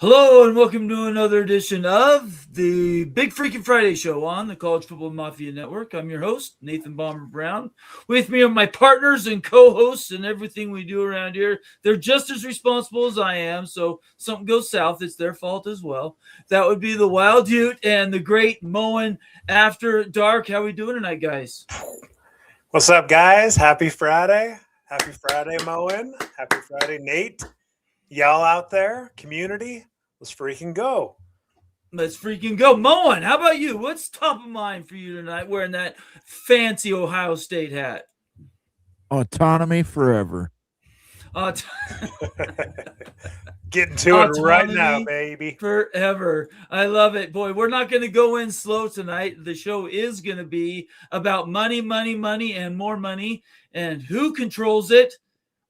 Hello and welcome to another edition of the Big Freaking Friday Show on the College Football Mafia Network. I'm your host, Nathan Bomber Brown. With me are my partners and co-hosts and everything we do around here. They're just as responsible as I am, so something goes south, it's their fault as well. That would be the Wild Ute and the great Moen After Dark. How we doing tonight, guys? What's up, guys? Happy Friday. Happy Friday, Moen. Happy Friday, Nate. Y'all out there, community, let's freaking go. Let's freaking go. Moen, how about you? What's top of mind for you tonight wearing that fancy Ohio State hat? Autonomy forever. Getting to it right now, baby. Forever. I love it. Boy, we're not going to go in slow tonight. The show is going to be about money, money, money, and more money, and who controls it,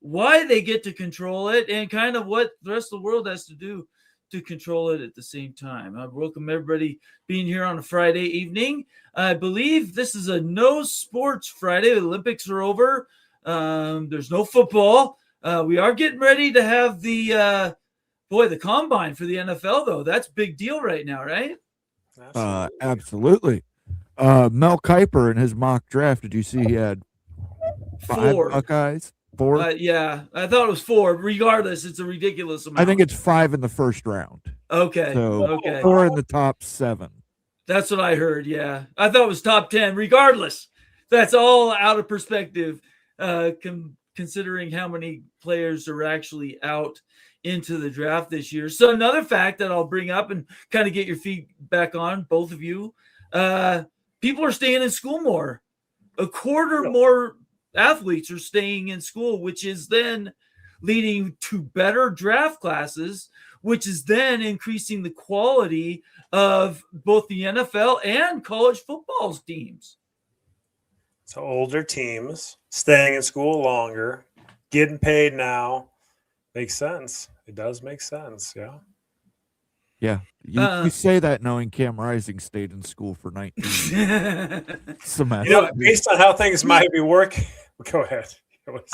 why they get to control it, and kind of what the rest of the world has to do to control it at the same time. I welcome everybody being here on a Friday evening. I believe this is a no sports Friday. The Olympics are over. There's no football. We are getting ready to have the combine for the NFL, though. That's a big deal right now, right? Absolutely. Mel Kiper in his mock draft, did you see he had 5 Buckeyes? 4? Yeah, I thought it was 4. Regardless, it's a ridiculous amount. I think it's 5 in the first round. Okay. So okay. 4 in the top 7. That's what I heard, yeah. I thought it was top 10. Regardless, that's all out of perspective, considering how many players are actually out into the draft this year. So another fact that I'll bring up and kind of get your feedback on, both of you, people are staying in school more. A quarter more athletes are staying in school, which is then leading to better draft classes, which is then increasing the quality of both the NFL and college football teams. So older teams staying in school longer, getting paid now, makes sense. It does make sense, yeah. Yeah, you say that knowing Cam Rising stayed in school for 19 semesters. Based on how things might be working, go ahead.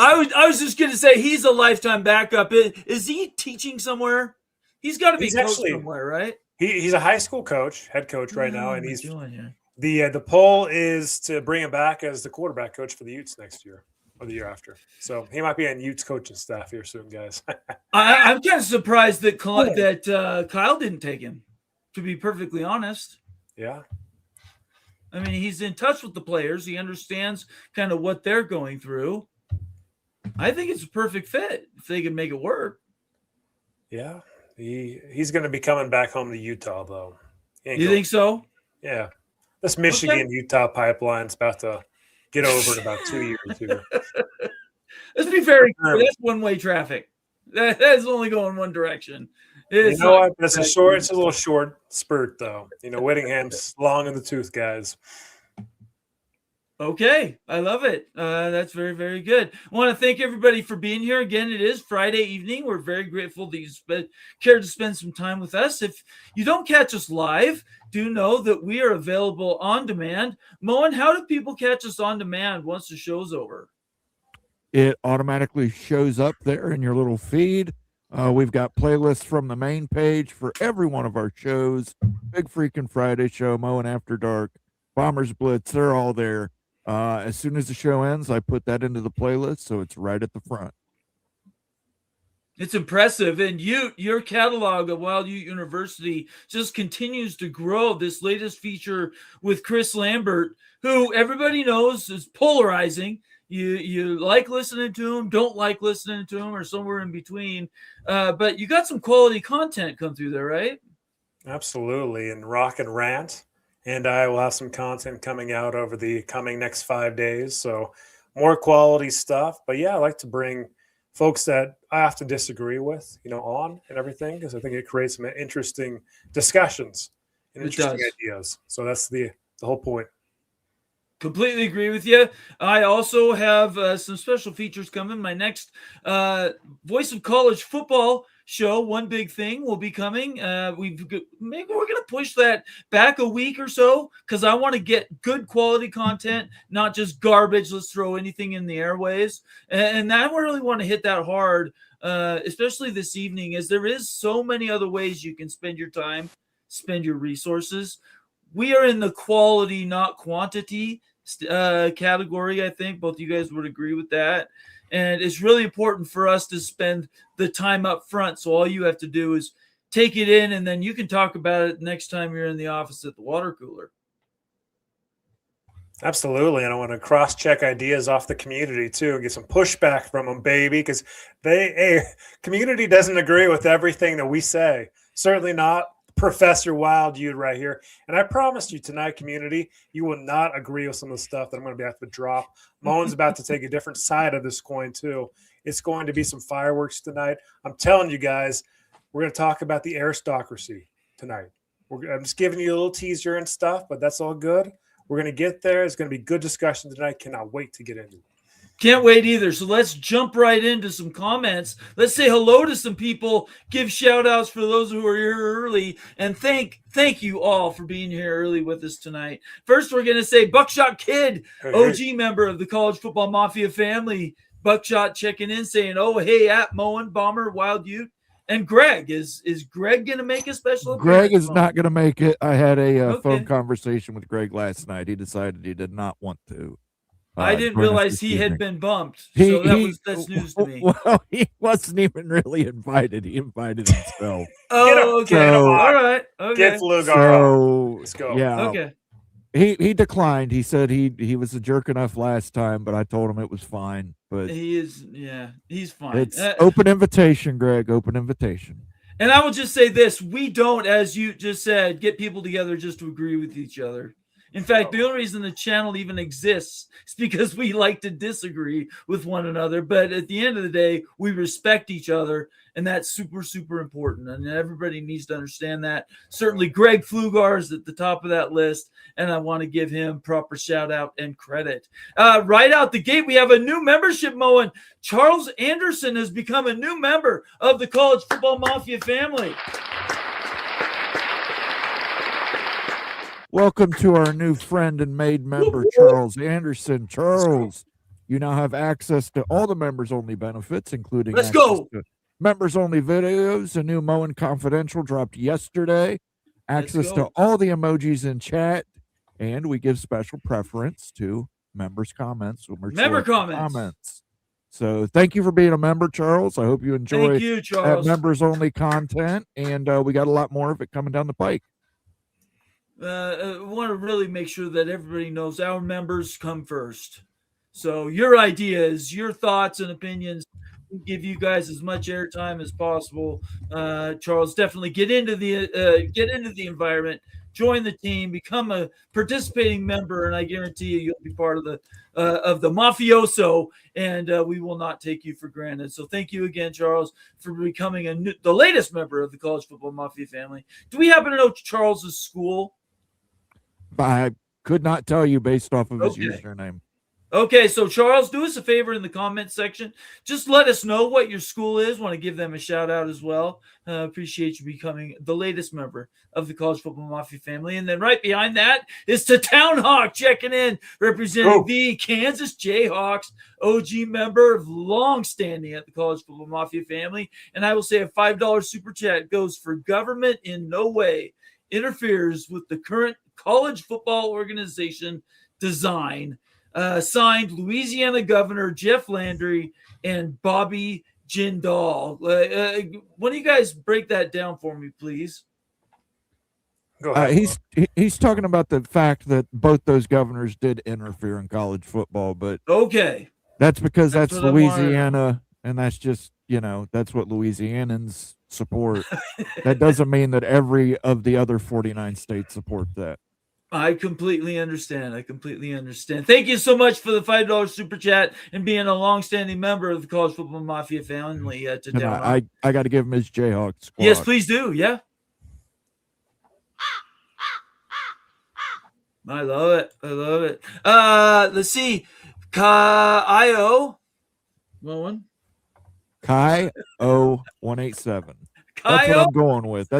I was just going to say he's a lifetime backup. Is he teaching somewhere? He's got to be coaching somewhere, right? He's a high school coach, head coach right now, and he's doing here. The poll is to bring him back as the quarterback coach for the Utes next year or the year after. So he might be on Utes coaching staff here soon, guys. I'm kind of surprised that Kyle didn't take him, to be perfectly honest. Yeah. I mean, he's in touch with the players. He understands kind of what they're going through. I think it's a perfect fit if they can make it work. Yeah. He's going to be coming back home to Utah, though. You think so? Yeah. This Michigan-Utah pipeline's about to get over in about 2 years here. Let's be very clear. That's one-way traffic. That's only going one direction. You know what? It's a little short spurt, though. Whittingham's long in the tooth, guys. Okay, I love it. That's very, very good. I want to thank everybody for being here. Again, it is Friday evening. We're very grateful that you care to spend some time with us. If you don't catch us live, do know that we are available on demand. Moen, how do people catch us on demand once the show's over? It automatically shows up there in your little feed. We've got playlists from the main page for every one of our shows. Big Freaking Friday Show, Moen After Dark, Bombers Blitz, they're all there. As soon as the show ends, I put that into the playlist, so it's right at the front. It's impressive. And your catalog of Wild Ute University just continues to grow. This latest feature with Chris Lambert, who everybody knows is polarizing. You like listening to him, don't like listening to him, or somewhere in between. But you got some quality content come through there, right? Absolutely. And Rock and Rant. And I will have some content coming out over the coming next 5 days. So more quality stuff. But yeah, I like to bring folks that I often disagree with, on and everything, because I think it creates some interesting discussions and interesting ideas. So that's the whole point. Completely agree with you. I also have some special features coming. My next Voice of College Football show, One Big Thing, will be coming. Maybe we're going to push that back a week or so because I want to get good quality content, not just garbage. Let's throw anything in the airways. And I really want to hit that hard especially this evening, as there is so many other ways you can spend your time, spend your resources. We are in the quality, not quantity category. I think both you guys would agree with that. And it's really important for us to spend the time up front. So all you have to do is take it in, and then you can talk about it next time you're in the office at the water cooler. Absolutely. And I want to cross-check ideas off the community too and get some pushback from them, baby, because community doesn't agree with everything that we say. Certainly not Professor Wild You'd right here. And I promised you tonight, community, you will not agree with some of the stuff that I'm going to have to drop. Moen's about to take a different side of this coin too. It's going to be some fireworks tonight. I'm telling you guys, we're going to talk about the aristocracy tonight. I'm just giving you a little teaser and stuff, but that's all good. We're going to get there. It's going to be good discussion tonight. Cannot wait to get into it. Can't wait either. So let's jump right into some comments. Let's say hello to some people, give shout outs for those who are here early, and thank you all for being here early with us tonight. First, we're going to say Buckshot Kid, OG member of the College Football Mafia family. Buckshot checking in saying, oh, hey, at Moen, Bomber, Wild Ute. And Greg, is Greg going to make a special appearance? Greg is not going to make it. I had a phone conversation with Greg last night. He decided he did not want to. I didn't realize he had been bumped. So that's news to me. Well, he wasn't even really invited. He invited himself. Oh, okay. So, all right. Okay. Get Flugar. Let's go. Yeah. Okay. He declined. He said he was a jerk enough last time, but I told him it was fine. But he's fine. It's open invitation, Greg. Open invitation. And I will just say this: we don't, as you just said, get people together just to agree with each other. In fact, the only reason the channel even exists is because we like to disagree with one another. But at the end of the day, we respect each other, and that's super, super important. And everybody needs to understand that. Certainly, Greg Flugar is at the top of that list, and I want to give him proper shout out and credit. Right out the gate, we have a new membership, Moen. Charles Anderson has become a new member of the College Football Mafia family. Welcome to our new friend and made member, Charles Anderson. Charles, you now have access to all the members-only benefits, including members-only videos. A new Moen Confidential dropped yesterday. Access to all the emojis in chat, and we give special preference to members' comments. Member comments. So thank you for being a member, Charles. I hope you enjoy that members-only content, and we got a lot more of it coming down the pike. I want to really make sure that everybody knows our members come first. So your ideas, your thoughts and opinions, we give you guys as much airtime as possible. Charles, definitely get into the environment, join the team, become a participating member, and I guarantee you'll be part of the mafioso, and we will not take you for granted. So thank you again, Charles, for becoming the latest member of the College Football Mafia family. Do we happen to know Charles's school? I could not tell you based off of his username. Okay, so Charles, do us a favor in the comment section. Just let us know what your school is. Want to give them a shout out as well. Appreciate you becoming the latest member of the College Football Mafia family. And then right behind that is the Town Hawk checking in, representing the Kansas Jayhawks, OG member of long-standing at the College Football Mafia family. And I will say a $5 super chat goes for government in no way interferes with the current college football organization design. Signed Louisiana Governor Jeff Landry and Bobby Jindal. Why don't you guys break that down for me, please? Go ahead. He's talking about the fact that both those governors did interfere in college football, but that's because that's Louisiana, and that's just, that's what Louisianans support. That doesn't mean that every of the other 49 states support that. I completely understand. Thank you so much for the $5 super chat and being a long-standing member of the College Football Mafia family. I got to give him his Jayhawk squad. Yes, please do. Yeah. I love it. Let's see. Kai-O. Kai-O 187. That's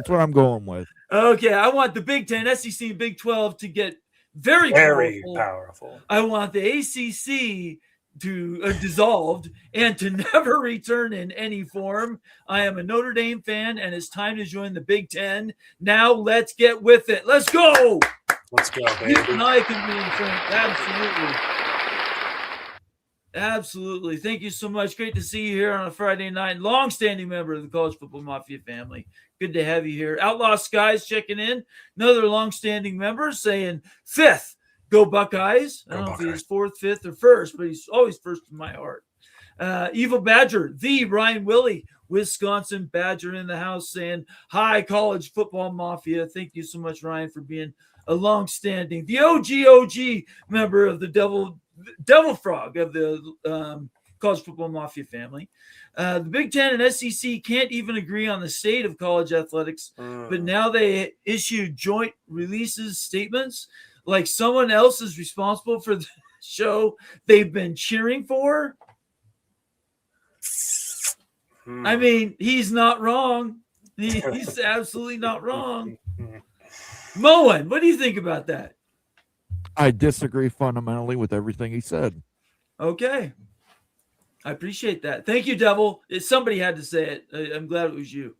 what I'm going with. Okay, I want the Big Ten, SEC, and Big 12 to get very powerful. powerful. I want the ACC dissolved and to never return in any form. I am a Notre Dame fan, and it's time to join the Big Ten. Now let's get with it. Let's go. Let's go, baby. You and I can be in front. Absolutely. Thank you so much. Great to see you here on a Friday night. Long-standing member of the College Football Mafia family. Good to have you here. Outlaw Skies checking in. Another long-standing member saying fifth. Go Buckeyes. I don't know if he's fourth, fifth, or first, but he's always first in my heart. Evil Badger, the Ryan Willie, Wisconsin Badger in the house saying, hi, College Football Mafia. Thank you so much, Ryan, for being a long-standing, the OG member of the Devil Frog of the College Football Mafia family. The Big Ten and SEC can't even agree on the state of college athletics, but now they issue joint releases statements like someone else is responsible for the show they've been cheering for. I mean, he's not wrong. He's absolutely not wrong. Moen, what do you think about that? I disagree fundamentally with everything he said. Okay. I appreciate that. Thank you, Devil. Somebody had to say it. I'm glad it was you.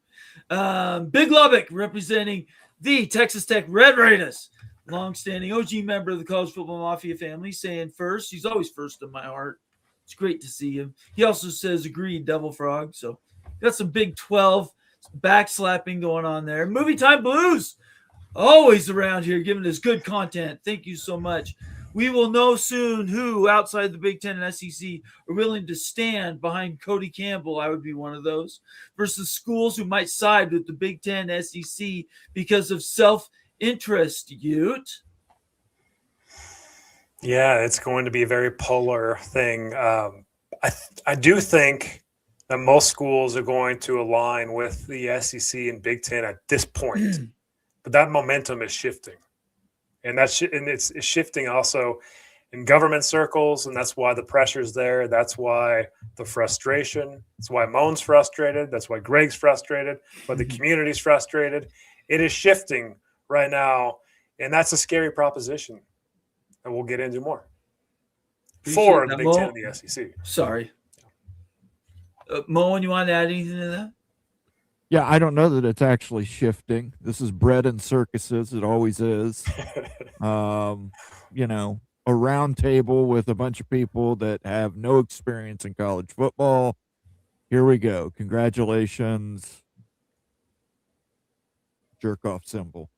Big Lubbock representing the Texas Tech Red Raiders. Long-standing OG member of the College Football Mafia family saying first. He's always first in my heart. It's great to see him. He also says agreed, Devil Frog. So got some Big 12 backslapping going on there. Movie Time Blues. Always around here giving us good content. Thank you so much. We will know soon who outside the Big Ten and SEC are willing to stand behind Cody Campbell. I would be one of those. Versus schools who might side with the Big Ten SEC because of self-interest. Ute. Yeah, it's going to be a very polar thing. I do think that most schools are going to align with the SEC and Big Ten at this point. But that momentum is shifting, and it's shifting also in government circles, and that's why the pressure's there. That's why the frustration. That's why Moan's frustrated. That's why Greg's frustrated. Why the community's frustrated. It is shifting right now, and that's a scary proposition, and we'll get into more. For the Big Ten and the SEC. Sorry, Moan, you want to add anything to that? Yeah, I don't know that it's actually shifting. This is bread and circuses. It always is. A round table with a bunch of people that have no experience in college football. Here we go. Congratulations. Jerk off symbol.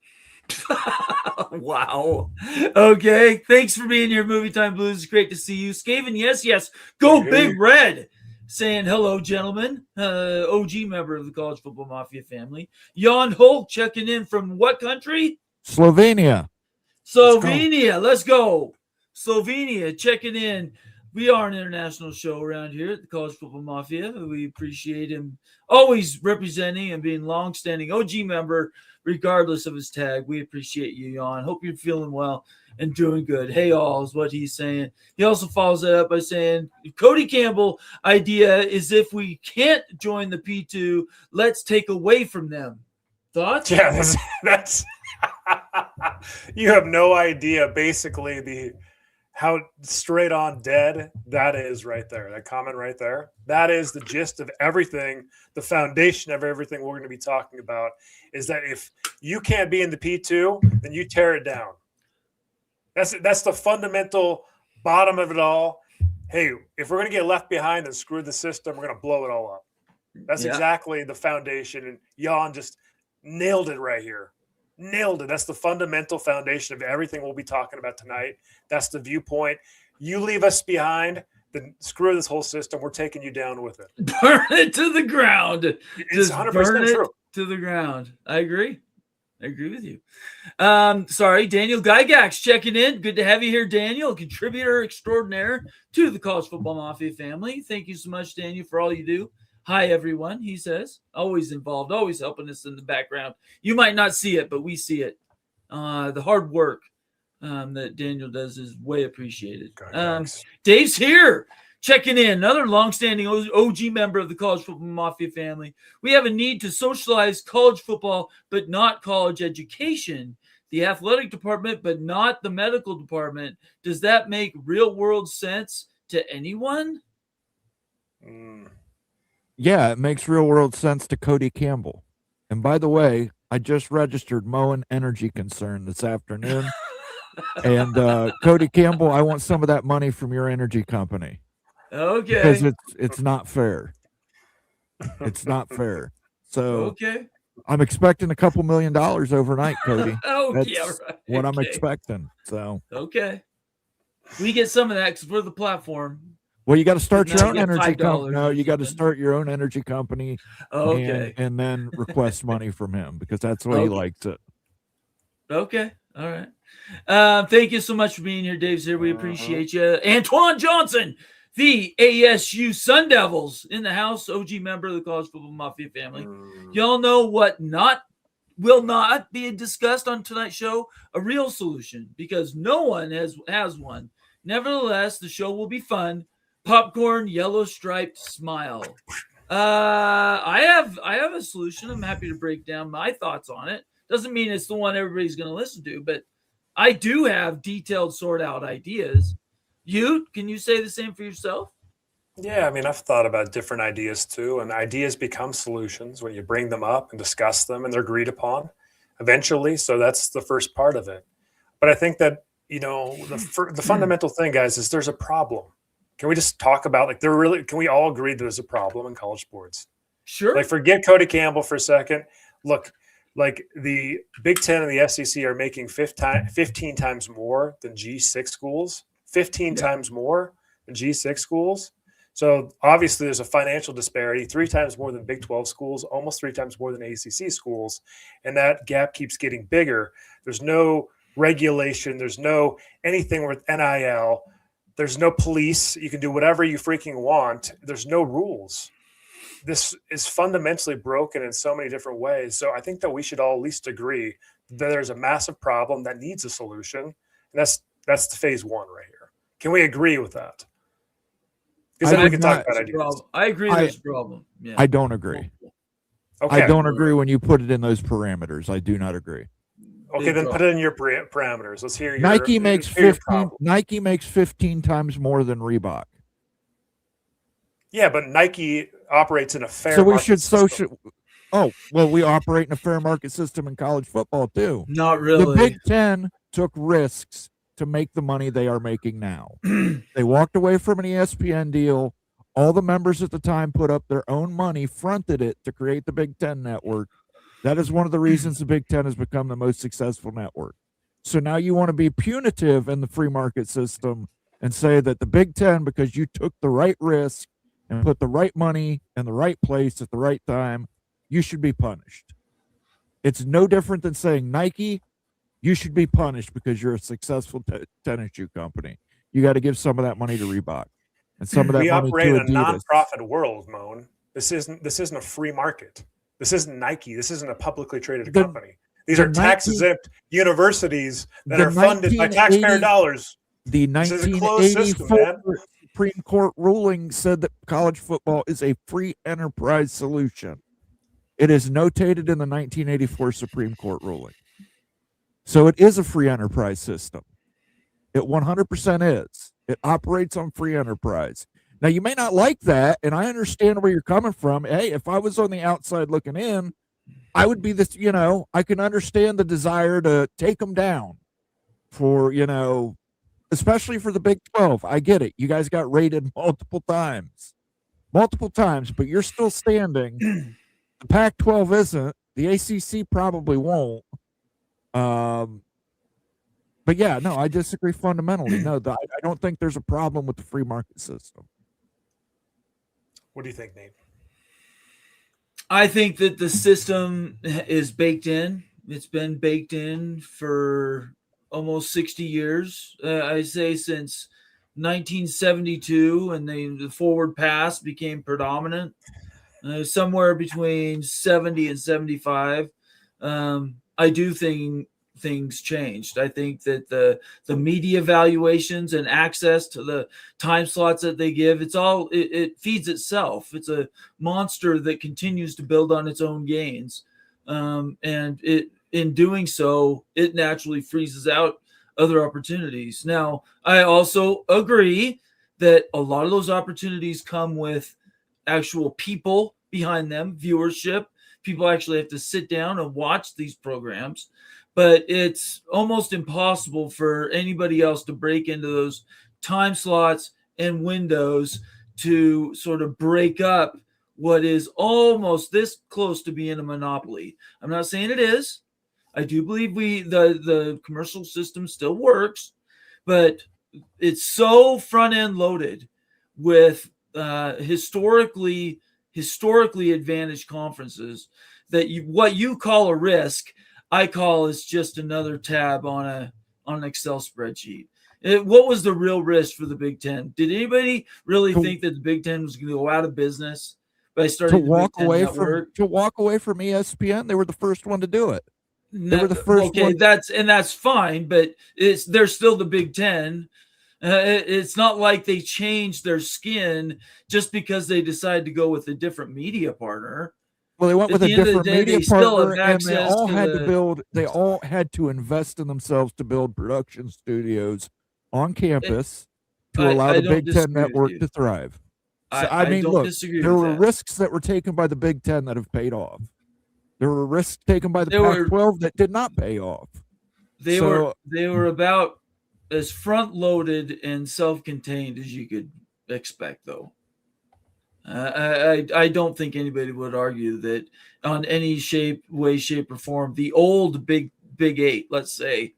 Wow. Okay. Thanks for being here, Movie Time Blues. It's great to see you. Skaven, yes. Go Big Red. Saying hello, gentlemen. OG member of the College Football Mafia family. Jan Hulk checking in from what country? Slovenia. Let's go. Slovenia checking in. We are an international show around here at the College Football Mafia. We appreciate him always representing and being long-standing OG member, regardless of his tag. We appreciate you, Jan. Hope you're feeling well and doing good. Hey, all is what he's saying. He also follows that up by saying, Cody Campbell idea is if we can't join the P2, let's take away from them. Thoughts? Yeah, that's you have no idea basically how straight on dead that is right there. That comment right there. That is the gist of everything. The foundation of everything we're going to be talking about is that if you can't be in the P2, then you tear it down. That's the fundamental bottom of it all. Hey, if we're going to get left behind and screw the system, we're going to blow it all up. That's exactly the foundation. And Jan just nailed it right here. Nailed it. That's the fundamental foundation of everything we'll be talking about tonight. That's the viewpoint. You leave us behind, then screw this whole system. We're taking you down with it. Burn it to the ground. It's 100% true. To the ground. I agree with you. Sorry, Daniel Gygax checking in. Good to have you here, Daniel, contributor extraordinaire to the College Football Mafia family. Thank you so much, Daniel, for all you do. Hi, everyone, he says. Always involved, always helping us in the background. You might not see it, but we see it. The hard work that Daniel does is way appreciated. Dave's here. Checking in, another longstanding OG member of the College Football Mafia family. We have a need to socialize college football, but not college education. The athletic department, but not the medical department. Does that make real world sense? to anyone? Yeah, it makes real world sense to Cody Campbell. And by the way, I just registered Moen Energy Concern this afternoon. And Cody Campbell, I want some of that money from your energy company. Okay. Because it's not fair. It's not fair. So okay. I'm expecting a couple $1 million overnight, Cody. Okay, That's right. what I'm Okay. expecting. So okay. We get some of that because we're the platform. well, you got to start your Now own you get energy $5 company. No, or you got to something. start your own energy company Okay. and then request money from him because that's the way he Okay. likes it. Okay. All right. Thank you so much for being here, Dave's here. We appreciate you. Antoine Johnson, the ASU Sun Devils in the house, OG member of the College Football Mafia family. Y'all know what will not be discussed on tonight's show? A real solution, because no one has one. Nevertheless, the show will be fun. Popcorn, yellow striped smile. I have a solution. I'm happy to break down my thoughts on it. Doesn't mean it's the one everybody's going to listen to, but I do have detailed, sort out ideas. Can you say the same for yourself? Yeah, I mean, I've thought about different ideas too, and ideas become solutions when you bring them up and discuss them and they're agreed upon eventually. So that's the first part of it. But I think that, the fundamental thing, guys, is there's a problem. Can we just talk about can we all agree there's a problem in college sports? Sure. Like, forget Cody Campbell for a second. Look, like the Big Ten and the SEC are making 15 times more than G6 schools, 15 times more than G6 schools. So obviously there's a financial disparity, 3 times more than Big 12 schools, almost 3 times more than ACC schools. And that gap keeps getting bigger. There's no regulation. There's no anything with NIL. There's no police. You can do whatever you freaking want. There's no rules. This is fundamentally broken in so many different ways. So I think that we should all at least agree that there's a massive problem that needs a solution. And that's the phase one right here. Can we agree with that? Because then we can talk about ideas. I agree there's a problem. Yeah. I don't agree. Okay. I don't agree when you put it in those parameters. I do not agree. Okay, then put it in your parameters. Let's hear your Nike makes hear 15. Nike makes 15 times more than Reebok. Yeah, but Nike operates in a fair. So we market should system. social. Oh well, we operate in a fair market system in college football too. Not really. The Big Ten took risks to make the money they are making now. They walked away from an ESPN deal. All the members at the time put up their own money, fronted it to create the Big Ten network. That is one of the reasons the Big Ten has become the most successful network. So now you want to be punitive in the free market system and say that the Big Ten, because you took the right risk and put the right money in the right place at the right time, you should be punished. It's no different than saying, Nike, you should be punished because you're a successful tennis shoe company. You got to give some of that money to Reebok and some of that we money operate to in a Adidas. nonprofit world, Moan. This isn't a free market. This isn't Nike. This isn't a publicly traded company. These are tax-exempt universities that are funded by taxpayer dollars. The 1984 Supreme Court ruling said that college football is a free enterprise solution. It is notated in the 1984 Supreme Court ruling. So it is a free enterprise system. It 100% is. It operates on free enterprise. Now, you may not like that, and I understand where you're coming from. Hey, if I was on the outside looking in, I would be this, I can understand the desire to take them down for, especially for the Big 12. I get it. You guys got rated multiple times, but you're still standing. The Pac-12 isn't. The ACC probably won't. But yeah, no, I disagree fundamentally. No, I don't think there's a problem with the free market system. What do you think, Nate? I think that the system is baked in. It's been baked in for almost 60 years. I say since 1972, and the forward pass became predominant. Somewhere between 70 and 75. I do think things changed. I think that the media valuations and access to the time slots that they give, it feeds itself. It's a monster that continues to build on its own gains. And in doing so, it naturally freezes out other opportunities. Now, I also agree that a lot of those opportunities come with actual people behind them, viewership. People actually have to sit down and watch these programs, but it's almost impossible for anybody else to break into those time slots and windows to sort of break up what is almost this close to being a monopoly. I'm not saying it is. I do believe the commercial system still works, but it's so front end loaded with historically advantaged conferences that what you call a risk, I call is just another tab on an Excel spreadsheet. What was the real risk for the Big Ten? Did anybody really think that the Big Ten was going to go out of business by starting to walk away Network? from ESPN? They were the first one to do it. They were the first. Okay, that's fine, but they're still the Big Ten. It's not like they changed their skin just because they decided to go with a different media partner. Well, they went with a different media partner, and they all had to build. They all had to invest in themselves to build production studios on campus to allow the Big Ten network to thrive. So, I mean, look, there were risks that were taken by the Big Ten that have paid off. There were risks taken by the Pac-12 that did not pay off. They were about as front-loaded and self-contained as you could expect, though. I don't think anybody would argue that on any way, shape, or form, the old Big Eight, let's say,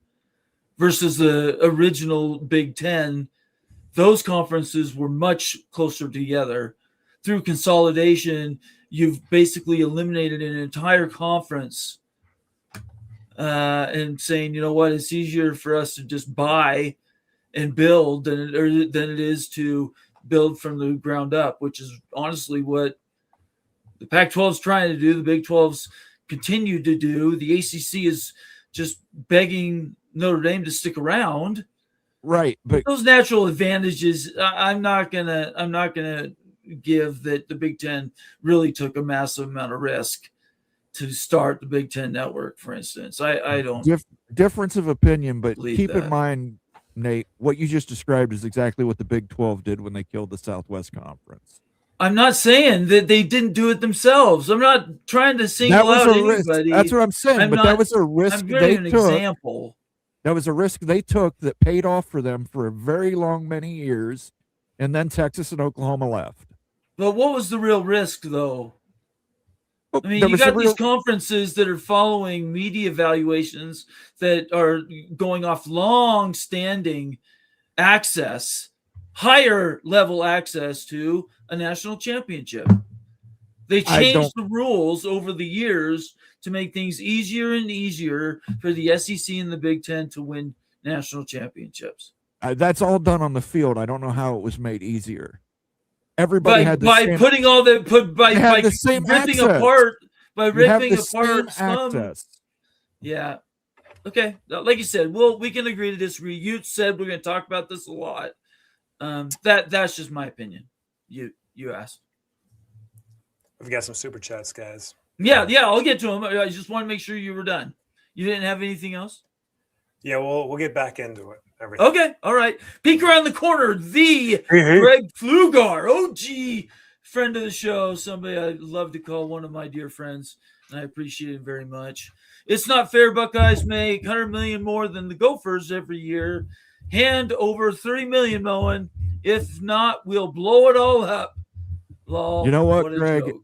versus the original Big Ten, those conferences were much closer together. Through consolidation, you've basically eliminated an entire conference and saying, you know what, it's easier for us to just buy and build than it is to build from the ground up, which is honestly what the Pac-12 is trying to do. The Big 12's continue to do. The ACC is just begging Notre Dame to stick around. Right, but those natural advantages, I'm not gonna give that the Big Ten really took a massive amount of risk to start the Big Ten network, for instance. I don't difference of opinion, but keep that. in mind, Nate, what you just described is exactly what the Big 12 did when they killed the Southwest Conference. I'm not saying that they didn't do it themselves. I'm not trying to single out anybody. That's what I'm saying. That was a risk they took. Example. That was a risk they took that paid off for them for a very long many years, and then Texas and Oklahoma left. But what was the real risk, though? I mean, you got these conferences that are following media evaluations that are going off long-standing access, higher level access to a national championship. They changed the rules over the years to make things easier and easier for the SEC and the Big Ten to win national championships. That's all done on the field. I don't know how it was made easier. Everybody had the same, ripping apart access. Yeah. Okay. Like you said, we can agree to disagree. You said we're going to talk about this a lot. That's just my opinion. You asked. We've got some super chats, guys. Yeah, I'll get to them. I just want to make sure you were done. You didn't have anything else? Yeah, we'll get back into it. Everything. Okay, all right. Peek around the corner, the Greg Pflugar, OG friend of the show, somebody I love to call one of my dear friends, and I appreciate it very much. It's not fair. Buckeyes make $100 million more than the Gophers every year. Hand over $30 million, Moen. If not, we'll blow it all up. Lol, you know what, Greg? Joke.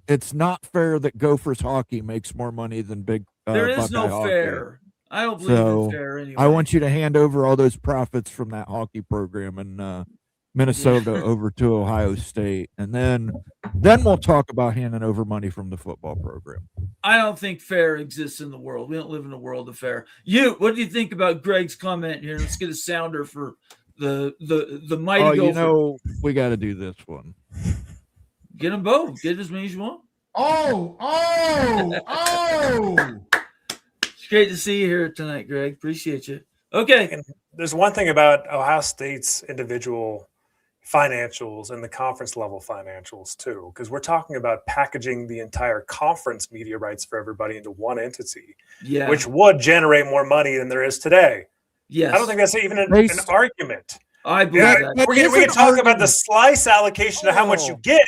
It's not fair that Gophers hockey makes more money than big. There is Buckeye no hockey. Fair. I don't believe in fair anyway. I want you to hand over all those profits from that hockey program in Minnesota over to Ohio State, and then we'll talk about handing over money from the football program. I don't think fair exists in the world. We don't live in a world of fair. What do you think about Greg's comment here? Let's get a sounder for the mighty Gopher. You know, we got to do this one. Get them both. Get as many as you want. Oh! It's great to see you here tonight, Greg. Appreciate you. Okay. And there's one thing about Ohio State's individual financials and the conference level financials too, because we're talking about packaging the entire conference media rights for everybody into one entity, which would generate more money than there is today. Yes. I don't think that's even an argument. I believe Yeah, that. we can talk about the slice allocation of how much you get,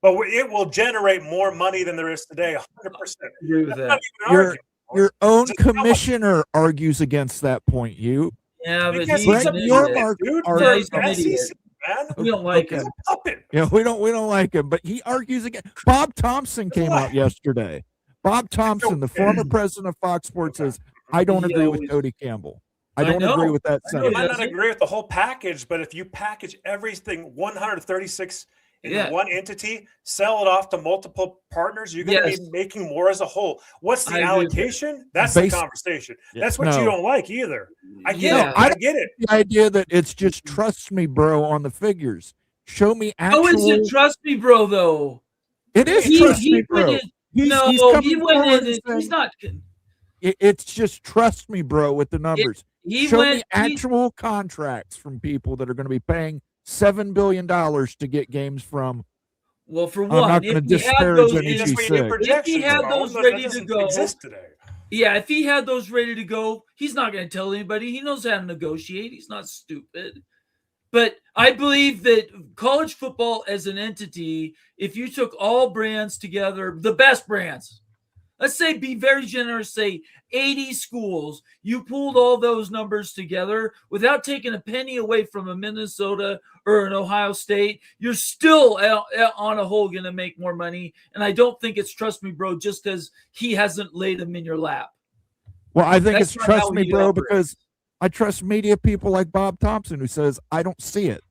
but it will generate more money than there is today. 100%. Agree with that. Your own commissioner argues against that point. Yeah, but Because he's he's a an Brett idiot. puppet, dude. Yormark Yeah, he's an For idiot. SEC, man. We don't like He's him. a puppet. Yeah, we don't like him, but he argues against. Bob Thompson came out yesterday. Bob Thompson, the former president of Fox Sports, says, "I don't agree with Cody Campbell. I don't agree with that I sentiment." might not agree with the whole package, but if you package everything 136 in one entity, sell it off to multiple partners, you're going to be making more as a whole. What's the allocation? That's the conversation. That's what you don't like either. I get it. I get it. The idea that it's just trust me, bro, on the figures. Show me actual. How is it trust me, bro? Though it is trust me, bro. He went in. He's not. It's just trust me, bro, with the numbers. Show me actual contracts from people that are going to be paying $7 billion to get games from. Well, for one, I'm not going to disparage NEC6. If he had those ready to go, if he had those ready to go, he's not going to tell anybody. He knows how to negotiate. He's not stupid. But I believe that college football as an entity, if you took all brands together, the best brands, let's say, be very generous, say 80 schools, you pulled all those numbers together without taking a penny away from a Minnesota or an Ohio State, you're still on a whole going to make more money. And I don't think it's trust me, bro, just because he hasn't laid them in your lap. Well, I think it's trust me, bro, because I trust media people like Bob Thompson who says, I don't see it.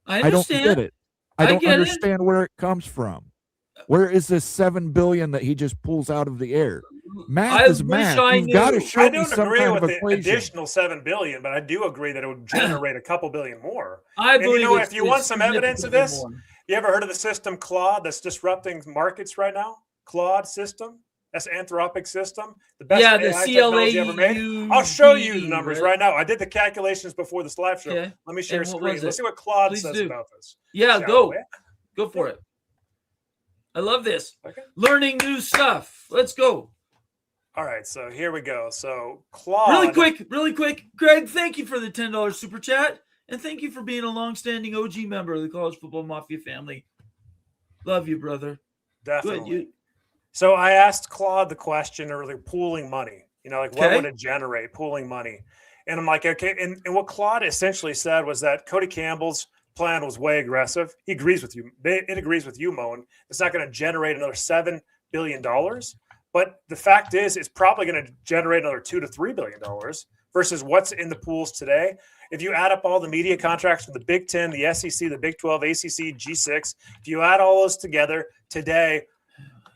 I don't get it. I don't understand where it comes from. Where is this $7 billion that he just pulls out of the air? Math is math. You've got to show me some kind of equation. The additional $7 billion, but I do agree that it would generate a couple billion more. If you want some evidence of this, you ever heard of the system Claude that's disrupting markets right now? Claude system, that's Anthropic system, the best AI technology ever made. I'll show you the numbers right now. I did the calculations before this live show. Let me share screen. Let's see what Claude says about this. Yeah, go for it. I love this. Okay. Learning new stuff. Let's go. All right, so here we go. So Claude. Really quick. Greg, thank you for the $10 super chat. And thank you for being a longstanding OG member of the College Football Mafia family. Love you, brother. Definitely. So I asked Claude the question of like pooling money. What would it generate, pooling money? And I'm like, okay. And what Claude essentially said was that Cody Campbell's plan was way aggressive. He agrees with you. It agrees with you, Moan. It's not going to generate another $7 billion. But the fact is, it's probably going to generate another $2 to $3 billion versus what's in the pools today. If you add up all the media contracts from the Big Ten, the SEC, the Big 12, ACC, G6, if you add all those together today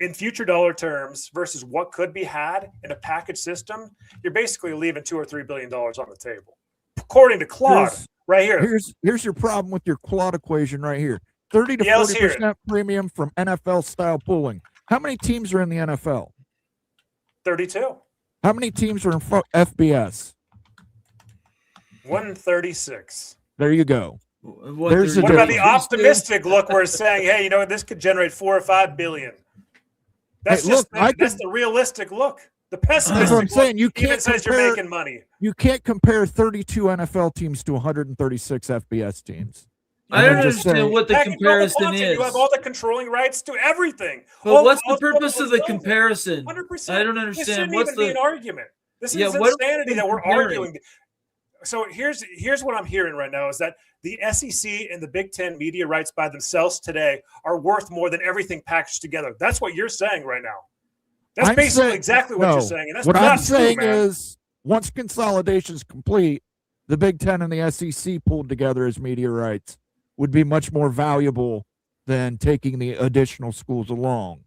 in future dollar terms versus what could be had in a package system, you're basically leaving $2 or $3 billion on the table, according to Claude. Right here. Here's your problem with your Claude equation right here. 30 to 40% premium from NFL style pooling. How many teams are in the NFL? 32. How many teams are in FBS? 136. There you go. What about the optimistic look where it's saying, hey, this could generate $4 or $5 billion? That's that's the realistic look. The pessimistic that's what I'm saying. You can't even says you're making money. You can't compare 32 NFL teams to 136 FBS teams. I don't understand what the comparison is. You have all the controlling rights to everything. But what's the purpose of the comparison? 100%. I don't understand. This shouldn't even be an argument. This is insanity that we're arguing. So here's what I'm hearing right now is that the SEC and the Big Ten media rights by themselves today are worth more than everything packaged together. That's what you're saying right now. That's basically exactly what you're saying. And that's what I'm true, saying man. is once consolidation is complete, the Big Ten and the SEC pulled together as media rights would be much more valuable than taking the additional schools along.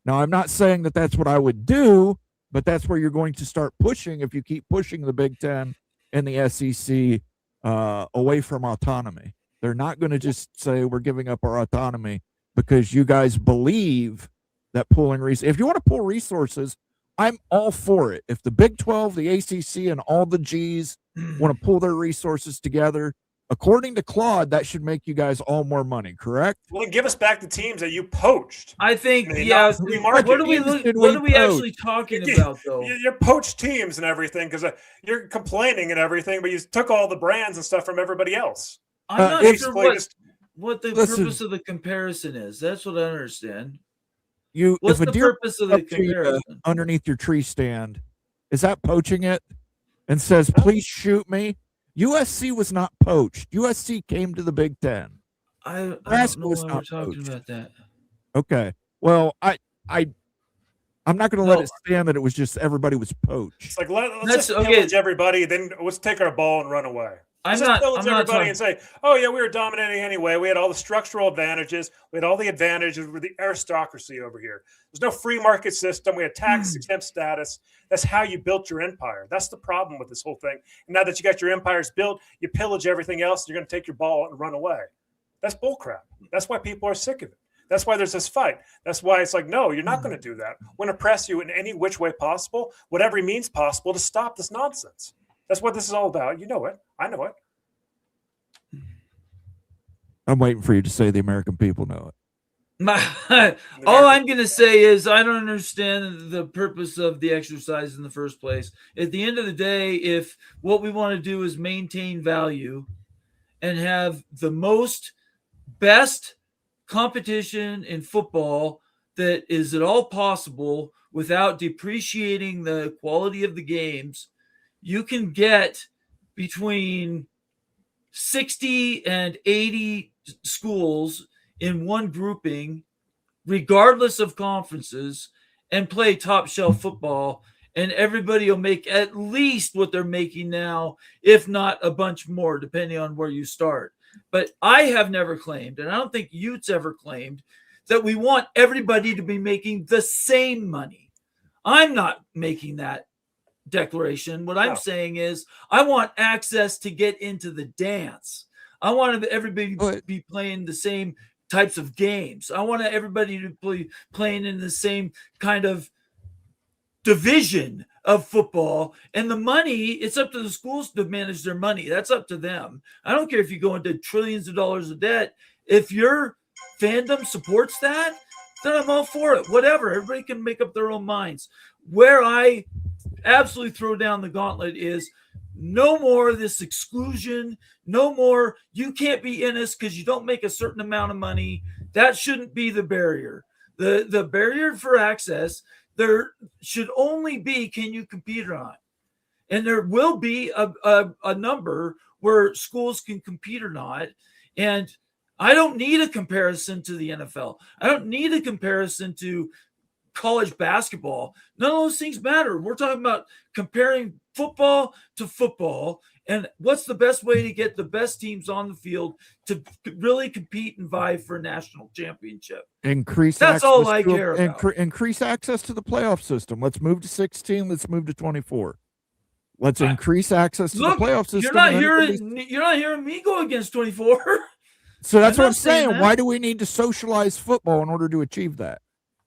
Now, I'm not saying that that's what I would do, but that's where you're going to start pushing if you keep pushing the Big Ten and the SEC away from autonomy. They're not going to just say we're giving up our autonomy because you guys believe that pooling if you want to pool resources, I'm all for it. If the Big 12, the ACC, and all the Gs want to pull their resources together, according to Claude, that should make you guys all more money, correct? Well, then give us back the teams that you poached. I think, what are we actually talking about, though? You're poached teams and everything because you're complaining and everything, but you took all the brands and stuff from everybody else. I'm not basically sure just what the Listen. purpose of the comparison is. That's what I don't understand. You, What's if a the deer purpose of comes the up to you, comparison? underneath your tree stand, is that poaching it? And says, No. please shoot me. USC was not poached. USC came to the Big Ten. I don't Nebraska know was why we're not talking poached. about that. Okay. Well, I'm not going to let it stand that it was just everybody was poached. It's like let's That's- just okay. pillage everybody, then let's take our ball and run away. I'm Let's just pillage not everybody talking. and say, "Oh yeah, we were dominating anyway. We had all the structural advantages. We had all the advantages. We're the aristocracy over here. There's no free market system. We had tax exempt status. That's how you built your empire. That's the problem with this whole thing. And now that you got your empires built, you pillage everything else. And you're going to take your ball and run away. That's bullcrap. That's why people are sick of it. That's why there's this fight. That's why it's like, no, you're not going to do that. We're going to press you in any which way possible, whatever means possible, to stop this nonsense. That's what this is all about. You know it. I know it. I'm waiting for you to say the American people know it. All I'm going to say is I don't understand the purpose of the exercise in the first place. At the end of the day, if what we want to do is maintain value and have the best competition in football that is at all possible without depreciating the quality of the games, you can get between 60 and 80 schools in one grouping, regardless of conferences, and play top shelf football, and everybody will make at least what they're making now, if not a bunch more, depending on where you start. But I have never claimed, and I don't think Utes ever claimed, that we want everybody to be making the same money. I'm not making that declaration. What I'm saying is I want access to get into the dance. I want everybody to be playing the same types of games. I want everybody to be playing in the same kind of division of football. And the money, it's up to the schools to manage their money. That's up to them. I don't care if you go into trillions of dollars of debt. If your fandom supports that, then I'm all for it. Whatever. Everybody can make up their own minds. Where I absolutely throw down the gauntlet is no more of this exclusion. No more, you can't be in us because you don't make a certain amount of money. That shouldn't be the barrier. The barrier for access, there should only be, can you compete or not? And there will be a number where schools can compete or not. And I don't need a comparison to the NFL. I don't need a comparison to college basketball. None of those things matter. We're talking about comparing football to football and what's the best way to get the best teams on the field to really compete and vie for a national championship. That's all I care about. Increase access to the playoff system. Let's move to 16. Let's move to 24. Let's increase access to the playoff system. You're not hearing me go against 24. So that's what I'm saying. Why do we need to socialize football in order to achieve that?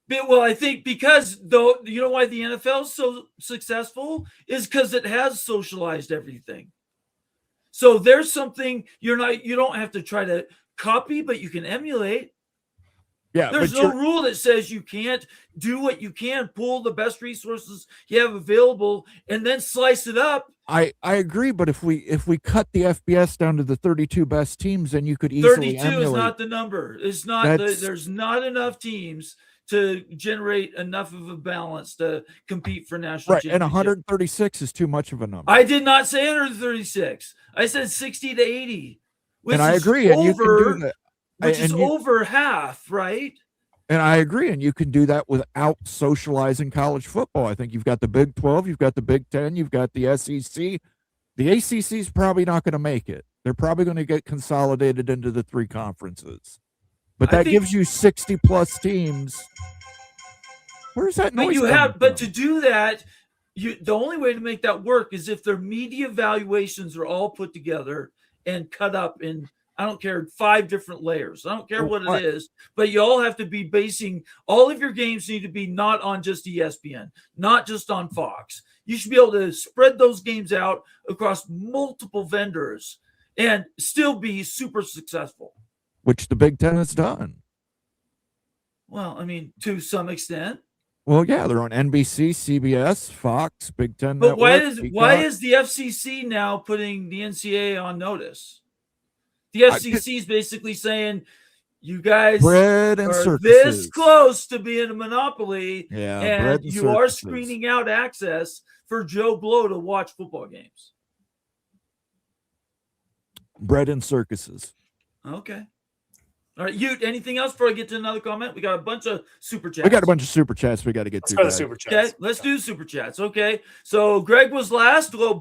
Well, I think because though, you know why the NFL is so successful is because it has socialized everything. So there's something you don't have to try to copy, but you can emulate. Yeah, there's no rule that says you can't do what you can, pull the best resources you have available, and then slice it up. I agree, but if we cut the FBS down to the 32 best teams, then you could easily 32 emulate. Is not the number. It's not. There's not enough teams to generate enough of a balance to compete for national championship. And 136 is too much of a number. I did not say 136. I said 60 to 80. And I agree. And you can do that. Which is over half, right? And I agree. And you can do that without socializing college football. I think you've got the Big 12, you've got the Big 10, you've got the SEC. The ACC is probably not going to make it. They're probably going to get consolidated into the 3 conferences. But that gives you 60 plus teams. Where's that noise? But to do that, the only way to make that work is if their media valuations are all put together and cut up in, I don't care, 5 different layers. I don't care what it is, but you all have to be basing, all of your games need to be not on just ESPN, not just on Fox. You should be able to spread those games out across multiple vendors and still be super successful. Which the Big 10 has done. Well, I mean, to some extent. Well, yeah, they're on NBC, CBS, Fox, Big 10 But Network. why is the FCC now putting the NCAA on notice? The FCC is basically saying, you guys bread and are circuses. this close to being a monopoly, Yeah, and bread and you are circuses. screening out access for Joe Blow to watch football games. Bread and circuses. Okay. All right, Ute, anything else before I get to another comment? We got a bunch of super chats. We got a bunch of super chats we got to get Let's to. go to guys. super chats. Okay, let's do super chats. Okay, so Greg was last. Go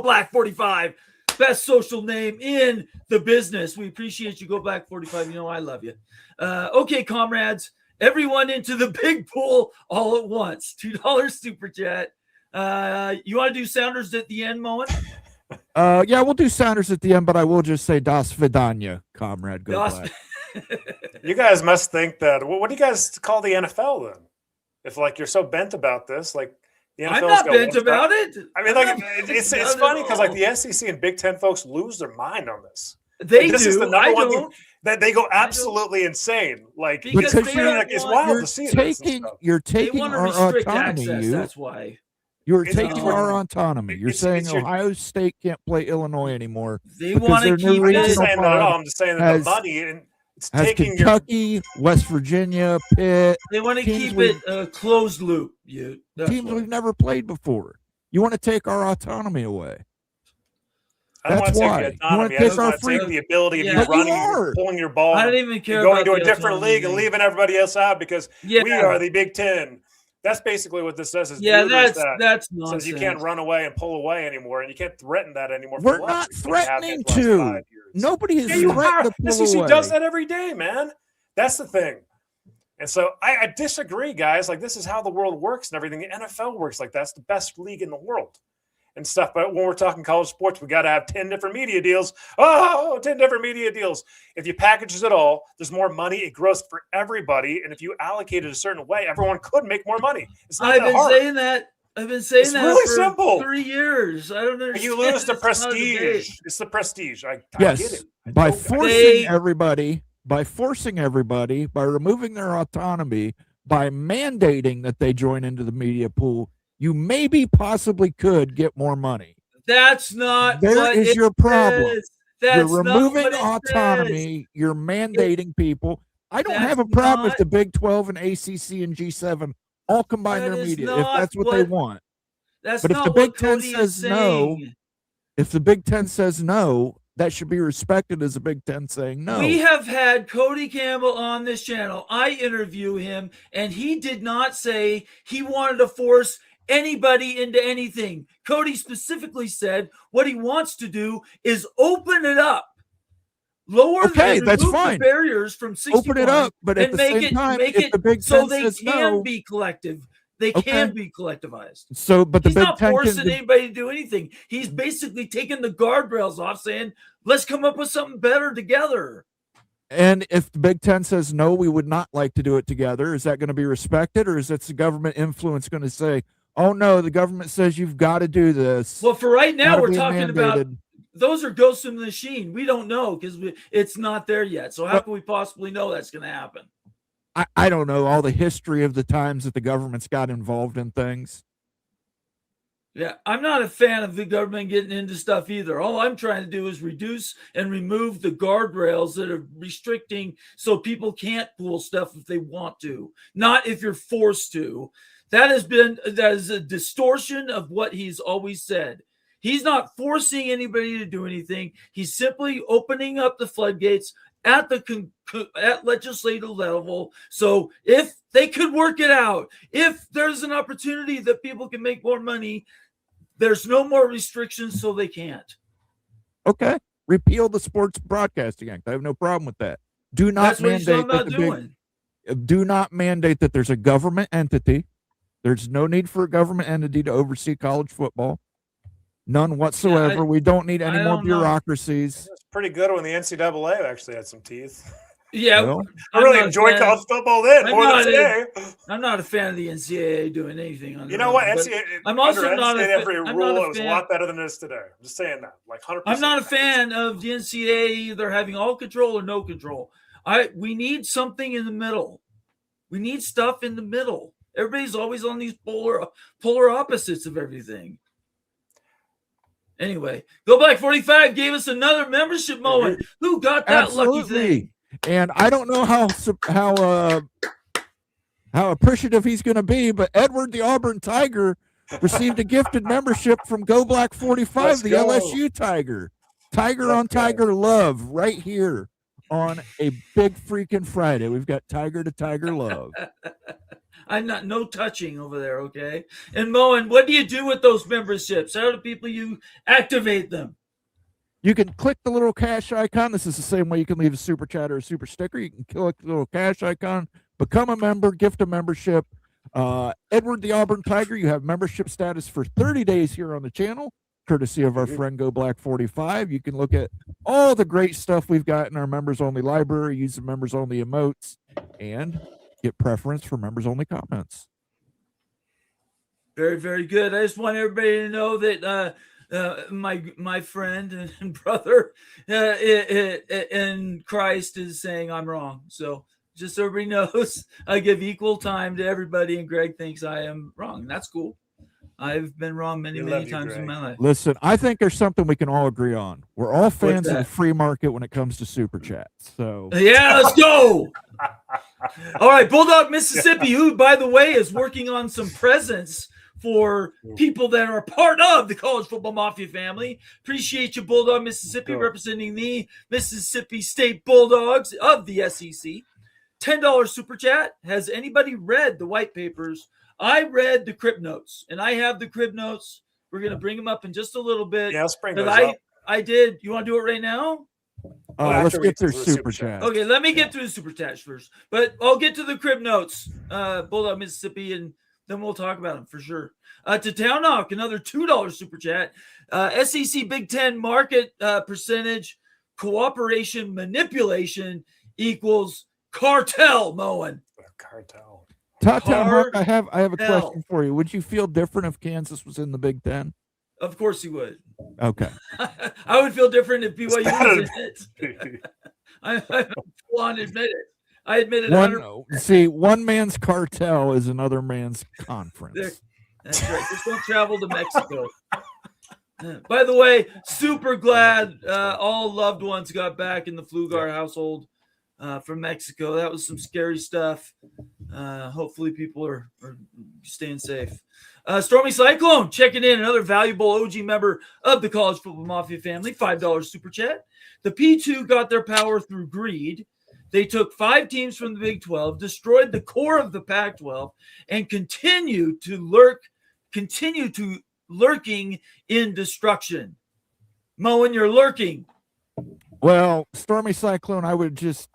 Black 45, best social name in the business. We appreciate you, Go Black 45. You know I love you. Okay, comrades, everyone into the big pool all at once. $2 super chat. You want to do Sounders at the end, Moen? Yeah, we'll do Sounders at the end, but I will just say Das Vidanya, comrade. Go Black. You guys must think that. What do you guys call the NFL then? If like you're so bent about this, like the NFL. I'm not bent about it. I mean, like it's funny because like the SEC and Big Ten folks lose their mind on this. They this do. Is the number I one don't. thing that they go absolutely insane. Like Because it's wild to see this. You're They taking want to our restrict autonomy. access. That's why. You're It's taking important. our autonomy. You're saying Ohio State can't play Illinois anymore. They because want to their new keep I'm not regional it. saying that at all. pod I'm just saying that has- the money and it's Has taking Kentucky, West Virginia, Pitt, They want to teams keep we've- it a closed loop. That's teams why. we've never played before. You want to take our autonomy away. I don't want That's to why. take You the wanna autonomy. I take just our want to take freedom. the ability of Yeah. you But you running, are. pulling your ball, I don't even care going about to a the different autonomy league and thing. leaving everybody else out because Yeah. we are the Big Ten. That's basically what this says. Is Yeah, neuters that's that nonsense. says you can't run away and pull away anymore, and you can't threaten that anymore. We're for the not last- like you have threatening been for the last to. 5 years. Nobody has Yeah, you threatened are. to The pull SEC away. does that every day, man. That's the thing. And so I disagree, guys. Like, this is how the world works and everything. The NFL works like that's the best league in the world and stuff. But when we're talking college sports, we got to have 10 different media deals. Oh, 10 different media deals. If you package it all, there's more money. It grows for everybody. And if you allocate it a certain way, everyone could make more money. It's not I've that been hard. saying that. I've been saying It's that really for simple. 3 years. I don't understand. But you lose the It's not a debate. prestige. It's the prestige. I get Yes, it. I by know that. forcing everybody, by removing their autonomy, by mandating that they join into the media pool, you maybe possibly could get more money. That's not There what is it your problem. says. That's You're not removing what it autonomy. You're mandating people. I don't That's have a problem if not- the Big 12 and ACC and G7 all combine That their is media if not that's what they what- want. That's But if not the what Big Ten Cody is says no, saying. if the Big Ten says no, that should be respected as a Big Ten saying no. We have had Cody Campbell on this channel. I interview him, and he did not say he wanted to force anybody into anything. Cody specifically said what he wants to do is open it up. Lower Okay, the, that's remove fine. the barriers from 61 Open it up, but at and the make same it time, make if it the Big so Ten they says can no, be collective. They Okay. can be collectivized. so but the He's Big not Ten forcing can, anybody to do anything. He's basically taking the guardrails off, saying, "Let's come up with something better together." and if the Big Ten says no, we would not like to do it together. Is that going to be respected, or is it the government influence going to say, "Oh no, the government says you've got to do this"? Well, for right now, Gotta we're be talking about mandated. those are ghosts in the machine. We don't know because it's not there yet. So how Well- can we possibly know that's going to happen? I don't know all the history of the times that the government's got involved in things. Yeah, I'm not a fan of the government getting into stuff either. All I'm trying to do is reduce and remove the guardrails that are restricting so people can't pool stuff if they want to, not if you're forced to. That is a distortion of what he's always said. He's not forcing anybody to do anything. He's simply opening up the floodgates at the at legislative level. So if they could work it out, if there's an opportunity that people can make more money, there's no more restrictions, so they can't. Okay, repeal the Sports Broadcasting Act. I have no problem with that. Do not That's what he's talking mandate that about the doing. do not mandate that there's a government entity. There's no need for a government entity to oversee college football. None whatsoever. We don't need any I more don't know. bureaucracies. It's pretty good when the NCAA actually had some teeth. Yeah, Well, I really I'm not enjoyed a fan- college football then I'm more not than today. I'm not a fan of the NCAA doing anything on You their know what? own, but NCAA, I'm also under not a NCAA, fa- every I'm not rule a it was a fan- lot better than it is today. I'm just saying that, like 100%. I'm not a fan of the NCAA either having all control or no control. We need something in the middle. We need stuff in the middle. Everybody's always on these polar opposites of everything. Anyway, Go Black 45 gave us another membership moment. Who got that lucky thing? And I don't know how appreciative he's going to be, but Edward the Auburn Tiger received a gifted membership from Go Black 45, the LSU Tiger. Tiger on Tiger love right here on a big freaking Friday. We've got Tiger to Tiger love. I'm not no touching over there, okay? And Moen, what do you do with those memberships? How do people you activate them? You can click the little cash icon. This is the same way you can leave a super chat or a super sticker. You can click the little cash icon, become a member, gift a membership. Edward the Auburn Tiger, you have membership status for 30 days here on the channel, courtesy of our friend Go Black 45. You can look at all the great stuff we've got in our members only library, use the members only emotes, and get preference for members only comments. Very, very good. I just want everybody to know that my friend and brother in Christ is saying I'm wrong. So just so everybody knows, I give equal time to everybody, and Greg thinks I am wrong. And that's cool. I've been wrong many times in my life. Listen, I think there's something we can all agree on. We're all fans of the free market when it comes to super chats. So yeah, let's go. All right, Bulldog Mississippi, who, by the way, is working on some presents for people that are part of the College Football Mafia family. Appreciate you, Bulldog Mississippi, representing the Mississippi State Bulldogs of the SEC. $10 super chat. Has anybody read the white papers? I read the crib notes, and I have the crib notes. We're going to bring them up in just a little bit. Yeah, let's bring those up. I did. You want to do it right now? Let's get through super chat. Okay, let me get through the super chats first. But I'll get to the crib notes, Bulldog Mississippi, and then we'll talk about them for sure. To Town Hawk, another $2 super chat. SEC Big Ten market percentage cooperation manipulation equals cartel, Moen. Cartel. Town Hawk, I have a question for you. Would you feel different if Kansas was in the Big Ten? Of course he would. Okay. I would feel different if BYU was in it. I full on admit it. I admit it. See, one man's cartel is another man's conference. That's right. Just don't travel to Mexico. By the way, super glad all loved ones got back in the Flugar household from Mexico. That was some scary stuff. Hopefully people are staying safe. Stormy Cyclone checking in, another valuable OG member of the College Football Mafia family, $5 super chat. The P2 got their power through greed. They took 5 teams from the Big 12, destroyed the core of the Pac-12, and continue lurking in destruction. Moen, you're lurking. Well, Stormy Cyclone, I would just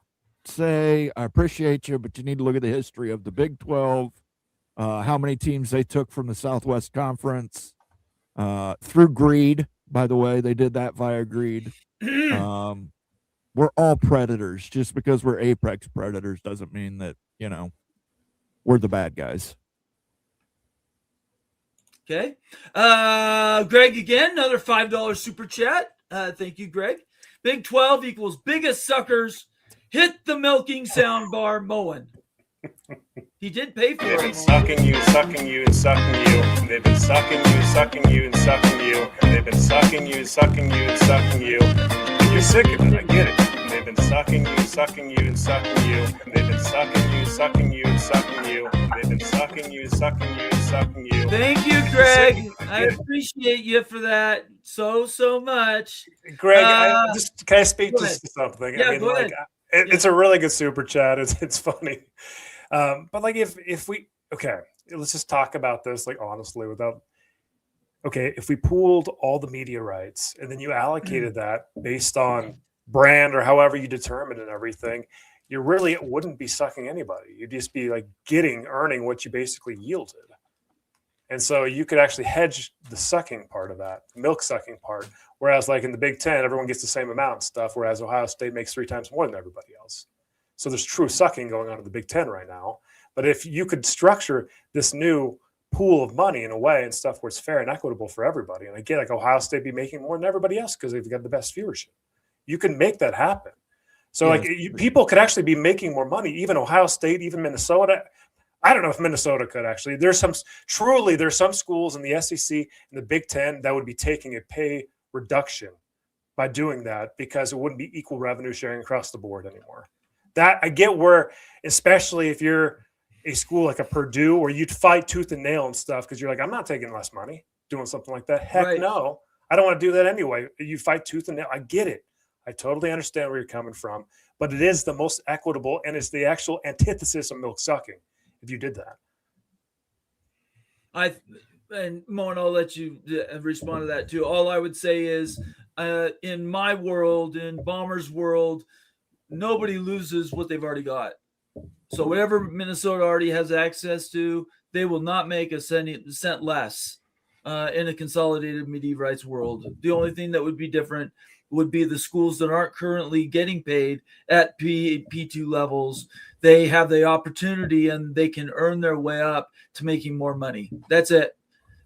say I appreciate you, but you need to look at the history of the Big 12, how many teams they took from the Southwest Conference through greed. By the way, they did that via greed. We're all predators. Just because we're apex predators doesn't mean that, we're the bad guys. Okay. Greg again, another $5 super chat. Thank you, Greg. Big 12 equals biggest suckers. Hit the milking sound bar, Moen. He did pay for it. They've been sucking you, sucking you, and sucking you. They've been sucking you, sucking you, and sucking you. They've been sucking you, sucking you, and sucking you. You're sick of it, I get it. They've been sucking you, sucking you, and sucking you. They've been sucking you, sucking you, and sucking you. They've been sucking you, sucking you, and sucking you. Thank you, Greg. I appreciate you for that so much. Greg, can I speak to something? Yeah, go ahead. It's a really good super chat. It's funny. But like if we let's just talk about this honestly if we pooled all the media rights and then you allocated that based on brand or however you determine and everything, you really wouldn't be sucking anybody. You'd just be earning what you basically yielded. And so you could actually hedge the sucking part of that, milk sucking part. Whereas in the Big Ten, everyone gets the same amount and stuff, whereas Ohio State makes 3 times more than everybody else. So there's true sucking going on in the Big Ten right now. But if you could structure this new pool of money in a way and stuff where it's fair and equitable for everybody, and again, Ohio State be making more than everybody else because they've got the best viewership. You can make that happen. So people could actually be making more money, even Ohio State, even Minnesota. I don't know if Minnesota could actually. There's some schools in the SEC and the Big Ten that would be taking a pay reduction by doing that because it wouldn't be equal revenue sharing across the board anymore. That I get where, especially if you're a school like a Purdue where you'd fight tooth and nail and stuff because you're like, I'm not taking less money doing something like that. Heck no. I don't want to do that anyway. You fight tooth and nail. I get it. I totally understand where you're coming from, but it is the most equitable and it's the actual antithesis of milk sucking if you did that. And Moen, I'll let you respond to that too. All I would say is in my world, in Bombers' world, nobody loses what they've already got. So whatever Minnesota already has access to, they will not make a cent less in a consolidated medieval rights world. The only thing that would be different would be the schools that aren't currently getting paid at P2 levels. They have the opportunity and they can earn their way up to making more money. That's it.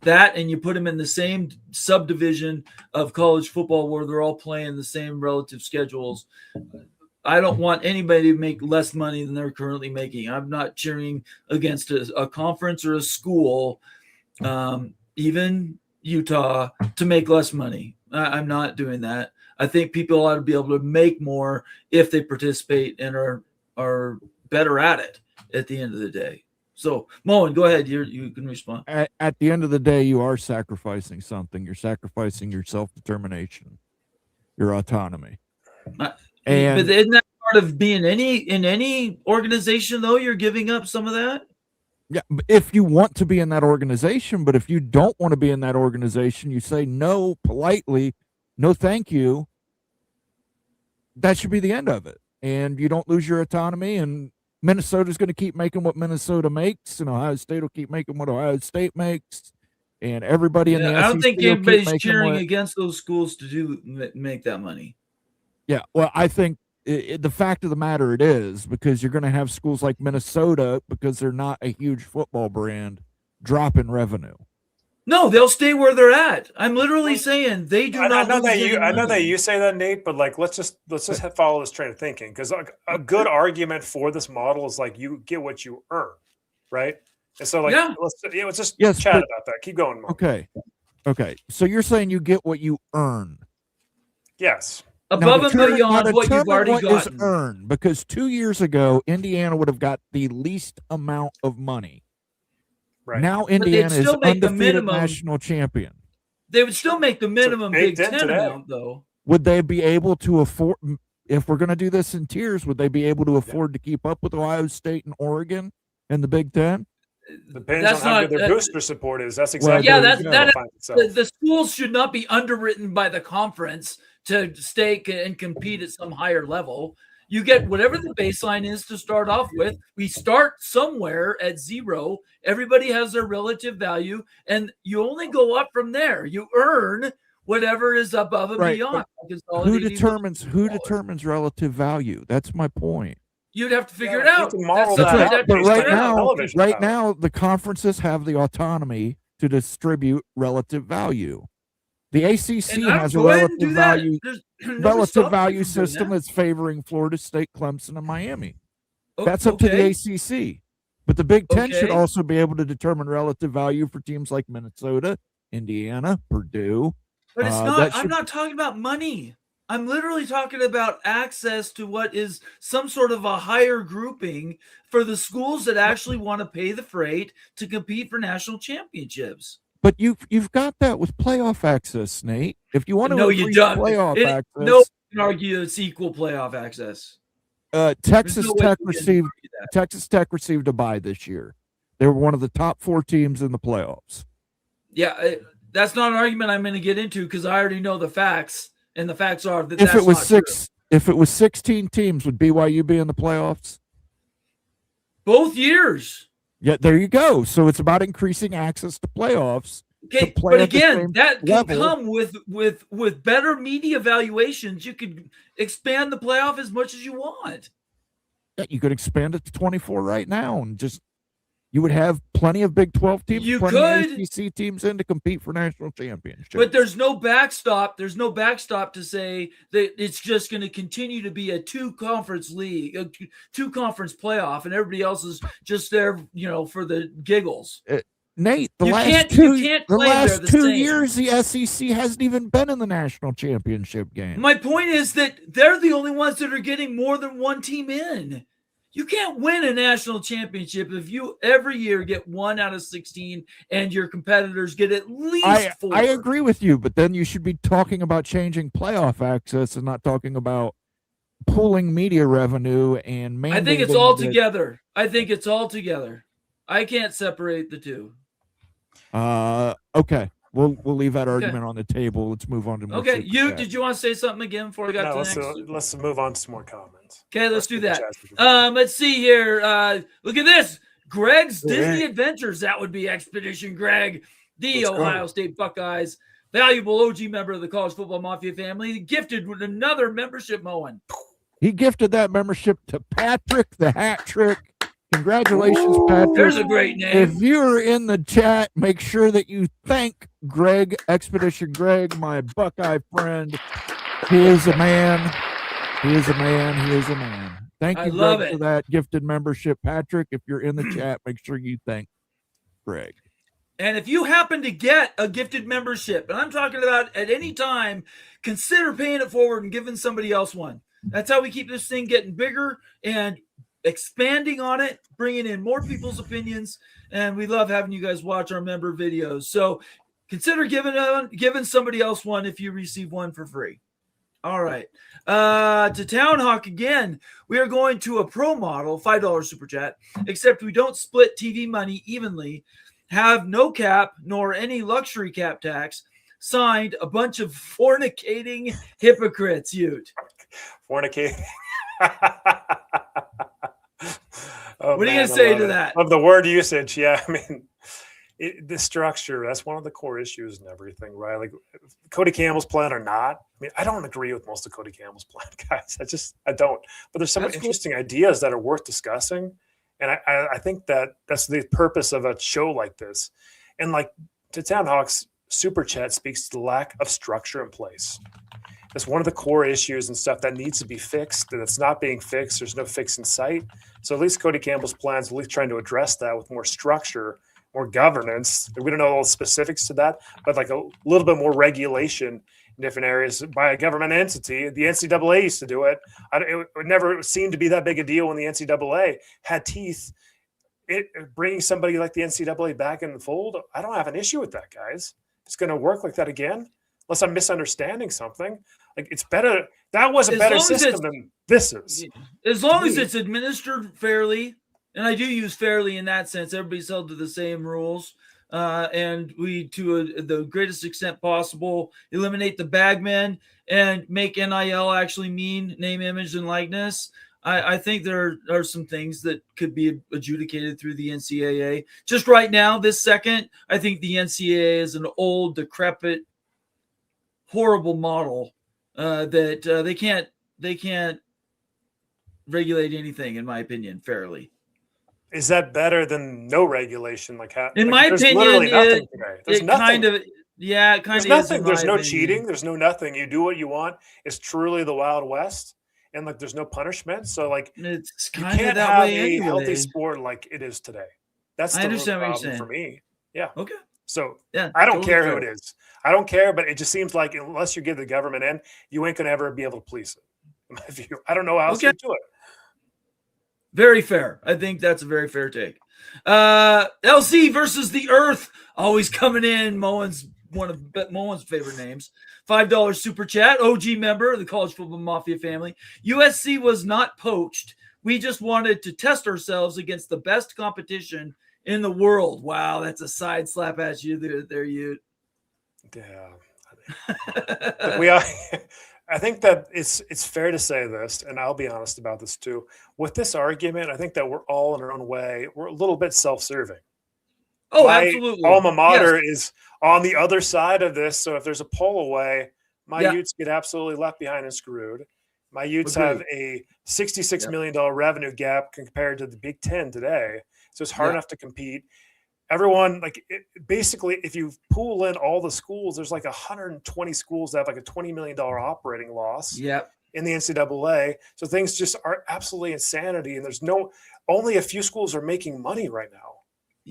That, and you put them in the same subdivision of college football where they're all playing the same relative schedules. I don't want anybody to make less money than they're currently making. I'm not cheering against a conference or a school, even Utah, to make less money. I'm not doing that. I think people ought to be able to make more if they participate and are better at it at the end of the day. So, Moen, go ahead. You can respond. At the end of the day, you are sacrificing something. You're sacrificing your self-determination, your autonomy. But isn't that part of being in any organization, though? You're giving up some of that? Yeah, if you want to be in that organization, but if you don't want to be in that organization, you say no politely, no thank you. That should be the end of it. And you don't lose your autonomy, and Minnesota's going to keep making what Minnesota makes, and Ohio State will keep making what Ohio State makes, and everybody in the SEC I don't think anybody's cheering what, against those schools to make that money. Yeah, well, I think the fact of the matter it is, because you're going to have schools like Minnesota, because they're not a huge football brand, drop in revenue. No, they'll stay where they're at. I'm literally saying they do not. I know that you say that, Nate, but like let's just follow this train of thinking, because like a good argument for this model is like you get what you earn, right? And so like let's just chat about that. Keep going, Mark. Okay. So you're saying you get what you earn? Yes. Above and beyond what you've already gotten. Is earned, because 2 years ago Indiana would have got the least amount of money. Right. Now Indiana is undefeated national champion. They would still make the minimum Big Ten amount, though. Would they be able to afford, if we're going to do this in tiers, would they be able to afford to keep up with Ohio State and Oregon and the Big Ten? Depends on how good their booster support is. That's exactly the schools should not be underwritten by the conference to stay and compete at some higher level. You get whatever the baseline is to start off with. We start somewhere at zero. Everybody has their relative value, and you only go up from there. You earn whatever is above and beyond. Who determines relative value? That's my point. You'd have to figure it out. But right now, the conferences have the autonomy to distribute relative value. The ACC has a relative value system that's favoring Florida State, Clemson, and Miami. That's up to the ACC. But the Big Ten should also be able to determine relative value for teams like Minnesota, Indiana, Purdue. But it's not. I'm not talking about money. I'm literally talking about access to what is some sort of a higher grouping for the schools that actually want to pay the freight to compete for national championships. But you've got that with playoff access, Nate. If you want to increase playoff access, no one can argue it's equal playoff access. Texas Tech received a bye this year. They were one of the top 4 teams in the playoffs. Yeah, that's not an argument I'm going to get into because I already know the facts, and the facts are that if it was 16 teams, would BYU be in the playoffs? Both years. Yeah, there you go. So it's about increasing access to playoffs. Okay, but again, that can come with better media valuations. You could expand the playoff as much as you want. Yeah, you could expand it to 24 right now and just You would have plenty of Big 12 teams, You plenty could. of ACC teams in to compete for national championships. But there's no backstop. There's no backstop to say that it's just going to continue to be a two-conference league, a two-conference playoff, and everybody else is just there, for the giggles. Nate, the You last can't two same. years, the SEC hasn't even been in the national championship game. My point is that they're the only ones that are getting more than one team in. You can't win a national championship if you every year get 1 out of 16 and your competitors get at least 4. I agree with you, but then you should be talking about changing playoff access and not talking about pooling media revenue and mandating. I think it's all together. I can't separate the two. Okay. We'll leave that argument on the table. Let's move on to more. Okay, did you want to say something again before we got to the next? Let's move on to some more comments. Okay, let's do that. Let's see here. Look at this. Greg's Disney Adventures. That would be Expedition Greg, the Ohio State Buckeyes, valuable OG member of the College Football Mafia family, gifted with another membership, Moen. He gifted that membership to Patrick the Hat Trick. Congratulations, Patrick. There's a great name. If you're in the chat, make sure that you thank Greg, Expedition Greg, my Buckeye friend. He is a man. He is a man. He is a man. Thank you, Greg, for that gifted membership. Patrick, if you're in the chat, make sure you thank Greg. And if you happen to get a gifted membership, and I'm talking about at any time, consider paying it forward and giving somebody else one. That's how we keep this thing getting bigger and expanding on it, bringing in more people's opinions, and we love having you guys watch our member videos. So consider giving somebody else one if you receive one for free. All right. To Town Hawk again, we are going to a pro model, $5 super chat, except we don't split TV money evenly, have no cap nor any luxury cap tax, signed a bunch of fornicating hypocrites, Ute. Fornicating. What are you going to say to that? Of the word usage, yeah. I mean, the structure, that's one of the core issues and everything, right? Like Cody Campbell's plan or not. I mean, I don't agree with most of Cody Campbell's plan, guys. I don't. But there's some interesting ideas that are worth discussing. And I think that's the purpose of a show like this. And like to Town Hawk's super chat speaks to the lack of structure in place. That's one of the core issues and stuff that needs to be fixed. And it's not being fixed. There's no fix in sight. So at least Cody Campbell's plans, at least trying to address that with more structure, more governance. We don't know all the specifics to that, but like a little bit more regulation in different areas by a government entity. The NCAA used to do it. It never seemed to be that big a deal when the NCAA had teeth. Bringing somebody like the NCAA back in the fold, I don't have an issue with that, guys. It's going to work like that again, unless I'm misunderstanding something. Like it's better. That was a better system than this is. As long as it's administered fairly, and I do use fairly in that sense, everybody's held to the same rules, and we, to the greatest extent possible, eliminate the bagmen and make NIL actually mean name, image, and likeness. I think there are some things that could be adjudicated through the NCAA. Just right now, this second, I think the NCAA is an old, decrepit, horrible model that they can't regulate anything, in my opinion, fairly. Is that better than no regulation? In my opinion, there's nothing. There's nothing. There's no cheating. There's no nothing. You do what you want. It's truly the Wild West, and like there's no punishment. So like it's you kind can't of that have way a healthy sport like it is today. That's the problem for me. Yeah. Okay. So yeah, I don't care who it is. I don't care, but it just seems like unless you give the government in, you ain't gonna ever be able to police it. In my view, I don't know how else to do it. Very fair. I think that's a very fair take. LC versus the Earth, always coming in. Moen's one of Moen's favorite names. $5 super chat. OG member of the College Football Mafia family. USC was not poached. We just wanted to test ourselves against the best competition in the world. Wow, that's a side slap at you there, you. Yeah. I think that it's fair to say this, and I'll be honest about this too. With this argument, I think that we're all in our own way. We're a little bit self-serving. Oh, absolutely. Alma mater is on the other side of this. So if there's a pull away, my Utes get absolutely left behind and screwed. My Utes have a $66 million revenue gap compared to the Big Ten today. So it's hard enough to compete. Everyone, basically, if you pool in all the schools, there's like 120 schools that have like a $20 million operating loss in the NCAA. So things just are absolutely insanity. And there's only a few schools are making money right now.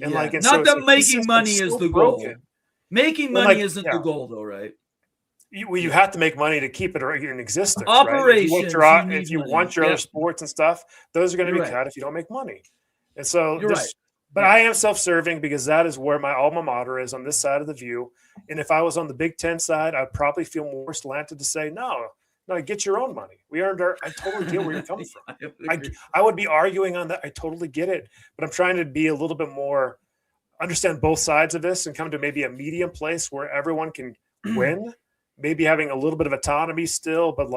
And and not so that making money is the goal. Making money isn't the goal, though, right? You have to make money to keep it in existence. Operations. Right? If you want your other sports and stuff, those are going to be cut if you don't make money. And so But I am self-serving because that is where my alma mater is, on this side of the view. And if I was on the Big Ten side, I'd probably feel more slanted to say, no, get your own money. We earned I totally get where you're coming from. I would be arguing on that. I totally get it. But I'm trying to be a little bit more, understand both sides of this and come to maybe a medium place where everyone can win, maybe having a little bit of autonomy still, but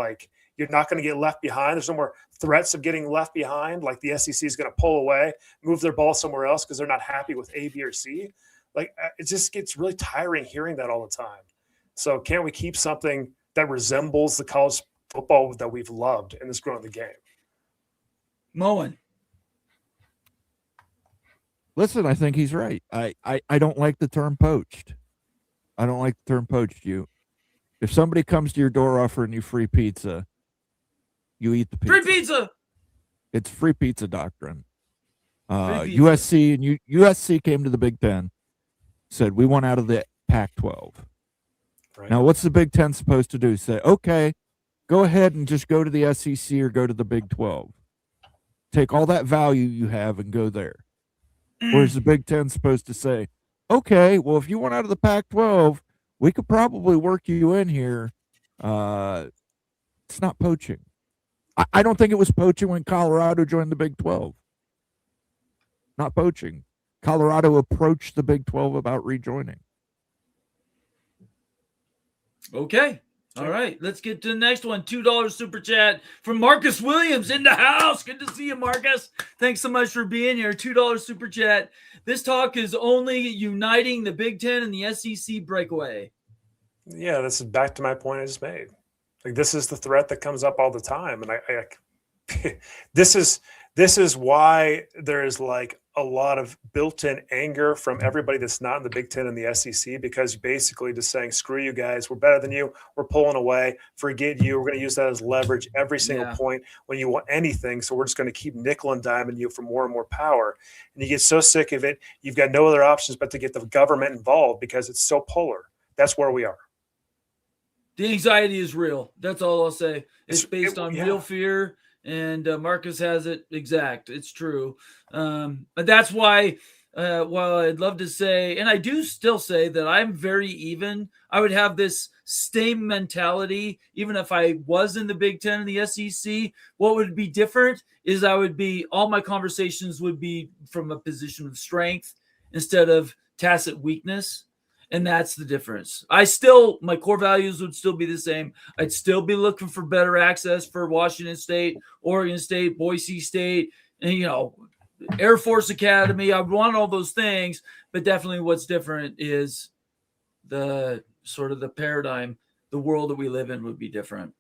you're not going to get left behind. There's no more threats of getting left behind. Like the SEC is going to pull away, move their ball somewhere else because they're not happy with A, B, or C. It just gets really tiring hearing that all the time. So can't we keep something that resembles the college football that we've loved and is growing the game? Moen. Listen, I think he's right. I don't like the term poached. I don't like the term poached. If somebody comes to your door offering you free pizza, you eat the pizza. Free pizza. It's free pizza doctrine. USC came to the Big Ten, said we want out of the Pac-12. Right. Now, what's the Big Ten supposed to do? Say, okay, go ahead and just go to the SEC or go to the Big 12. Take all that value you have and go there. Where's the Big Ten supposed to say, okay, well, if you want out of the Pac-12, we could probably work you in here. It's not poaching. I don't think it was poaching when Colorado joined the Big 12. Not poaching. Colorado approached the Big 12 about rejoining. Okay. All right. Let's get to the next one. $2 super chat from Marcus Williams in the house. Good to see you, Marcus. Thanks so much for being here. $2 super chat. This talk is only uniting the Big Ten and the SEC breakaway. Yeah, this is back to my point I just made. This is the threat that comes up all the time. And this is why there's a lot of built-in anger from everybody that's not in the Big Ten and the SEC, because basically just saying, screw you guys, we're better than you, we're pulling away, forget you, we're going to use that as leverage every single point when you want anything, so we're just going to keep nickel and diming you for more and more power. And you get so sick of it, you've got no other options but to get the government involved because it's so polar. That's where we are. The anxiety is real. That's all I'll say. It's based on real fear. And Marcus has it exact. It's true. But that's why, while I'd love to say, and I do still say that I'm very even, I would have this same mentality, even if I was in the Big Ten and the SEC. What would be different is all my conversations would be from a position of strength instead of tacit weakness. And that's the difference. My core values would still be the same. I'd still be looking for better access for Washington State, Oregon State, Boise State, and, Air Force Academy. I want all those things, but definitely what's different is the sort of the paradigm, the world that we live in would be different.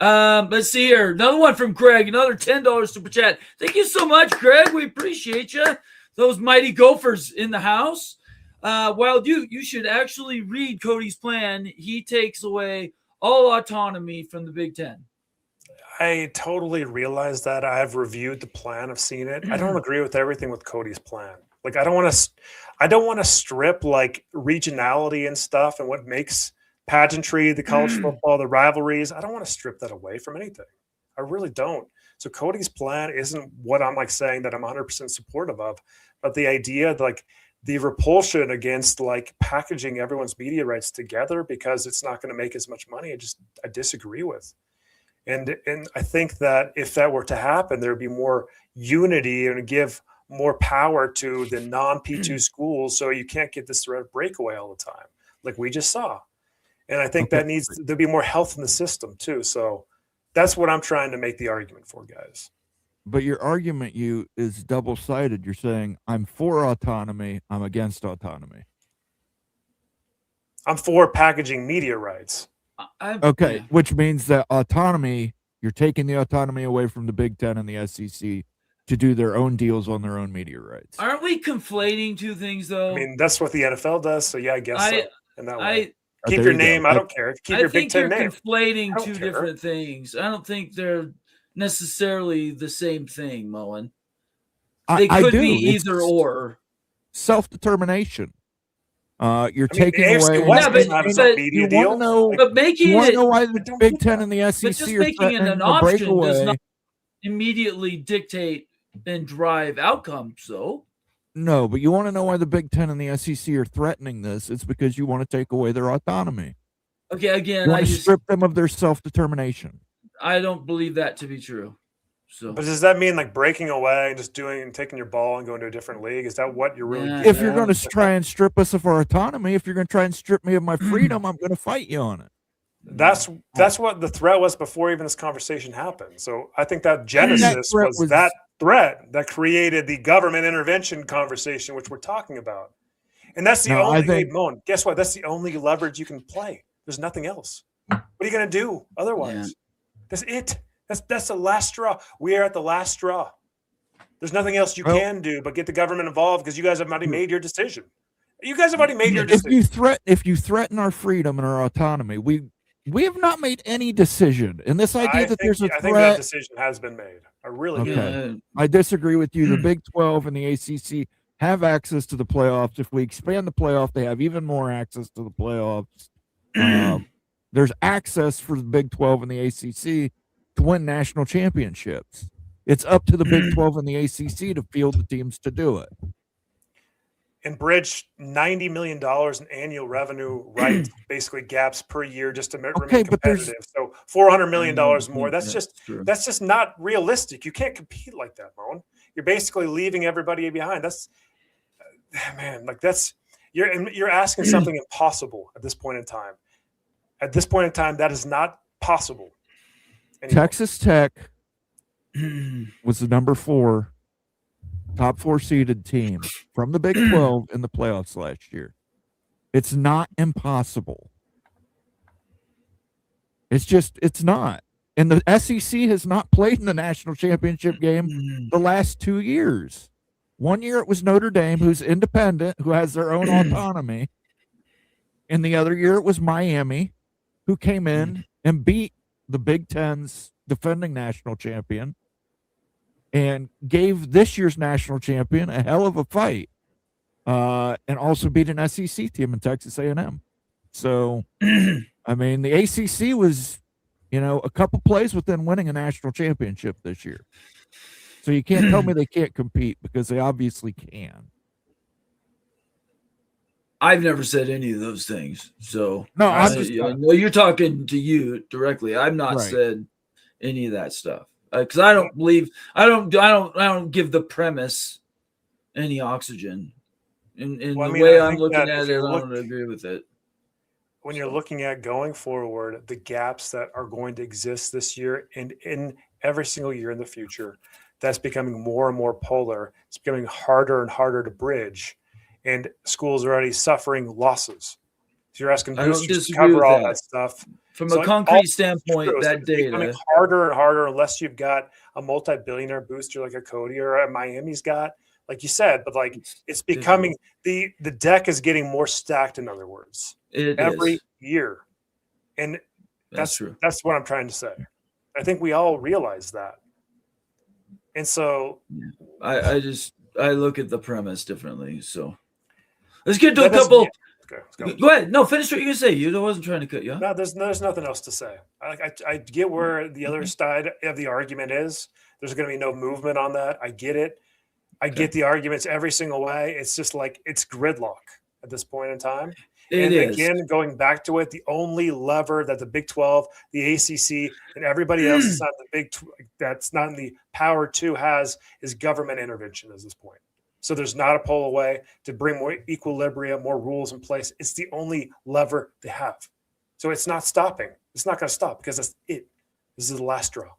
Let's see here. Another one from Greg, another $10 super chat. Thank you so much, Greg. We appreciate you. Those mighty Gophers in the house. Well, you should actually read Cody's plan. He takes away all autonomy from the Big Ten. I totally realize that. I've reviewed the plan. I've seen it. I don't agree with everything with Cody's plan. I don't want to strip regionality and stuff and what makes pageantry, the college football, the rivalries. I don't want to strip that away from anything. I really don't. So Cody's plan isn't what I'm saying that I'm 100% supportive of, but the idea the repulsion against packaging everyone's media rights together because it's not going to make as much money. I disagree with. And I think that if that were to happen, there'd be more unity and give more power to the non-P2 schools. So you can't get this threat of breakaway all the time, like we just saw. And I think that there'll be more health in the system too. So that's what I'm trying to make the argument for, guys. But your argument is double-sided. You're saying I'm for autonomy, I'm against autonomy. I'm for packaging media rights. Which means that autonomy, you're taking the autonomy away from the Big Ten and the SEC to do their own deals on their own media rights. Aren't we conflating two things, though? I mean, that's what the NFL does. So yeah, I guess so. In that way, keep There your you go. name. I don't care. Keep your Big Ten name. I think you're conflating I don't two care. different things. I don't think they're necessarily the same thing, Moen. They I could do. be It's either or. self-determination. You're I mean, taking the AFC away. West Yeah, doesn't have but a media you deal. want to know? But making You want to it, know why I the don't Big get Ten that. and the but SEC just are making it threatening an to option break does away? not immediately dictate and drive outcomes, though. No, but you want to know why the Big Ten and the SEC are threatening this? It's because you want to take away their autonomy. Okay, again, You want to strip them of their self-determination. I don't believe that to be true. So, But does that mean like breaking away and just taking your ball and going to a different league? Is that what you're really? Yeah. getting If you're at? going to try and strip us of our autonomy, if you're going to try and strip me of my freedom, I'm going to fight you on it. That's what the threat was before even this conversation happened. So I think that genesis was that threat that created the government intervention conversation, which we're talking about. And that's the only Moan. Guess what? That's the only leverage you can play. There's nothing else. What are you going to do otherwise? Yeah. That's it. That's the last straw. We are at the last straw. There's nothing else you can do but get the government involved because you guys have already made your decision. You guys have already made your decision. If you threaten our freedom and our autonomy, we have not made any decision. And this idea that there's a threat, I think that decision has been made. I really do. Okay. I disagree with you. The Big 12 and the ACC have access to the playoffs. If we expand the playoff, they have even more access to the playoffs. There's access for the Big 12 and the ACC to win national championships. It's up to the Big 12 and the ACC to field the teams to do it. And bridge $90 million in annual revenue, right? Basically gaps per year just to remain competitive. So $400 million more. That's just not realistic. You can't compete like that, Moan. You're basically leaving everybody behind. You're asking something impossible at this point in time. At this point in time, that is not possible anymore. Texas Tech was the top 4 seeded team from the Big 12 in the playoffs last year. It's not impossible. It's not. And the SEC has not played in the national championship game the last 2 years. One year it was Notre Dame, who's independent, who has their own autonomy. And the other year it was Miami, who came in and beat the Big Ten's defending national champion and gave this year's national champion a hell of a fight, and also beat an SEC team in Texas A&M. So, I mean, the ACC was, a couple plays within winning a national championship this year. So you can't tell me they can't compete because they obviously can. I've never said any of those things. So no, no, you're talking to you directly. I've not said any of that stuff. Because I don't believe I don't give the premise any oxygen. In the way I'm looking at it, I don't agree with it. When you're looking at going forward, the gaps that are going to exist this year and in every single year in the future, that's becoming more and more polar. It's becoming harder and harder to bridge, and schools are already suffering losses. So you're asking boosters to cover all that stuff. From a concrete standpoint, that data becoming harder and harder unless you've got a multi-billionaire booster like a Cody or a Miami's got, like you said. But like it's becoming the deck is getting more stacked. In other words, every year, and that's true. That's what I'm trying to say. I think we all realize that, and so I look at the premise differently. So let's get to a couple. Okay, go ahead. No, finish what you say. I wasn't trying to cut you off. No, there's nothing else to say. I get where the other side of the argument is. There's going to be no movement on that. I get it. I get the arguments every single way. It's just like it's gridlock at this point in time. Again, going back to it, the only lever that the Big 12, the ACC, and everybody else is not the that's not in the Power 2 has is government intervention at this point. So there's not a pull away to bring more equilibrium, more rules in place. It's the only lever they have. So it's not stopping. It's not going to stop because that's it. This is the last straw.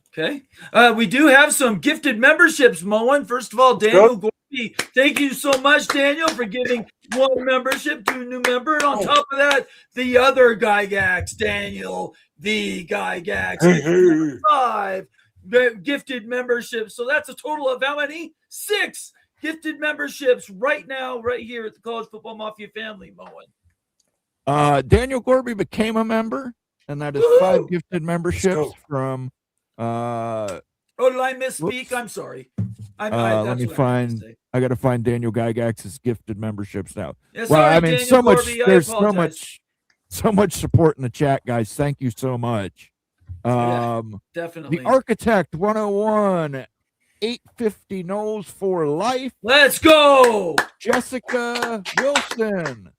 Okay. We do have some gifted memberships, Moen. First of all, Daniel Gordy, thank you so much, Daniel, for giving one membership to a new member. And on top of that, the other Gygax, Daniel, the Gygax, 5 gifted memberships. So that's a total of how many? 6 gifted memberships right now, right here at the College Football Mafia family, Moen. Daniel Gorby became a member, and that is 5 gifted memberships from. Did I misspeak? I'm sorry. Let me find. I got to find Daniel Gygax's gifted memberships now. Yeah, sorry, I mean, Daniel Gorby, there's so much support in the chat, guys. Thank you so much. Definitely. The Architect 101, 850 Knowles for life. Let's go. Jessica Wilson.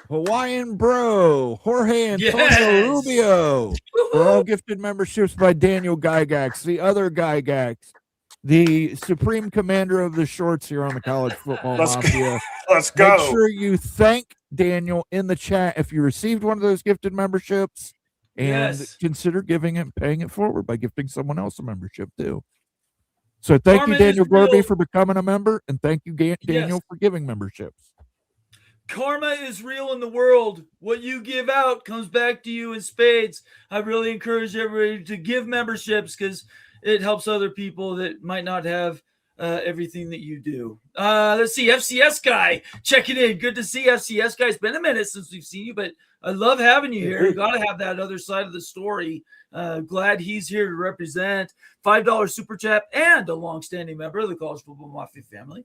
Hawaiian Bro, Jorge Antonio Rubio. We're all gifted memberships by Daniel Gygax, the other Gygax, the supreme commander of the shorts here on the College Football Mafia. Let's go. Make sure you thank Daniel in the chat if you received one of those gifted memberships, and consider giving it, paying it forward by gifting someone else a membership too. So thank you, Daniel Gorby, for becoming a member, and thank you, Daniel, for giving memberships. Karma is real in the world. What you give out comes back to you in spades. I really encourage everybody to give memberships because it helps other people that might not have everything that you do. Let's see. FCS guy checking in. Good to see FCS guy. It's been a minute since we've seen you, but I love having you here. You got to have that other side of the story. Glad he's here to represent. $5 super chat and a longstanding member of the College Football Mafia family.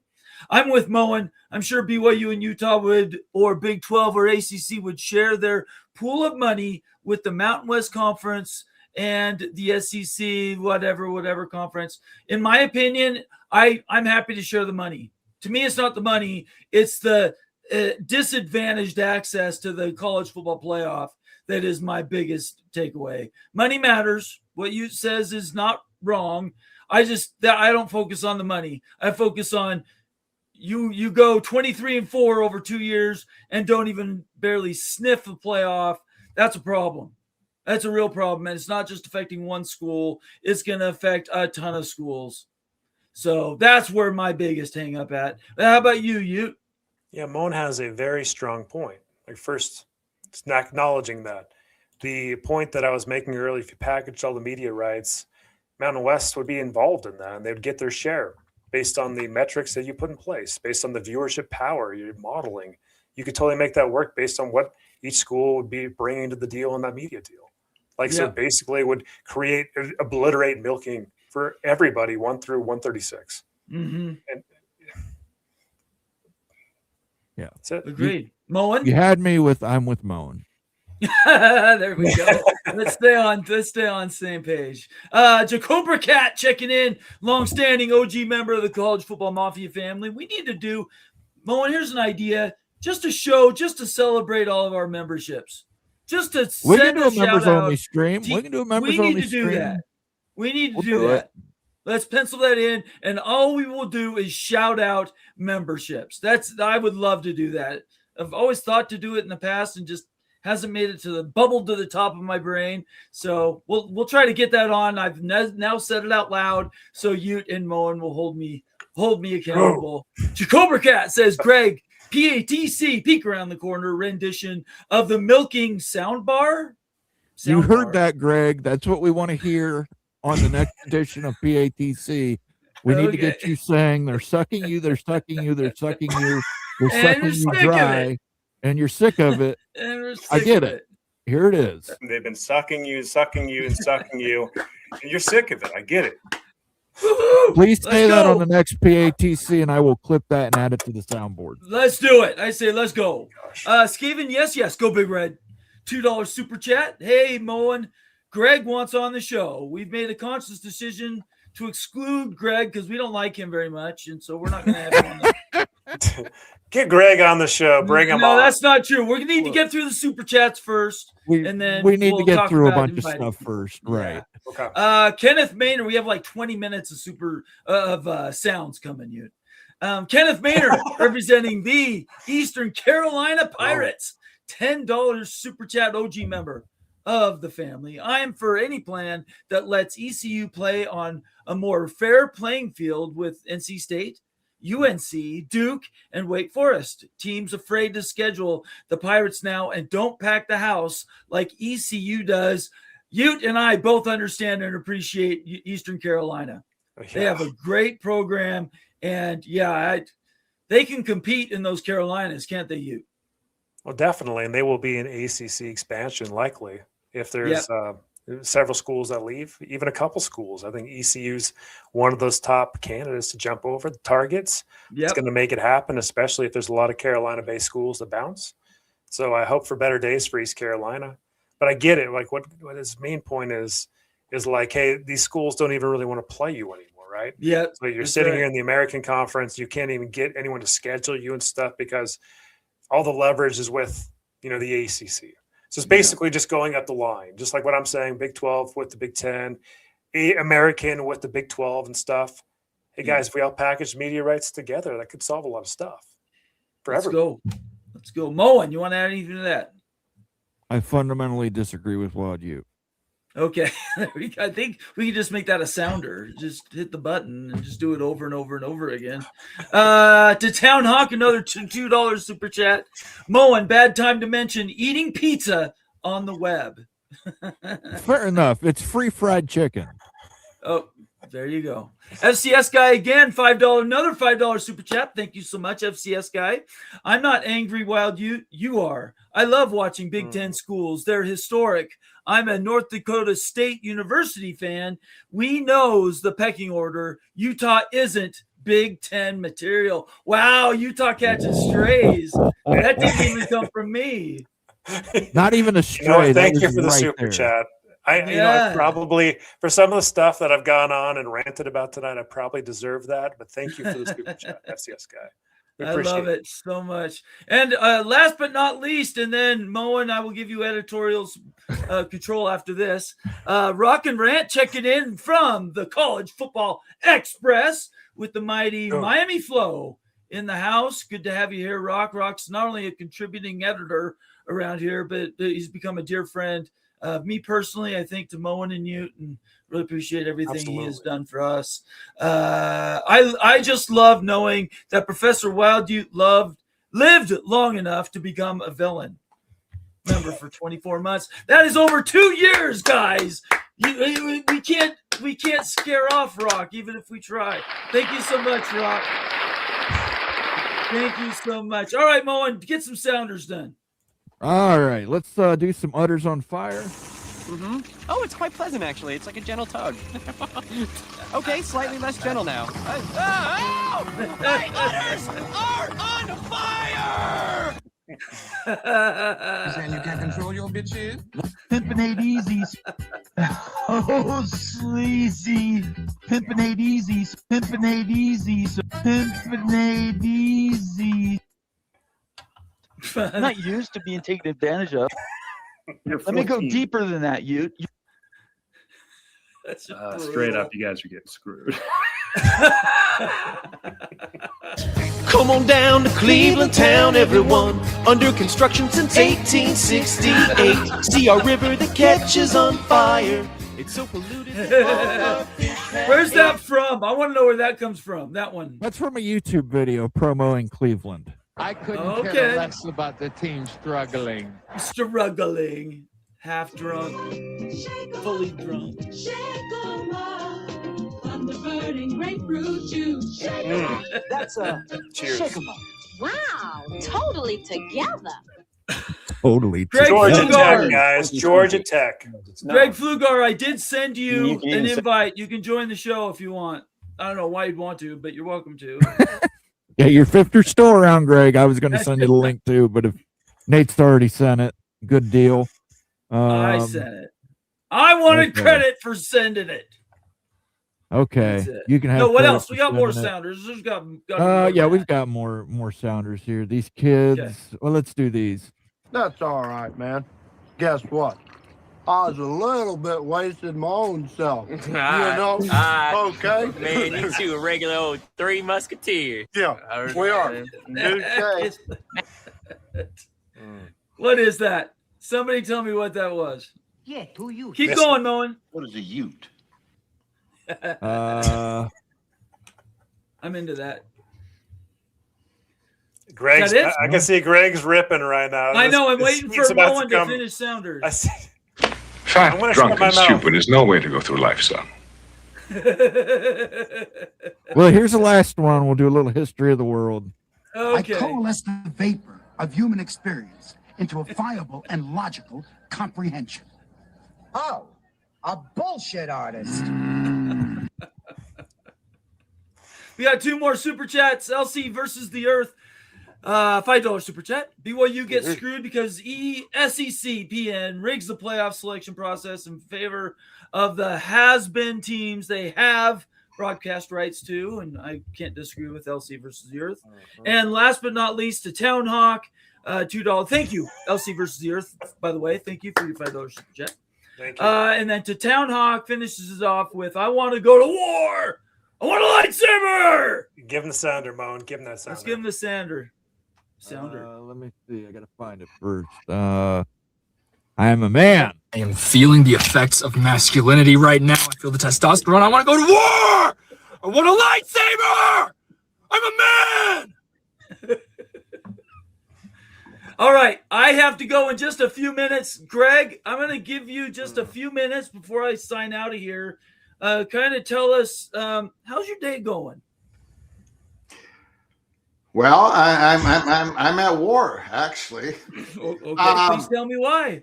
I'm with Moen. I'm sure BYU and Utah would, or Big 12 or ACC would share their pool of money with the Mountain West Conference and the SEC, whatever conference. In my opinion, I'm happy to share the money. To me, it's not the money. It's the disadvantaged access to the college football playoff that is my biggest takeaway. Money matters. What you says is not wrong. I don't focus on the money. I focus on you go 23-4 over 2 years and don't even barely sniff the playoff. That's a problem. That's a real problem. And it's not just affecting one school. It's going to affect a ton of schools. So that's where my biggest hang up at. How about you, Ute? Yeah, Moen has a very strong point. Like, first, it's not acknowledging that. The point that I was making earlier, if you packaged all the media rights, Mountain West would be involved in that, and they would get their share based on the metrics that you put in place, based on the viewership power you're modeling. You could totally make that work based on what each school would be bringing to the deal in that media deal. So basically it would obliterate milking for everybody 1 through 136. Mm-hmm. And yeah, that's it. Agreed. Moen? You had me with I'm with Moen. There we go. Let's stay on same page. Jacobra Cat checking in, long-standing OG member of the College Football Mafia family. We need to do, Moen, here's an idea, just to celebrate all of our memberships. Just to we can do a members only stream. We can do a members only stream. We need to do that. Let's pencil that in, and all we will do is shout out memberships. I would love to do that. I've always thought to do it in the past and just hasn't made it to the bubble to the top of my brain. So we'll try to get that on. I've now said it out loud, so Ute and Moen will hold me accountable. Jacobra Cat says, Greg, PATC, peek around the corner rendition of the milking soundbar. You heard that, Greg. That's what we want to hear on the next edition of PATC. We need to get you saying they're sucking you, they're sucking you, they're sucking you, they're sucking you dry, and you're sick of it. I get it. Here it is. They've been sucking you, and sucking you, and you're sick of it. I get it. Please say that on the next PATC, and I will clip that and add it to the soundboard. Let's do it. I say let's go. Skaven, yes, go Big Red. $2 super chat. Hey, Moen, Greg wants on the show. We've made a conscious decision to exclude Greg because we don't like him very much, and so we're not going to have him on the Get Greg on the show. Bring him on. No, that's not true. We're going to need to get through the super chats first, and then we need to get through a bunch of stuff first. Right. Okay. Kenneth Maynard, we have like 20 minutes of sounds coming. You, Kenneth Maynard, representing the Eastern Carolina Pirates, $10 super chat OG member of the family. I am for any plan that lets ECU play on a more fair playing field with NC State, UNC, Duke, and Wake Forest. Teams afraid to schedule the Pirates now and don't pack the house like ECU does. Ute and I both understand and appreciate Eastern Carolina. Yeah. They have a great program, and they can compete in those Carolinas, can't they, Ute? Well, definitely, and they will be an ACC expansion likely if there's several schools that leave, even a couple schools. I think ECU's one of those top candidates to jump over the targets. It's going to make it happen, especially if there's a lot of Carolina-based schools that bounce. So I hope for better days for East Carolina. But I get it. Like what his main point is like, hey, these schools don't even really want to play you anymore, right? Yeah. So you're sitting here in the American Conference. You can't even get anyone to schedule you and stuff because all the leverage is with, the ACC. So it's basically just going up the line, just like what I'm saying, Big 12 with the Big 10, American with the Big 12 and stuff. Hey, guys, if we all package media rights together, that could solve a lot of stuff for everyone. Let's go. Moen, you want to add anything to that? I fundamentally disagree with Wad Ute. Okay. I think we can just make that a sounder. Just hit the button and just do it over and over and over again. To Town Hawk, another $2 super chat. Moen, bad time to mention eating pizza on the web. Fair enough. It's free fried chicken. Oh, there you go. FCS guy again, $5, another $5 super chat. Thank you so much, FCS guy. I'm not angry, Wild you are. I love watching Big Ten schools. They're historic. I'm a North Dakota State University fan. We knows the pecking order. Utah isn't Big Ten material. Wow, Utah catches strays. That didn't even come from me. Not even a stray. Thank you for the super chat. I probably, for some of the stuff that I've gone on and ranted about tonight, I probably deserve that. But thank you for the super chat, FCS guy. I love it so much. And last but not least, and then Moen, I will give you editorials control after this. Rock and Rant checking in from the College Football Express with the mighty Miami Flow in the house. Good to have you here, Rock. Rock's not only a contributing editor around here, but he's become a dear friend. Me personally, I think to Moen and Ute, and really appreciate everything he has done for us. I just love knowing that Professor Wild Ute lived long enough to become a villain. Remember, for 24 months. That is over 2 years, guys. We can't scare off Rock, even if we try. Thank you so much, Rock. Thank you so much. All right, Moen, get some sounders done. All right, let's do some udders on fire. Mm-hmm. Oh, it's quite pleasant, actually. It's like a gentle tug. Okay, slightly less gentle now. My udders are on fire! Saying you can't control your bitches? Pimpin' ain't easy. Oh, sleazy. Pimpin' ain't easy. Pimpin' ain't easy. Pimpin' ain't easy. I'm not used to being taken advantage of. Let me go deeper than that, Ute. Straight up, you guys are getting screwed. Come on down to Cleveland town, everyone. Under construction since 1868. See our river that catches on fire. It's so polluted. Where's that from? I want to know where that comes from. That one. That's from a YouTube video promoting Cleveland. I couldn't care less about the team struggling. Struggling. Half drunk. Fully drunk. That's a cheers. shake 'em up. Wow, totally together. Totally. Greg Georgia Flugar. Tech, guys. Georgia Tech. Greg Flugar, I did send you an invite. You can join the show if you want. I don't know why you'd want to, but you're welcome to. Yeah, your fifth or still around, Greg. I was going to send you the link too, but if Nate's already sent it, good deal. I sent it. I wanted credit for sending it. Okay, you can have. No, what else? We got more sounders. There's got yeah, we've got more sounders here. These kids. Okay. Well, let's do these. That's all right, man. Guess what? I was a little bit wasted my own self. You know? Okay. Man, you two a regular old Three Musketeers. Yeah, we are. Okay. What is that? Somebody tell me what that was. Yeah, two Utes. Keep going, Moen. What is a Ute? I'm into that. Greg's. I can see Greg's ripping right now. I know. I'm waiting for Moen to finish Sounders. I'm gonna Fat, drunk, shut my and mouth. stupid is no way to go through life, son. Well, here's the last one. We'll do a little history of the world. Okay. I coalesce the vapor of human experience into a viable and logical comprehension. Oh, a bullshit artist. We got 2 more super chats. LC versus the Earth. $5 super chat. BYU gets screwed because SECPN rigs the playoff selection process in favor of the has-been teams they have broadcast rights to, and I can't disagree with LC versus the Earth. And last but not least, to Town Hawk, $2. Thank you, LC versus the Earth. By the way, thank you for your $5 super chat. Thank you. And then to Town Hawk finishes it off with, "I want to go to war. I want a lightsaber." Give him the sounder, Moan. Give him that sounder. Let's give him the sounder. Let me see. I gotta find it first. I am a man. I am feeling the effects of masculinity right now. I feel the testosterone. I want to go to war. I want a lightsaber. I'm a man. All right, I have to go in just a few minutes. Greg, I'm going to give you just a few minutes before I sign out of here. Kind of tell us, how's your day going? Well, I'm at war, actually. Okay, please tell me why.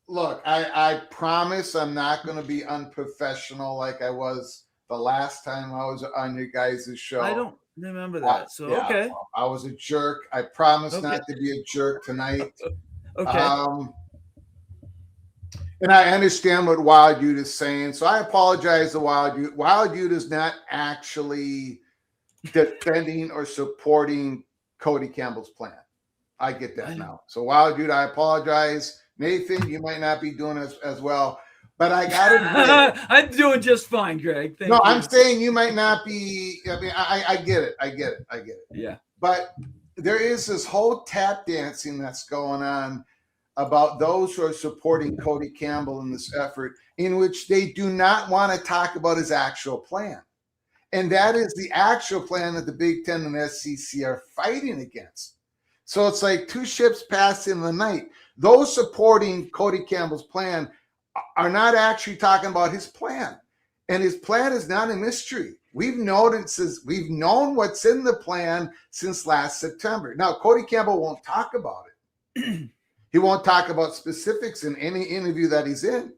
Look, I promise I'm not going to be unprofessional like I was the last time I was on your guys' show. I don't remember that. So, yeah, okay. I was a jerk. I promise Okay. not to be a jerk tonight. Okay. And I understand what Wild Youth is saying. So I apologize to Wild Youth. Wild Youth is not actually defending or supporting Cody Campbell's plan. I get that now. So Wild Youth, I apologize. Nathan, you might not be doing as well. But I got to I'm doing just fine, Greg. Thank no, you. I'm saying you might not be. I mean, I get it. I get it. Yeah. But there is this whole tap dancing that's going on about those who are supporting Cody Campbell in this effort, in which they do not want to talk about his actual plan. And that is the actual plan that the Big Ten and SEC are fighting against. So it's like two ships passing in the night. Those supporting Cody Campbell's plan are not actually talking about his plan. And his plan is not a mystery. We've known what's in the plan since last September. Now, Cody Campbell won't talk about it. He won't talk about specifics in any interview that he's in.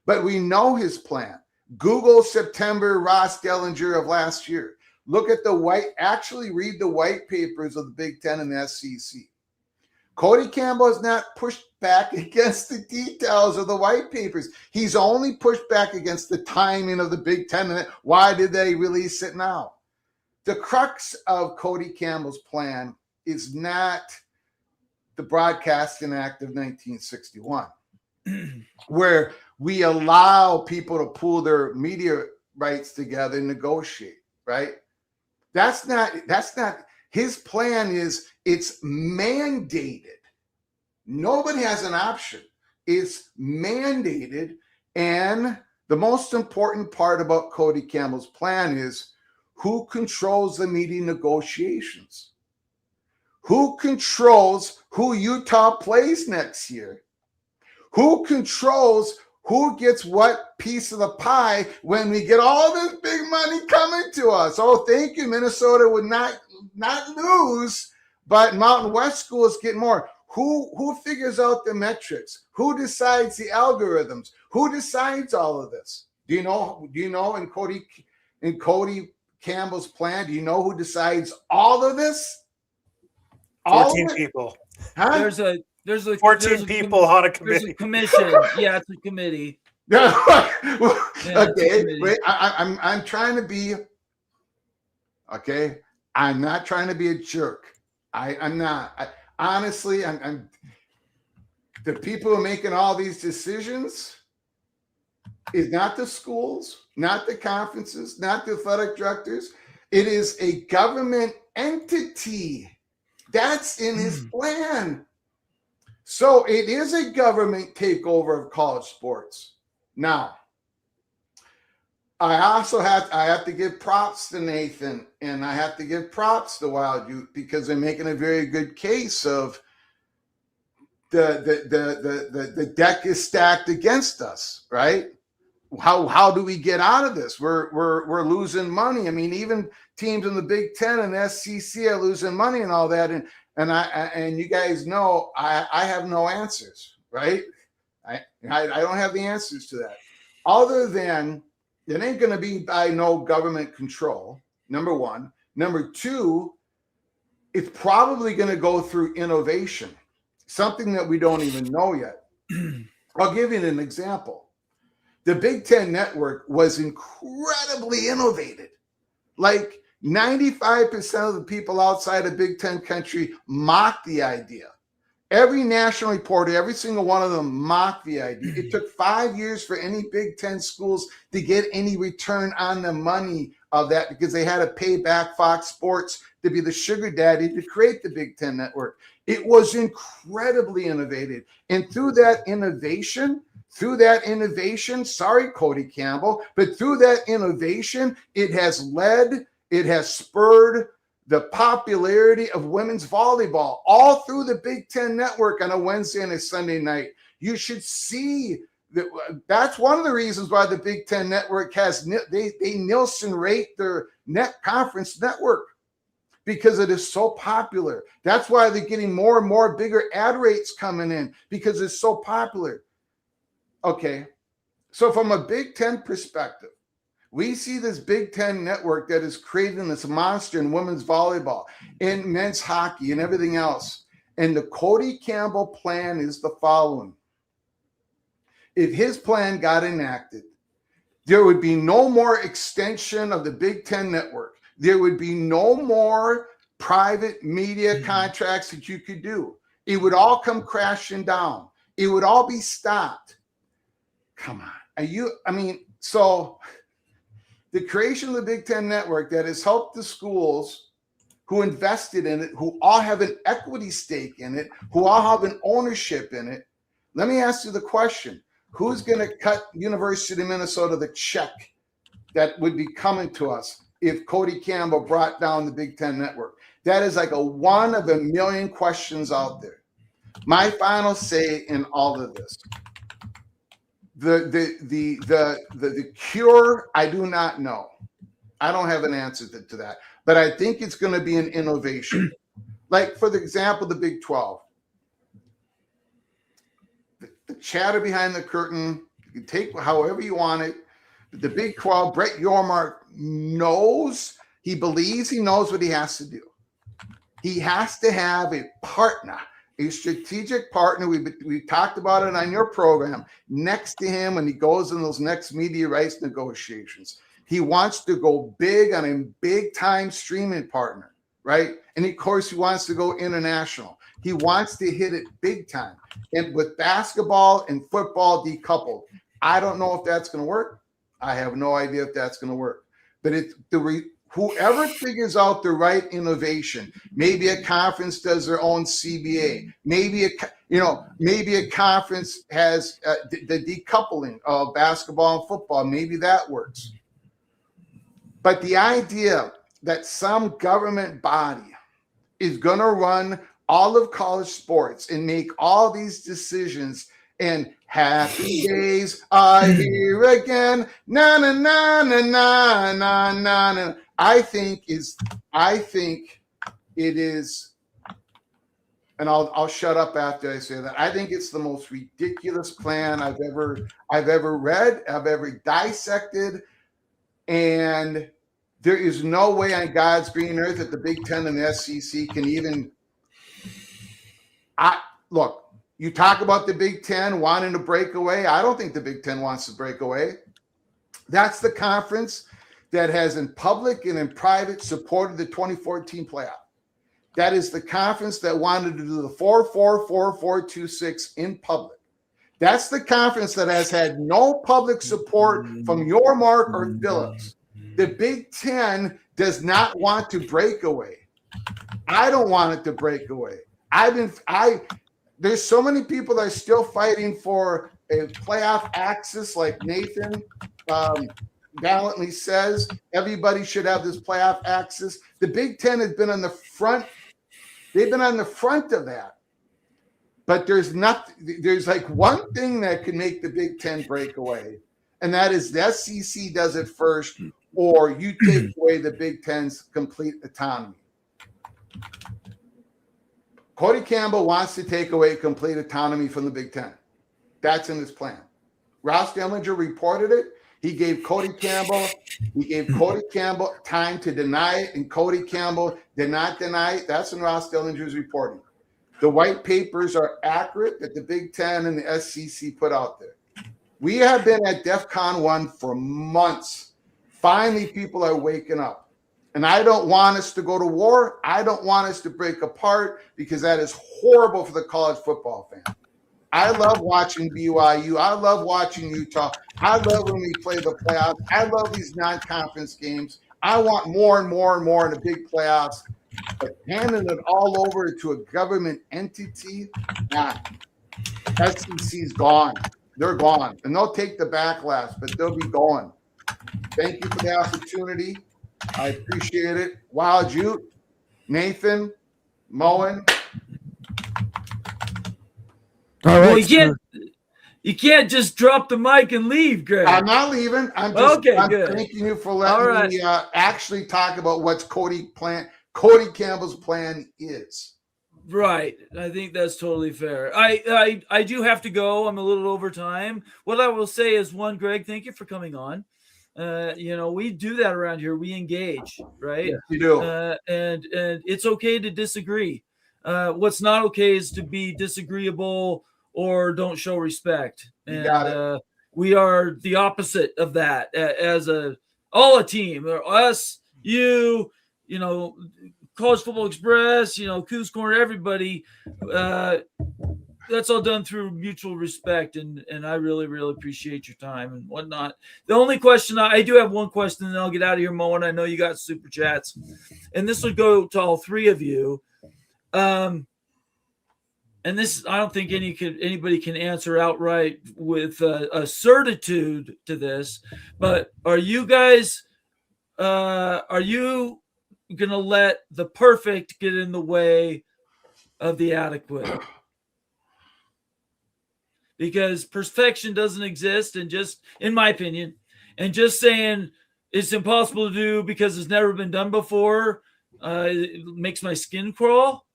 But we know his plan. Google September Ross Dellinger of last year. Look at read the white papers of the Big Ten and SEC. Cody Campbell has not pushed back against the details of the white papers. He's only pushed back against the timing of the Big Ten. And why did they release it now? The crux of Cody Campbell's plan is not the Broadcasting Act of 1961, where we allow people to pool their media rights together and negotiate, right? That's not his plan. It's mandated. Nobody has an option. It's mandated. And the most important part about Cody Campbell's plan is who controls the media negotiations? Who controls who Utah plays next year? Who controls who gets what piece of the pie when we get all this big money coming to us? Oh, thank you. Minnesota would not lose, but Mountain West schools get more. Who figures out the metrics? Who decides the algorithms? Who decides all of this? Do you know in Cody Campbell's plan, do you know who decides all of this? 14 people. Huh? There's a 14 people on a committee. There's a commission. Yeah, it's a committee. Okay, wait. I'm trying to be. Okay, I'm not trying to be a jerk. I'm not. Honestly, I'm. The people who are making all these decisions is not the schools, not the conferences, not the athletic directors. It is a government entity. That's in his plan. So it is a government takeover of college sports. Now, I have to give props to Nathan, and I have to give props to Wild Youth because they're making a very good case of the deck is stacked against us, right? How do we get out of this? We're losing money. I mean, even teams in the Big Ten and SEC are losing money and all that. And you guys know I have no answers, right? I don't have the answers to that, other than it ain't going to be by no government control. Number one. Number two, it's probably going to go through innovation, something that we don't even know yet. I'll give you an example. The Big Ten network was incredibly innovative. Like 95% of the people outside of Big Ten country mocked the idea. Every national reporter, every single one of them mocked the idea. It took 5 years for any Big Ten schools to get any return on the money of that, because they had to pay back Fox Sports to be the sugar daddy to create the Big Ten network. It was incredibly innovative. And through that innovation, sorry, Cody Campbell, but through that innovation, it has spurred the popularity of women's volleyball all through the Big Ten network on a Wednesday and a Sunday night. You should see that. That's one of the reasons why the Big Ten network has, they Nielsen rate their net conference network, because it is so popular. That's why they're getting more and more bigger ad rates coming in, because it's so popular. Okay, so from a Big Ten perspective, we see this Big Ten network that is creating this monster in women's volleyball, in men's hockey, and everything else. And the Cody Campbell plan is the following. If his plan got enacted, there would be no more extension of the Big Ten network. There would be no more private media contracts that you could do. It would all come crashing down. It would all be stopped. Come on. So the creation of the Big Ten network that has helped the schools who invested in it, who all have an equity stake in it, who all have an ownership in it. Let me ask you the question. Who's going to cut University of Minnesota the check that would be coming to us if Cody Campbell brought down the Big Ten network? That is like a one of a million questions out there. My final say in all of this. The cure, I do not know. I don't have an answer to that. But I think it's going to be an innovation. Like, for example, the Big 12. The chatter behind the curtain, you can take however you want it. The Big 12, Brett Yormark knows, he believes he knows what he has to do. He has to have a partner, a strategic partner. We talked about it on your program, next to him when he goes in those next media rights negotiations. He wants to go big on a big time streaming partner, right? And of course, he wants to go international. He wants to hit it big time. And with basketball and football decoupled, I don't know if that's going to work. I have no idea if that's going to work. But whoever figures out the right innovation, maybe a conference does their own CBA, maybe a conference has the decoupling of basketball and football, maybe that works. But the idea that some government body is going to run all of college sports and make all these decisions, and happy days are here again, na na na na na na na na. I think it is, and I'll shut up after I say that. I think it's the most ridiculous plan I've ever read, I've ever dissected, and there is no way on God's green earth that the Big Ten and the SEC can even. Look, you talk about the Big Ten wanting to break away. I don't think the Big Ten wants to break away. That's the conference that has in public and in private supported the 2014 playoff. That is the conference that wanted to do the 4-4-4-4-2-6 in public. That's the conference that has had no public support from Yormark or Phillips. The Big Ten does not want to break away. I don't want it to break away. There's so many people that are still fighting for a playoff access, like Nathan valiantly says. Everybody should have this playoff access. The Big Ten has been on the front. They've been on the front of that. But there's like one thing that can make the Big Ten break away, and that is the SEC does it first, or you take away the Big Ten's complete autonomy. Cody Campbell wants to take away complete autonomy from the Big Ten. That's in his plan. Ross Dellinger reported it. He gave Cody Campbell time to deny it, and Cody Campbell did not deny it. That's in Ross Dellinger's reporting. The white papers are accurate that the Big Ten and the SEC put out there. We have been at DEFCON 1 for months. Finally, people are waking up. And I don't want us to go to war. I don't want us to break apart because that is horrible for the college football fan. I love watching BYU. I love watching Utah. I love when we play the playoffs. I love these non-conference games. I want more and more and more in the big playoffs. But handing it all over to a government entity, nah. SEC's gone. They're gone. And they'll take the backlash, but they'll be going. Thank you for the opportunity. I appreciate it. Wild Ute, Nathan, Moen. All right. Well, you can't just drop the mic and leave, Greg. I'm not leaving. I'm thanking you for letting me actually talk about what's Cody Campbell's plan is. Right. I think that's totally fair. I do have to go. I'm a little over time. What I will say is, one, Greg, thank you for coming on. We do that around here. We engage, right? Yes, you do. And it's okay to disagree. What's not okay is to be disagreeable or don't show respect. And we are the opposite of that as a team. Us, you, College Football Express, Coos Corner, everybody. That's all done through mutual respect, and I really, really appreciate your time and whatnot. The only question I do have one question, and then I'll get out of here, Mo, and I know you got super chats, and this would go to all three of you. And this, I don't think anybody can answer outright with a certitude to this, but are you guys, are you going to let the perfect get in the way of the adequate? Because perfection doesn't exist, and just, in my opinion, and just saying it's impossible to do because it's never been done before, it makes my skin crawl.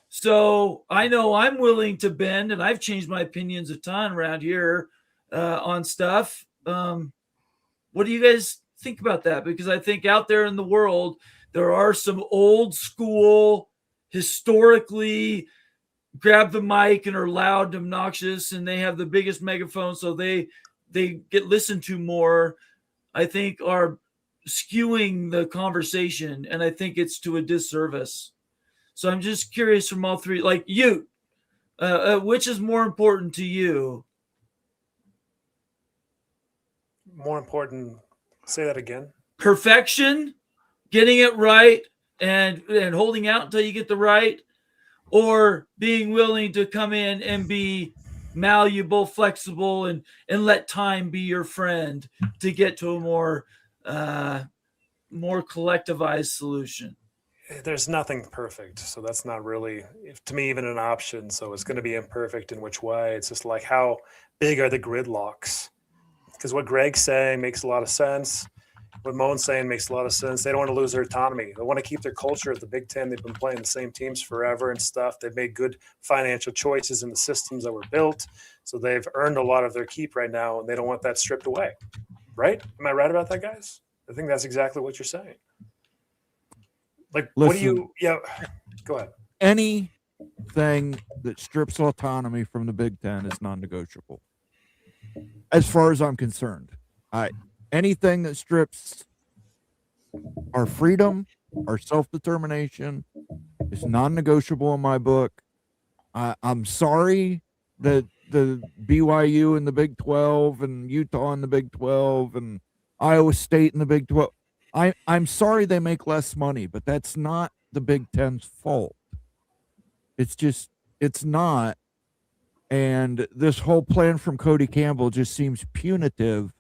So I know I'm willing to bend, and I've changed my opinions a ton around here on stuff. What do you guys think about that? Because I think out there in the world, there are some old school, historically grab the mic and are loud and obnoxious, and they have the biggest megaphone, so they get listened to more, I think, are skewing the conversation, and I think it's to a disservice. So I'm just curious from all three, like you, which is more important to you? More important, say that again. Perfection, getting it right, and holding out until you get the right, or being willing to come in and be malleable, flexible, and let time be your friend to get to a more collectivized solution. There's nothing perfect, so that's not really, to me, even an option. So it's going to be imperfect in which way. It's just like, how big are the gridlocks? Because what Greg's saying makes a lot of sense. What Moen's saying makes a lot of sense. They don't want to lose their autonomy. They want to keep their culture at the Big Ten. They've been playing the same teams forever and stuff. They've made good financial choices in the systems that were built. So they've earned a lot of their keep right now, and they don't want that stripped away. Right? Am I right about that, guys? I think that's exactly what you're saying. Like, listen, what do you, go ahead. Anything that strips autonomy from the Big Ten is non-negotiable. As far as I'm concerned, anything that strips our freedom, our self-determination is non-negotiable in my book. I'm sorry that the BYU in the Big 12 and Utah in the Big 12 and Iowa State in the Big 12, I'm sorry they make less money, but that's not the Big Ten's fault. It's not. And this whole plan from Cody Campbell just seems punitive.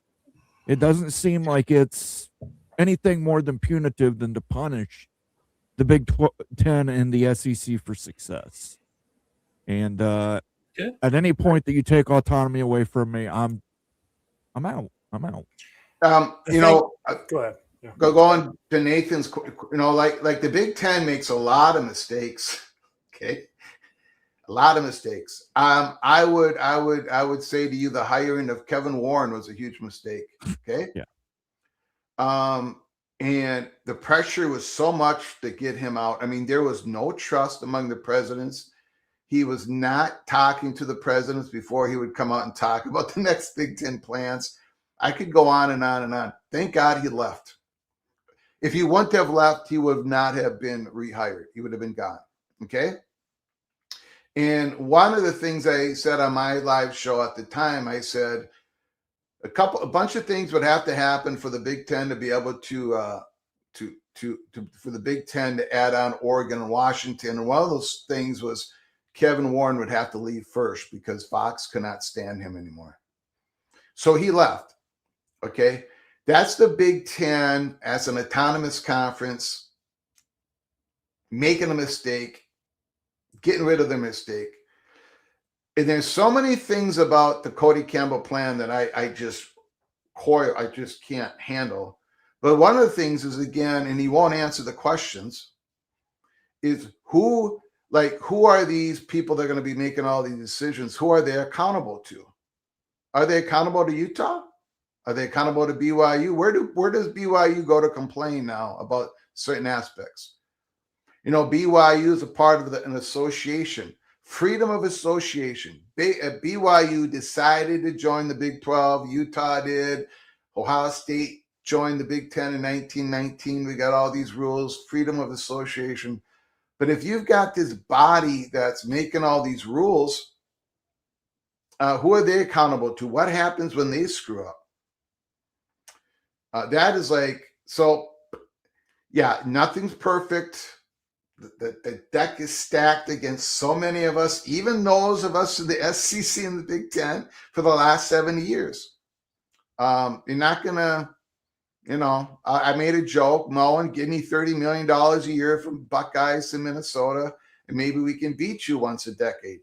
It doesn't seem like it's anything more than punitive than to punish the Big Ten and the SEC for success. And at any point that you take autonomy away from me, I'm out. I'm out. Go ahead. Yeah. Go on to Nathan's. Like the Big Ten makes a lot of mistakes. Okay, a lot of mistakes. I would say to you, the hiring of Kevin Warren was a huge mistake. Okay. Yeah. And the pressure was so much to get him out. I mean, there was no trust among the presidents. He was not talking to the presidents before he would come out and talk about the next Big Ten plans. I could go on and on and on. Thank God he left. If he wouldn't have left, he would not have been rehired. He would have been gone. Okay. And one of the things I said on my live show at the time, I said a bunch of things would have to happen for the Big Ten to be able to for the Big Ten to add on Oregon and Washington. And one of those things was Kevin Warren would have to leave first because Fox could not stand him anymore. So he left. Okay. That's the Big Ten as an autonomous conference making a mistake, getting rid of the mistake. And there's so many things about the Cody Campbell plan that I just can't handle. But one of the things is, again, and he won't answer the questions, is who are these people that are going to be making all these decisions? Who are they accountable to? Are they accountable to Utah? Are they accountable to BYU? Where does BYU go to complain now about certain aspects? BYU is a part of an association, freedom of association. BYU decided to join the Big 12. Utah did. Ohio State joined the Big 10 in 1919. We got all these rules, freedom of association. But if you've got this body that's making all these rules, who are they accountable to? What happens when they screw up? That is nothing's perfect. The deck is stacked against so many of us, even those of us in the SEC and the Big Ten for the last 70 years. You're not going to, I made a joke, Moen, give me $30 million a year from Buckeyes in Minnesota, and maybe we can beat you once a decade.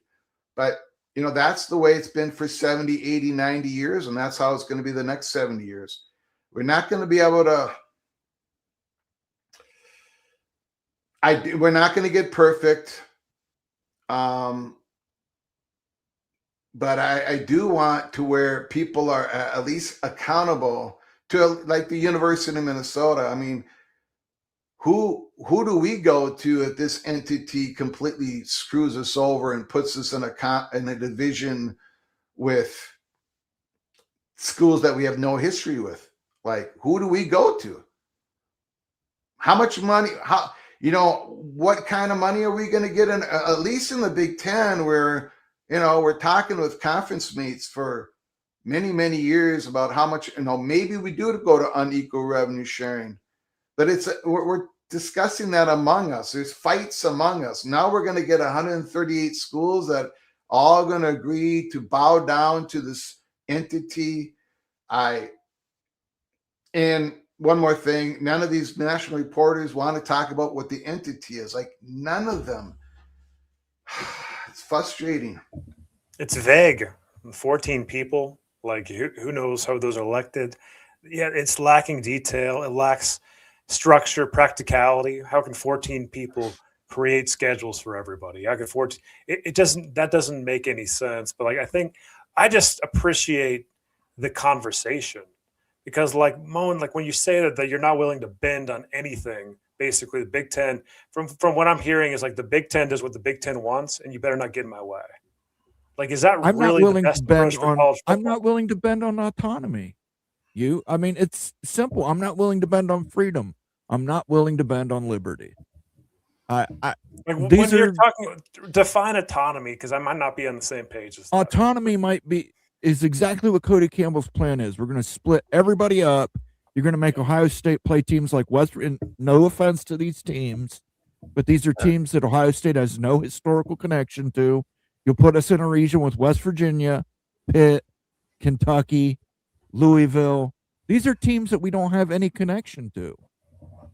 But, that's the way it's been for 70, 80, 90 years, and that's how it's going to be the next 70 years. We're not going to be able to we're not going to get perfect. But I do want to where people are at least accountable to, like the University of Minnesota. I mean, who do we go to if this entity completely screws us over and puts us in a division with schools that we have no history with? Like, who do we go to? How much money? What kind of money are we going to get in, at least in the Big Ten, where, we're talking with conference mates for many, many years about how much, maybe we do go to unequal revenue sharing, but we're discussing that among us. There's fights among us. Now we're going to get 138 schools that all going to agree to bow down to this entity. And one more thing, none of these national reporters want to talk about what the entity is. Like, none of them. It's frustrating. It's vague. 14 people, like who knows how those are elected? Yeah, it's lacking detail. It lacks structure, practicality. How can 14 people create schedules for everybody? How can 14? That doesn't make any sense. But I just appreciate the conversation. Because Moen, when you say that you're not willing to bend on anything, basically the Big Ten, from what I'm hearing is the Big Ten does what the Big Ten wants, and you better not get in my way. Is that I'm really not willing the best to bend approach for on? college football? I'm not willing to bend on autonomy. It's simple. I'm not willing to bend on freedom. I'm not willing to bend on liberty. When you're talking, define autonomy, because I might not be on the same page as that. Autonomy is exactly what Cody Campbell's plan is. We're going to split everybody up. You're going to make Ohio State play teams like Western. No offense to these teams, but these are teams that Ohio State has no historical connection to. You'll put us in a region with West Virginia, Pitt, Kentucky, Louisville. These are teams that we don't have any connection to.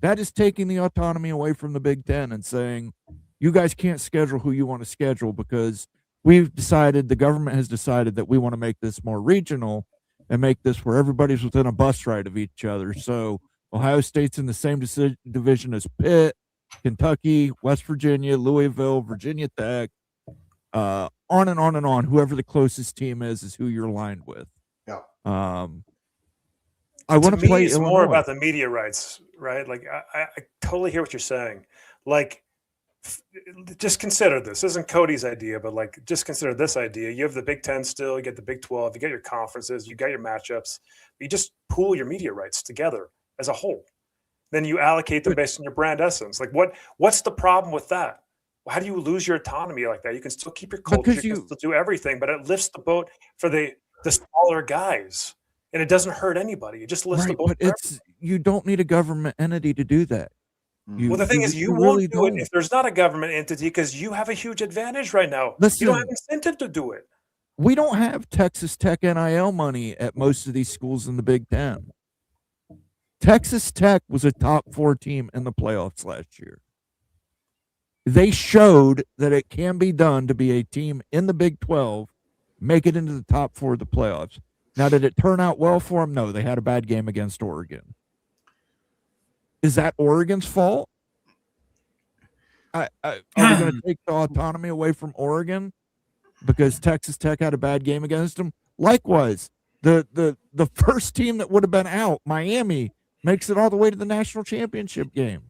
That is taking the autonomy away from the Big Ten and saying, you guys can't schedule who you want to schedule because the government has decided that we want to make this more regional and make this where everybody's within a bus ride of each other. So Ohio State's in the same division as Pitt, Kentucky, West Virginia, Louisville, Virginia Tech, on and on and on. Whoever the closest team is who you're aligned with. Yeah. I want to play. It's more about the media rights, right? Like I totally hear what you're saying. Like, just consider this isn't Cody's idea, but like just consider this idea. You have the Big Ten still, you get the Big 12, you get your conferences, you got your matchups. You just pool your media rights together as a whole. Then you allocate them based on your brand essence. Like what's the problem with that? How do you lose your autonomy like that? You can still keep your culture, you can still do everything, but it lifts the boat for the smaller guys. And it doesn't hurt anybody. It just lifts the boat. But you don't need a government entity to do that. Well, the thing is, you won't do it if there's not a government entity because you have a huge advantage right now. Listen, you don't have incentive to do it. We don't have Texas Tech NIL money at most of these schools in the Big Ten. Texas Tech was a top 4 team in the playoffs last year. They showed that it can be done to be a team in the Big 12, make it into the top 4 of the playoffs. Now, did it turn out well for them? No, they had a bad game against Oregon. Is that Oregon's fault? Are we going to take the autonomy away from Oregon because Texas Tech had a bad game against them? Likewise, the first team that would have been out, Miami, makes it all the way to the national championship game.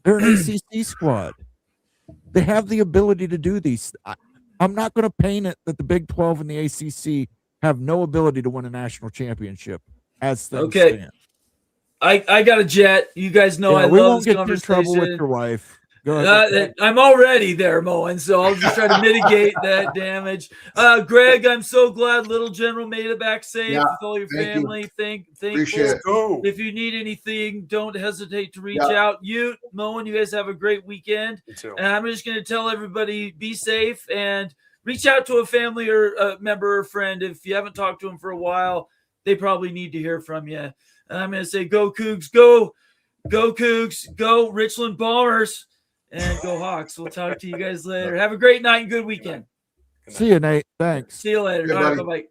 They're an ACC squad. They have the ability to do these. I'm not going to paint it that the Big 12 and the ACC have no ability to win a national championship as things stand. I got a jet. You guys know I love this conversation. We won't get in trouble with your wife. Go ahead. I'm already there, Moen, so I'll just try to mitigate that damage. Greg, I'm so glad Little General made it back safe with all your family. Appreciate it. If you need anything, don't hesitate to reach out. Moen, you guys have a great weekend. And I'm just going to tell everybody, be safe and reach out to a family or a member or friend. If you haven't talked to them for a while, they probably need to hear from you. And I'm going to say, go Cougs, go Cougs, go Richland Bombers, and go Hawks. We'll talk to you guys later. Have a great night and good weekend. See you, Nate. Thanks. See you later. All right, bye-bye.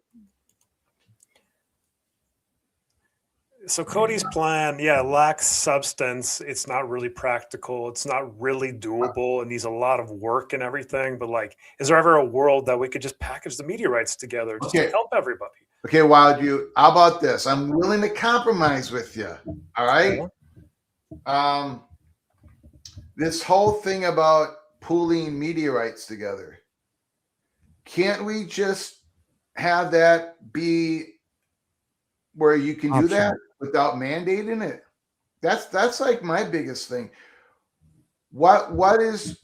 So Cody's plan, lacks substance. It's not really practical. It's not really doable. It needs a lot of work and everything. But like, is there ever a world that we could just package the media rights together just to help everybody? Okay, Wild You, how about this? I'm willing to compromise with you. All right. This whole thing about pooling media rights together. Can't we just have that be where you can do that without mandating it? That's like my biggest thing. Let's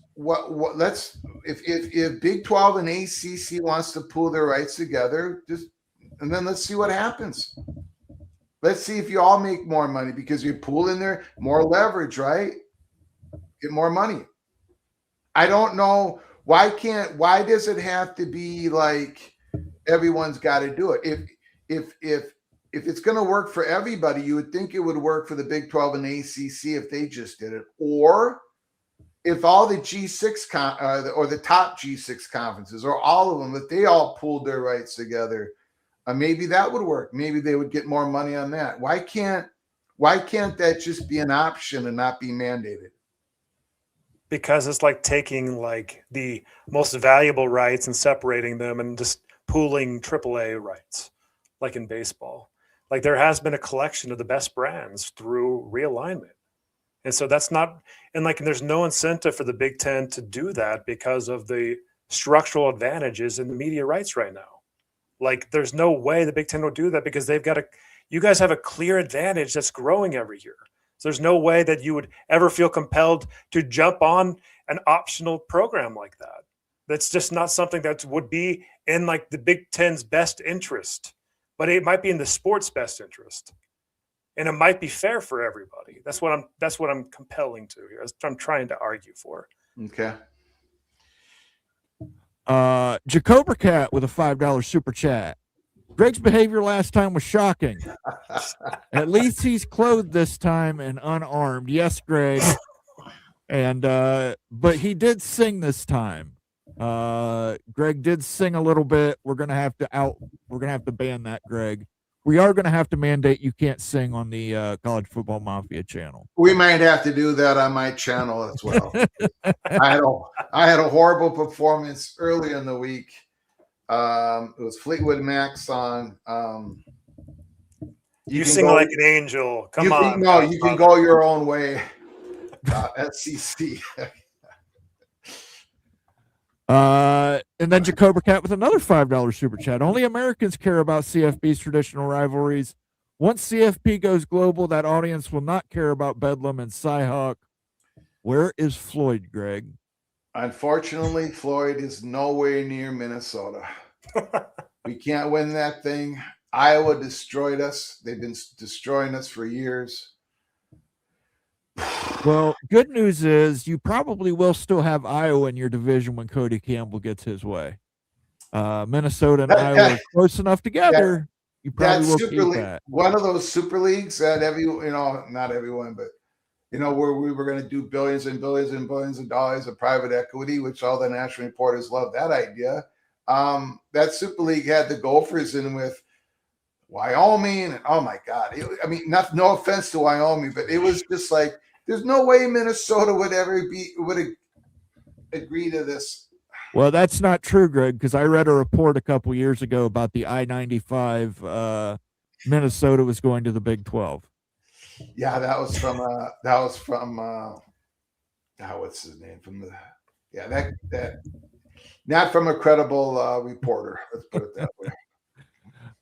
if Big 12 and ACC wants to pool their rights together, and then let's see what happens. Let's see if you all make more money because you're pooling there, more leverage, right? Get more money. I don't know why does it have to be like everyone's got to do it? If it's going to work for everybody, you would think it would work for the Big 12 and ACC if they just did it, or if all the G6 or the top G6 conferences or all of them, if they all pooled their rights together, maybe that would work. Maybe they would get more money on that. Why can't that just be an option and not be mandated? Because it's like taking like the most valuable rights and separating them and just pooling AAA rights, like in baseball. Like there has been a collection of the best brands through realignment. And so that's not, and like, there's no incentive for the Big Ten to do that because of the structural advantages in the media rights right now. Like there's no way the Big Ten will do that because you guys have a clear advantage that's growing every year. So there's no way that you would ever feel compelled to jump on an optional program like that. That's just not something that would be in like the Big Ten's best interest, but it might be in the sport's best interest. And it might be fair for everybody. That's what I'm compelling to here. That's what I'm trying to argue for. Okay. Jacobra Cat with a $5 super chat. Greg's behavior last time was shocking. At least he's clothed this time and unarmed. Yes, Greg. And but he did sing this time. Greg did sing a little bit. We're gonna have to ban that, Greg. We are gonna have to mandate you can't sing on the College Football Mafia channel. We might have to do that on my channel as well. I had a horrible performance early in the week. It was Fleetwood Mac song. You sing like an angel. Come on. No, you can go your own way. SCC. And then Jacoba Cat with another $5 super chat. Only Americans care about CFB's traditional rivalries. Once CFP goes global, that audience will not care about Bedlam and Cyhawk. Where is Floyd, Greg? Unfortunately, Floyd is nowhere near Minnesota. We can't win that thing. Iowa destroyed us. They've been destroying us for years. Well, good news is you probably will still have Iowa in your division when Cody Campbell gets his way. Minnesota and Iowa are close enough together. You probably will keep that. One of those super leagues that not everyone, but where we were going to do billions and billions and billions of dollars of private equity, which all the national reporters love that idea. That super league had the Gophers in with Wyoming, and oh my God! No offense to Wyoming, but it was just like there's no way Minnesota would agree to this. Well, that's not true, Greg, because I read a report a couple years ago about the I-95. Minnesota was going to the Big 12. Yeah, that was from what's his name that not from a credible reporter. Let's put it that way.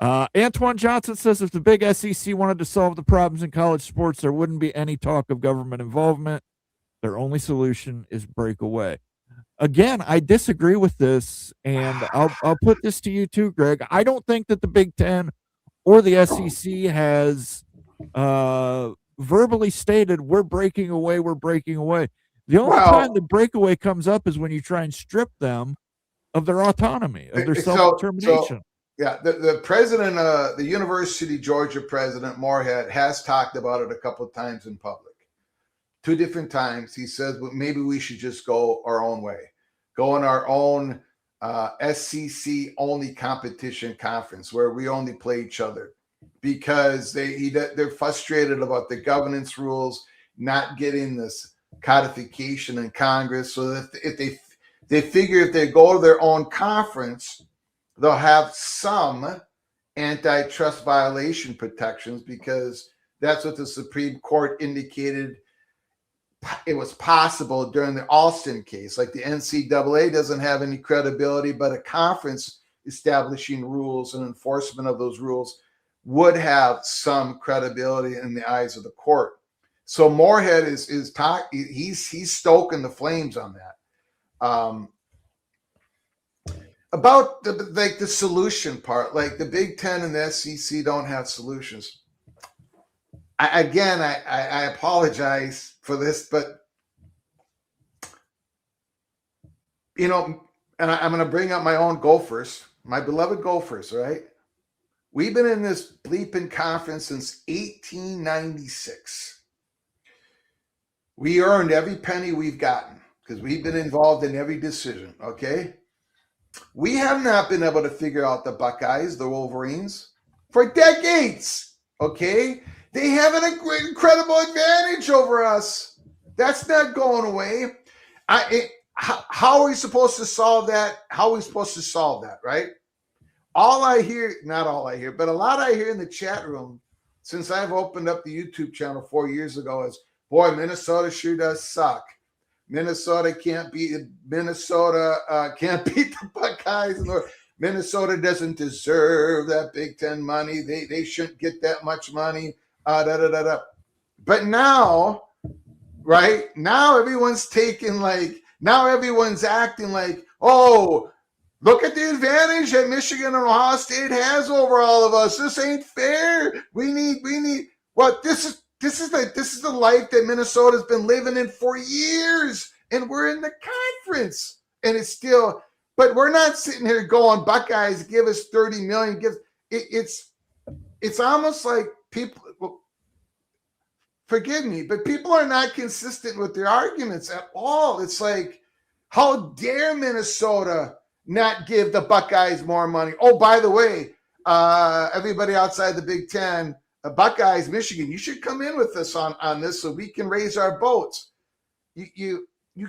Antoine Johnson says if the big SEC wanted to solve the problems in college sports, there wouldn't be any talk of government involvement. Their only solution is break away. Again, I disagree with this, and I'll put this to you too, Greg. I don't think that the Big Ten or the SEC has verbally stated we're breaking away. The only time the breakaway comes up is when you try and strip them of their autonomy, of their self-determination. The president, the University of Georgia president, Moorhead, has talked about it a couple of times in public. 2 different times. He says, well, maybe we should just go our own way, go in our own SEC only competition conference where we only play each other, because they're frustrated about the governance rules not getting this codification in Congress. So that if they figure if they go to their own conference, they'll have some antitrust violation protections, because that's what the Supreme Court indicated it was possible during the Alston case. Like the NCAA doesn't have any credibility, but a conference establishing rules and enforcement of those rules would have some credibility in the eyes of the court. So Moorhead he's stoking the flames on that. About the solution part, like the Big Ten and the SEC don't have solutions. I apologize for this, but and I'm going to bring up my own Gophers, my beloved Gophers, right? We've been in this bleeping conference since 1896. We earned every penny we've gotten because we've been involved in every decision, okay? We have not been able to figure out the Buckeyes, the Wolverines, for decades, okay? They have an incredible advantage over us. That's not going away. How are we supposed to solve that? Right? Not all I hear, but a lot I hear in the chat room since I've opened up the YouTube channel 4 years ago is, boy, Minnesota sure does suck. Minnesota can't beat the Buckeyes. Minnesota doesn't deserve that Big Ten money. They shouldn't get that much money. But now, right now, everyone's acting like, oh, look at the advantage that Michigan and Ohio State has over all of us. This ain't fair. We need what this is the life that Minnesota's been living in for years, and we're in the conference, and it's still. But we're not sitting here going, Buckeyes, give us $30 million. It's almost like people. Forgive me, but people are not consistent with their arguments at all. It's like How dare Minnesota not give the Buckeyes more money? Oh, by the way, everybody outside the Big Ten, Buckeyes, Michigan, you should come in with us on this so we can raise our boats. You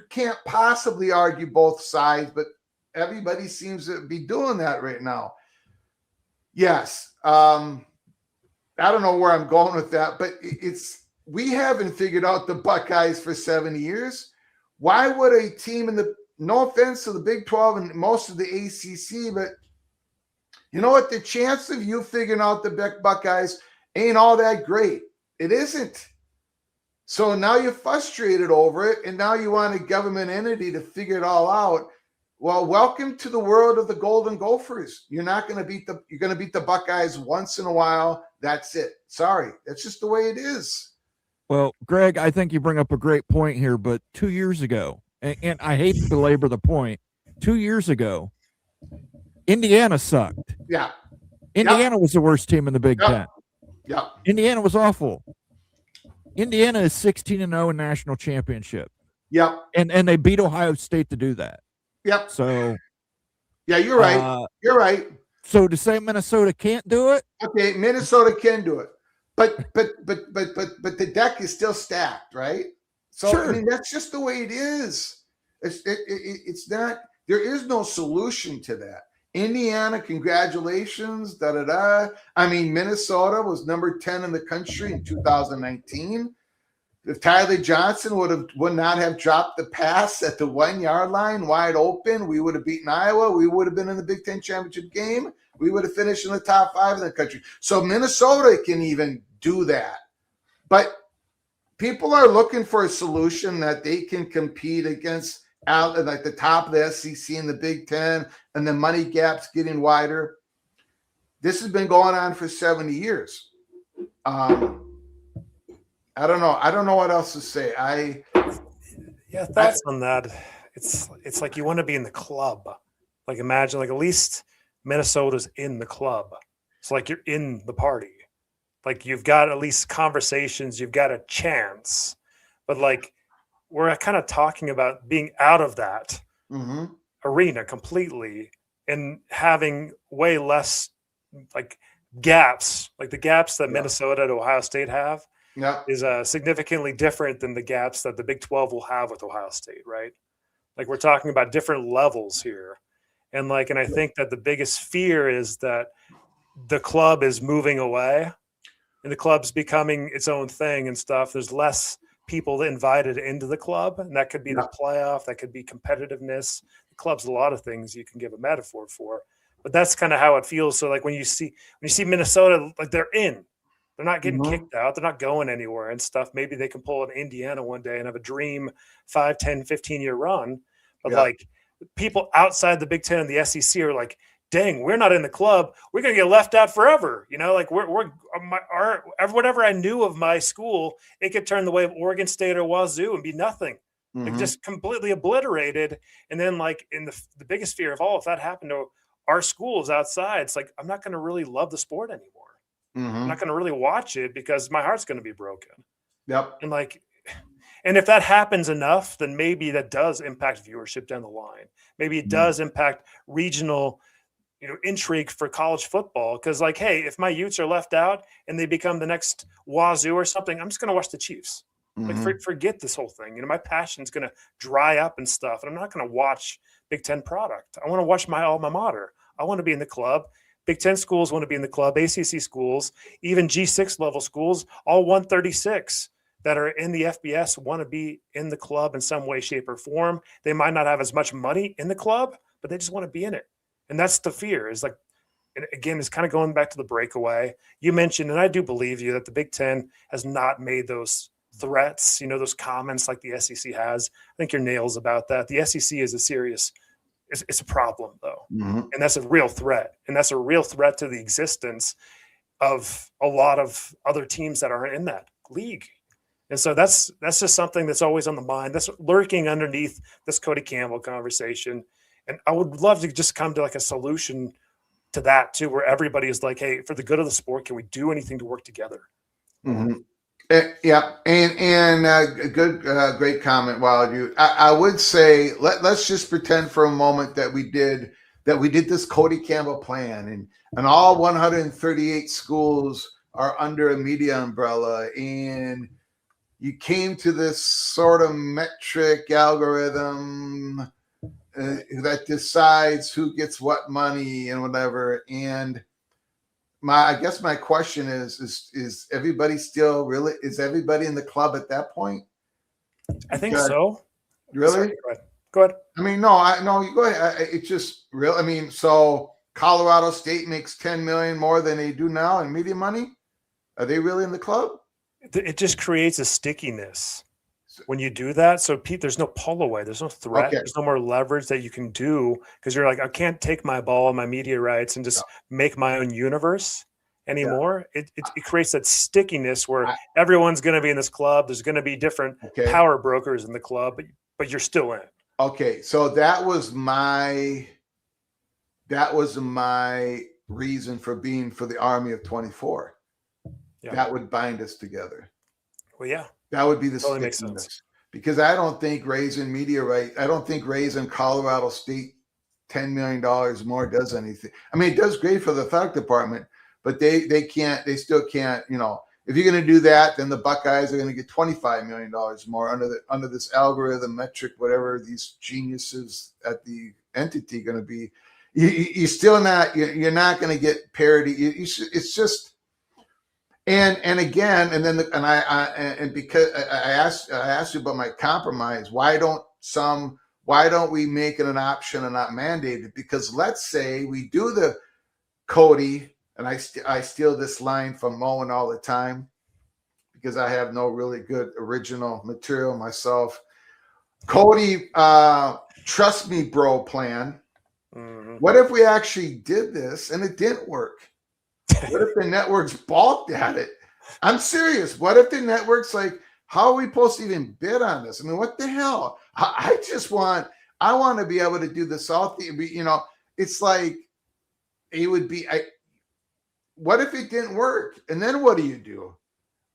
can't possibly argue both sides, but everybody seems to be doing that right now. Yes. I don't know where I'm going with that, but we haven't figured out the Buckeyes for 7 years. Why would a team no offense to the Big 12 and most of the ACC, but you know what? The chance of you figuring out the Buckeyes ain't all that great. It isn't. So now you're frustrated over it, and now you want a government entity to figure it all out. Well, welcome to the world of the Golden Gophers. You're going to beat the Buckeyes once in a while. That's it. Sorry. That's just the way it is. Well, Greg, I think you bring up a great point here, but 2 years ago, and I hate to belabor the point, 2 years ago, Indiana sucked. Yeah. Indiana was the worst team in the Big Ten. Yeah. Indiana was awful. Indiana is 16-0 in national championship. Yep. And they beat Ohio State to do that. Yep. So yeah, you're right. You're right. So to say Minnesota can't do it? Okay, Minnesota can do it. But the deck is still stacked, right? So sure. I mean, that's just the way it is. It's not, there is no solution to that. Indiana, congratulations, I mean, Minnesota was number 10 in the country in 2019. If Tyler Johnson would not have dropped the pass at the 1 yard line wide open, we would have beaten Iowa. We would have been in the Big Ten championship game. We would have finished in the top 5 in the country. So Minnesota can even do that. But people are looking for a solution that they can compete against out at like the top of the SEC and the Big Ten, and the money gaps getting wider. This has been going on for 70 years. I don't know. I don't know what else to say. Thoughts on that. It's like you want to be in the club. Like imagine like at least Minnesota's in the club. It's like you're in the party. Like you've got at least conversations, you've got a chance. But like we're kind of talking about being out of that arena completely and having way less like gaps, like the gaps that Minnesota and Ohio State have is significantly different than the gaps that the Big 12 will have with Ohio State, right? Like we're talking about different levels here. And I think that the biggest fear is that the club is moving away and the club's becoming its own thing and stuff. There's less people invited into the club, and that could be the playoff, that could be competitiveness. The club's a lot of things you can give a metaphor for, but that's kind of how it feels. So like when you see Minnesota, like they're in, they're not getting kicked out, they're not going anywhere and stuff. Maybe they can pull an Indiana one day and have a dream 5, 10, 15-year run. But like people outside the Big Ten and the SEC are like, dang, we're not in the club. We're going to get left out forever. You know, like whatever I knew of my school, it could turn the way of Oregon State or Wazoo and be nothing. Like just completely obliterated. And then like in the biggest fear of all, if that happened to our schools outside, it's like, I'm not going to really love the sport anymore. I'm not going to really watch it because my heart's going to be broken. Yep. And if that happens enough, then maybe that does impact viewership down the line. Maybe it does impact regional intrigue for college football. Because like, hey, if my Utes are left out and they become the next Wazoo or something, I'm just going to watch the Chiefs. Like forget this whole thing. My passion's going to dry up and stuff. And I'm not going to watch Big Ten product. I want to watch my alma mater. I want to be in the club. Big Ten schools want to be in the club. ACC schools, even G6 level schools, all 136 that are in the FBS want to be in the club in some way, shape, or form. They might not have as much money in the club, but they just want to be in it. And that's the fear is like, and again, it's kind of going back to the breakaway. You mentioned, and I do believe you, that the Big Ten has not made those threats, those comments like the SEC has. I think your nails about that. The SEC is it's a problem though. And that's a real threat. And that's a real threat to the existence of a lot of other teams that aren't in that league. And so that's just something that's always on the mind. That's lurking underneath this Cody Campbell conversation. And I would love to just come to like a solution to that too, where everybody is like, hey, for the good of the sport, can we do anything to work together? Yeah, and great comment, Wild You. I would say let's just pretend for a moment that we did this Cody Campbell plan, and all 138 schools are under a media umbrella, and you came to this sort of metric algorithm that decides who gets what money and whatever. And I guess my question is everybody still really, is everybody in the club at that point? I think so. Really? Sorry, go ahead. I mean, no, you go ahead. It's just real. I mean, so Colorado State makes 10 million more than they do now in media money. Are they really in the club? It just creates a stickiness when you do that. So Pete, there's no pull away. There's no threat. Okay. There's no more leverage that you can do, because you're like, I can't take my ball and my media rights and just make my own universe anymore. Yeah. It creates that stickiness where everyone's going to be in this club. There's going to be different power brokers in the club, but you're still in. Okay. So that was my reason for being for the Army of 24. Yeah. That would bind us together. Well, yeah. That would be the totally stickiness. Makes sense. Because I don't think raising media right. I don't think raising Colorado State $10 million more does anything. I mean, it does great for the athletic department, but they still can't, if you're going to do that, then the Buckeyes are going to get $25 million more under this algorithm metric, whatever these geniuses at the entity going to be. You're still not, you're not going to get parity. It's just, and again, and then because I asked you about my compromise, why don't we make it an option and not mandated? Because let's say we do the Cody, and I steal this line from Moen all the time because I have no really good original material myself. Cody, trust me, bro plan. Mm-hmm. What if we actually did this and it didn't work? What if the networks balked at it? I'm serious. What if the network's like, how are we supposed to even bid on this? I mean, what the hell? I want to be able to do the it's like, it would be, what if it didn't work? And then what do you do?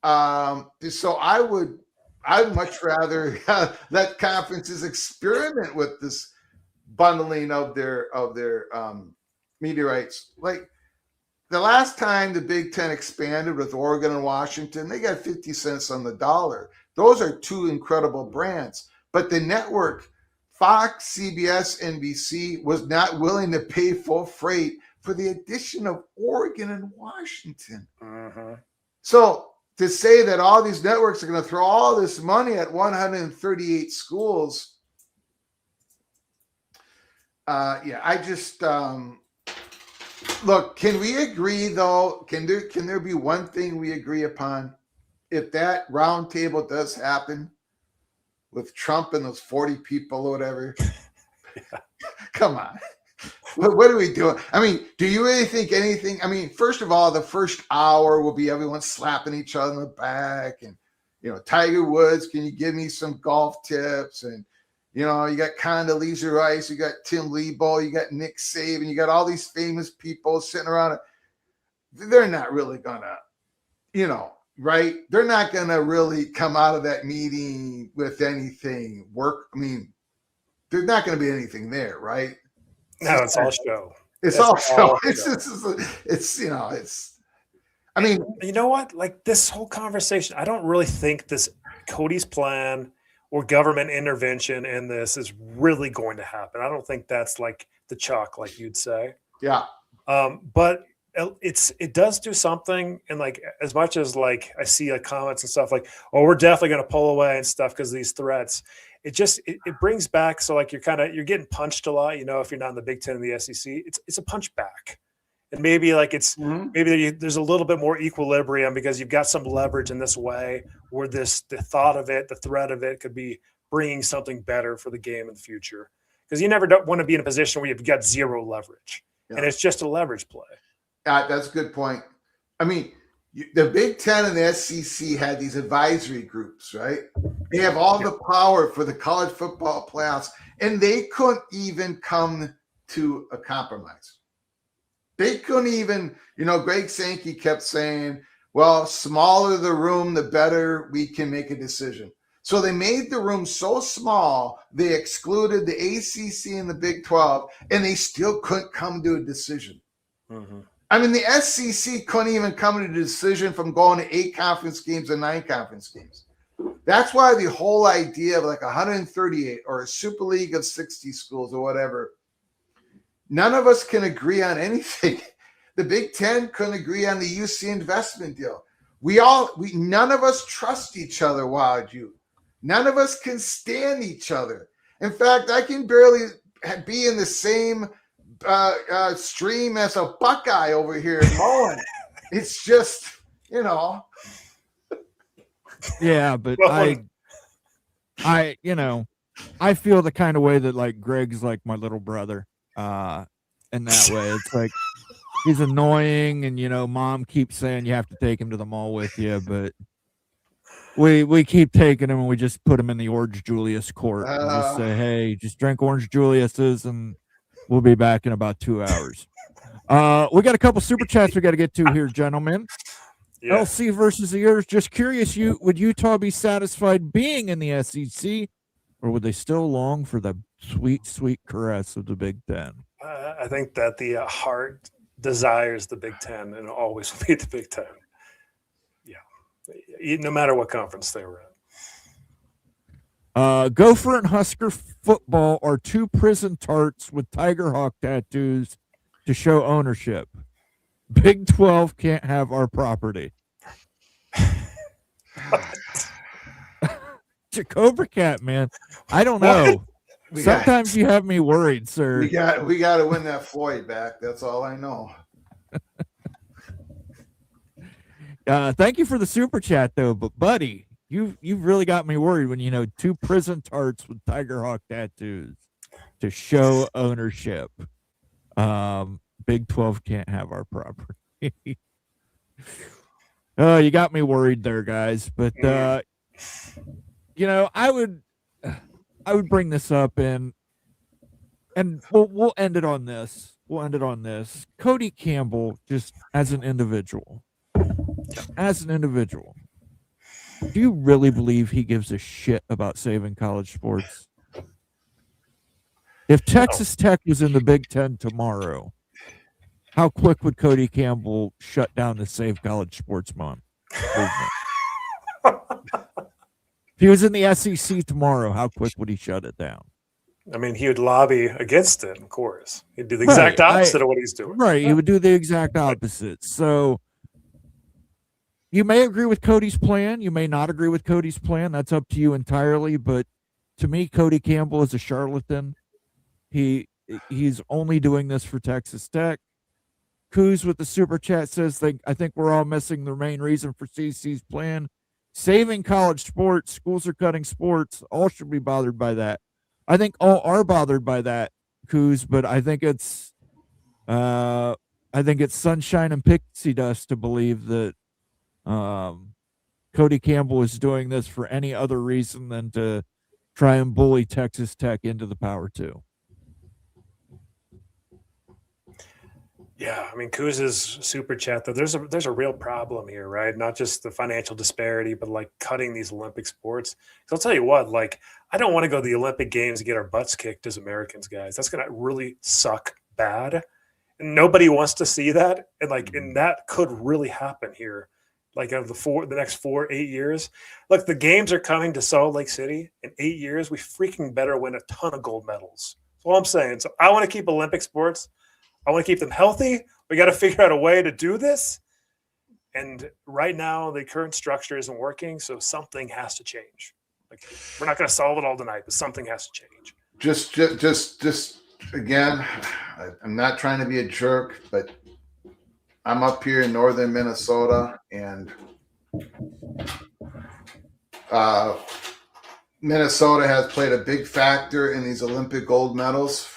So I'd much rather let conferences experiment with this bundling of their media rights. Like, the last time the Big Ten expanded with Oregon and Washington, they got 50 cents on the dollar. Those are two incredible brands. But the network, Fox, CBS, NBC, was not willing to pay full freight for the addition of Oregon and Washington. Uh-huh. So to say that all these networks are going to throw all this money at 138 schools, I just... Look, can we agree though? Can there be one thing we agree upon? If that round table does happen with Trump and those 40 people or whatever, come on. What are we doing? I mean, do you really think anything? I mean, first of all, the first hour will be everyone slapping each other in the back and, Tiger Woods, can you give me some golf tips? And, you got Condoleezza Rice, you got Tim Tebow, you got Nick Saban, you got all these famous people sitting around. They're not really gonna, right? They're not gonna really come out of that meeting with anything work. I mean, there's not gonna be anything there, right? No, it's all show. It's all show. I mean, you know what? Like this whole conversation, I don't really think this Cody's plan or government intervention in this is really going to happen. I don't think that's like the chalk, like you'd say. Yeah. But it does do something. And like, as much as like, I see like comments and stuff like, oh, we're definitely going to pull away and stuff because of these threats. It brings back. So like, you're getting punched a lot, if you're not in the Big Ten and the SEC, it's a punch back. And maybe like maybe there's a little bit more equilibrium because you've got some leverage in this way where the thought of it, the threat of it could be bringing something better for the game in the future. Because you never want to be in a position where you've got zero leverage and it's just a leverage play. That's a good point. I mean, the Big Ten and the SEC had these advisory groups, right? They have all the power for the college football playoffs, and they couldn't even come to a compromise. They couldn't even, Greg Sankey kept saying, Well, smaller the room, the better we can make a decision. So they made the room so small, they excluded the ACC and the Big 12, and they still couldn't come to a decision. Mm-hmm. I mean, the SEC couldn't even come to a decision from going to 8 conference games and 9 conference games. That's why the whole idea of like 138 or a super league of 60 schools or whatever, none of us can agree on anything. The Big Ten couldn't agree on the UC investment deal. None of us trust each other, Waju. None of us can stand each other. In fact, I can barely be in the same stream as a Buckeye over here in Moen. It's just, you know. Yeah, but I feel the kind of way that like Greg's like my little brother. In that way, it's like he's annoying, and Mom keeps saying you have to take him to the mall with you, but we keep taking him, and we just put him in the Orange Julius court and just say, hey, just drink Orange Julius's, and we'll be back in about 2 hours. We got a couple super chats we got to get to here, gentlemen. Yeah. LC versus the Ears. Just curious, would Utah be satisfied being in the SEC, or would they still long for the sweet, sweet caress of the Big Ten? I think that the heart desires the Big Ten and always will be the Big Ten. Yeah, no matter what conference they were in. Gopher and Husker football are 2 prison tarts with Tiger Hawk tattoos to show ownership. Big 12 can't have our property. Cobra Cat, man. I don't know. Sometimes you have me worried, sir. We got to win that Floyd back. That's all I know. Thank you for the super chat, though. But buddy, you've really got me worried when 2 prison tarts with Tiger Hawk tattoos to show ownership. Big 12 can't have our property. Oh, you got me worried there, guys. But I would bring this up and we'll end it on this. Cody Campbell, just as an individual, do you really believe he gives a shit about saving college sports? If Texas Tech was in the Big Ten tomorrow, how quick would Cody Campbell shut down the Save College Sports movement? If he was in the SEC tomorrow, how quick would he shut it down? I mean, he would lobby against it, of course. He'd do the exact opposite of what he's doing. Right, he would do the exact opposite. So you may agree with Cody's plan. You may not agree with Cody's plan. That's up to you entirely. But to me, Cody Campbell is a charlatan. He's only doing this for Texas Tech. Coos with the super chat says, I think we're all missing the main reason for CC's plan. Saving college sports, schools are cutting sports. All should be bothered by that. I think all are bothered by that, Coos, but I think it's sunshine and pixie dust to believe that Cody Campbell is doing this for any other reason than to try and bully Texas Tech into the Power 2. Yeah, I mean, Kuz's super chat, though, there's a real problem here, right? Not just the financial disparity, but like cutting these Olympic sports. So I'll tell you what, like, I don't want to go to the Olympic Games and get our butts kicked as Americans, guys. That's going to really suck bad. And nobody wants to see that. And that could really happen here. Like of the next 8 years. Look, the games are coming to Salt Lake City in 8 years. We freaking better win a ton of gold medals. That's all I'm saying. So I want to keep Olympic sports. I want to keep them healthy. We got to figure out a way to do this. And right now, the current structure isn't working, so something has to change. Like, we're not going to solve it all tonight, but something has to change. Just again, I'm not trying to be a jerk, but I'm up here in northern Minnesota, and Minnesota has played a big factor in these Olympic gold medals.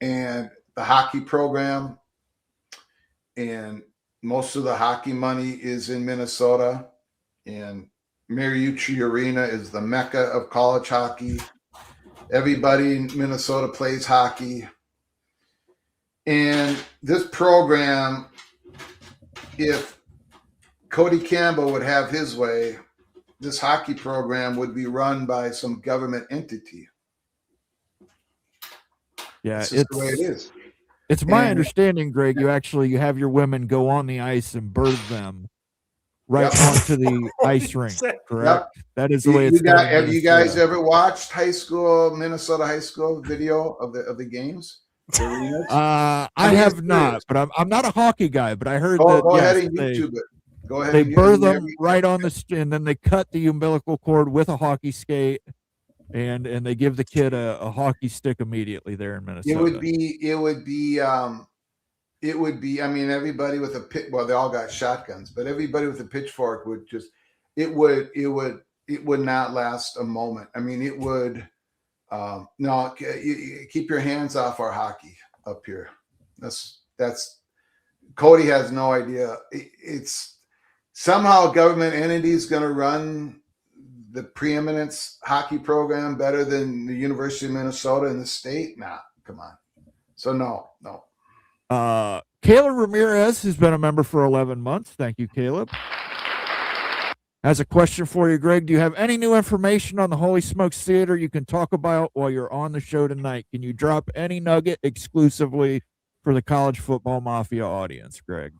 And the hockey program, and most of the hockey money is in Minnesota, and Mariucci Arena is the mecca of college hockey. Everybody in Minnesota plays hockey. And this program, if Cody Campbell would have his way, this hockey program would be run by some government entity. Yeah, It's just the way it is. It's my And- understanding, Greg, you have your women go on the ice and birth them right onto the ice rink, correct? Yep. That is the way it's done. Have you guys ever watched Minnesota high school video of the games? I have not, but I'm not a hockey guy, but I heard that. Go yes, ahead and YouTube it. Go ahead. They and birth them right on the and then they cut the umbilical cord with a hockey skate, and they give the kid a hockey stick immediately there in Minnesota. It would be. I mean, everybody with a pit. Well, they all got shotguns, but everybody with a pitchfork would just. It would not last a moment. I mean, it would. No, you keep your hands off our hockey up here. That's. Cody has no idea. It's somehow a government entity is going to run the preeminence hockey program better than the University of Minnesota in the state. Nah, come on. So no. Caleb Ramirez has been a member for 11 months. Thank you, Caleb. Has a question for you, Greg. Do you have any new information on the Holy Smokes Theater you can talk about while you're on the show tonight? Can you drop any nugget exclusively for the college football mafia audience, Greg?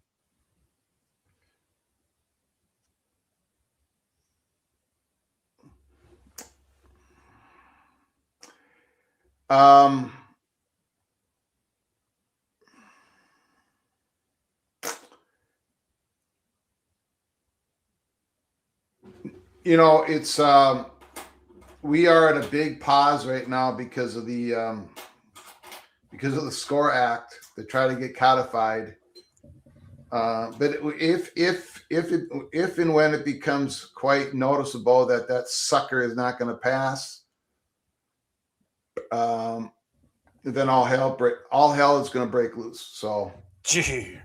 It's we are at a big pause right now because of the SCORE Act to try to get codified. But if and when it becomes quite noticeable that sucker is not going to pass, then all hell is going to break loose. So, gee.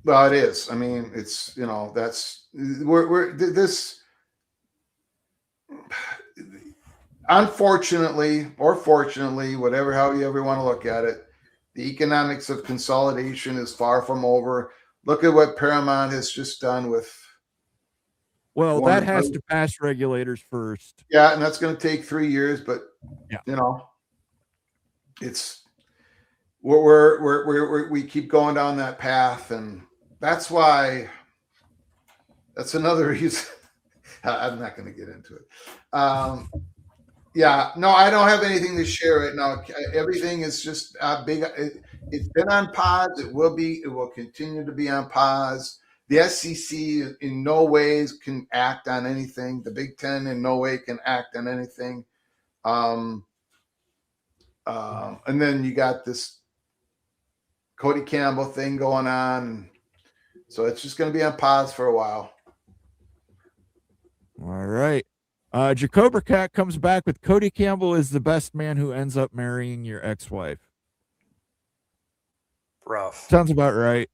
Well, it is. I mean, it's we're this. Unfortunately, or fortunately, how you ever want to look at it, the economics of consolidation is far from over. Look at what Paramount has just done with. Well, that has to pass regulators first. Yeah, and that's going to take 3 years, but it's we keep going down that path, and that's why. That's another reason. I'm not going to get into it. No, I don't have anything to share right now. Everything is just big. It's been on pause. It will continue to be on pause. The SEC in no ways can act on anything. The Big Ten in no way can act on anything. And then you got this Cody Campbell thing going on. So it's just going to be on pause for a while. All right. Jacobra Cat comes back with Cody Campbell is the best man who ends up marrying your ex-wife. Rough. Sounds about right.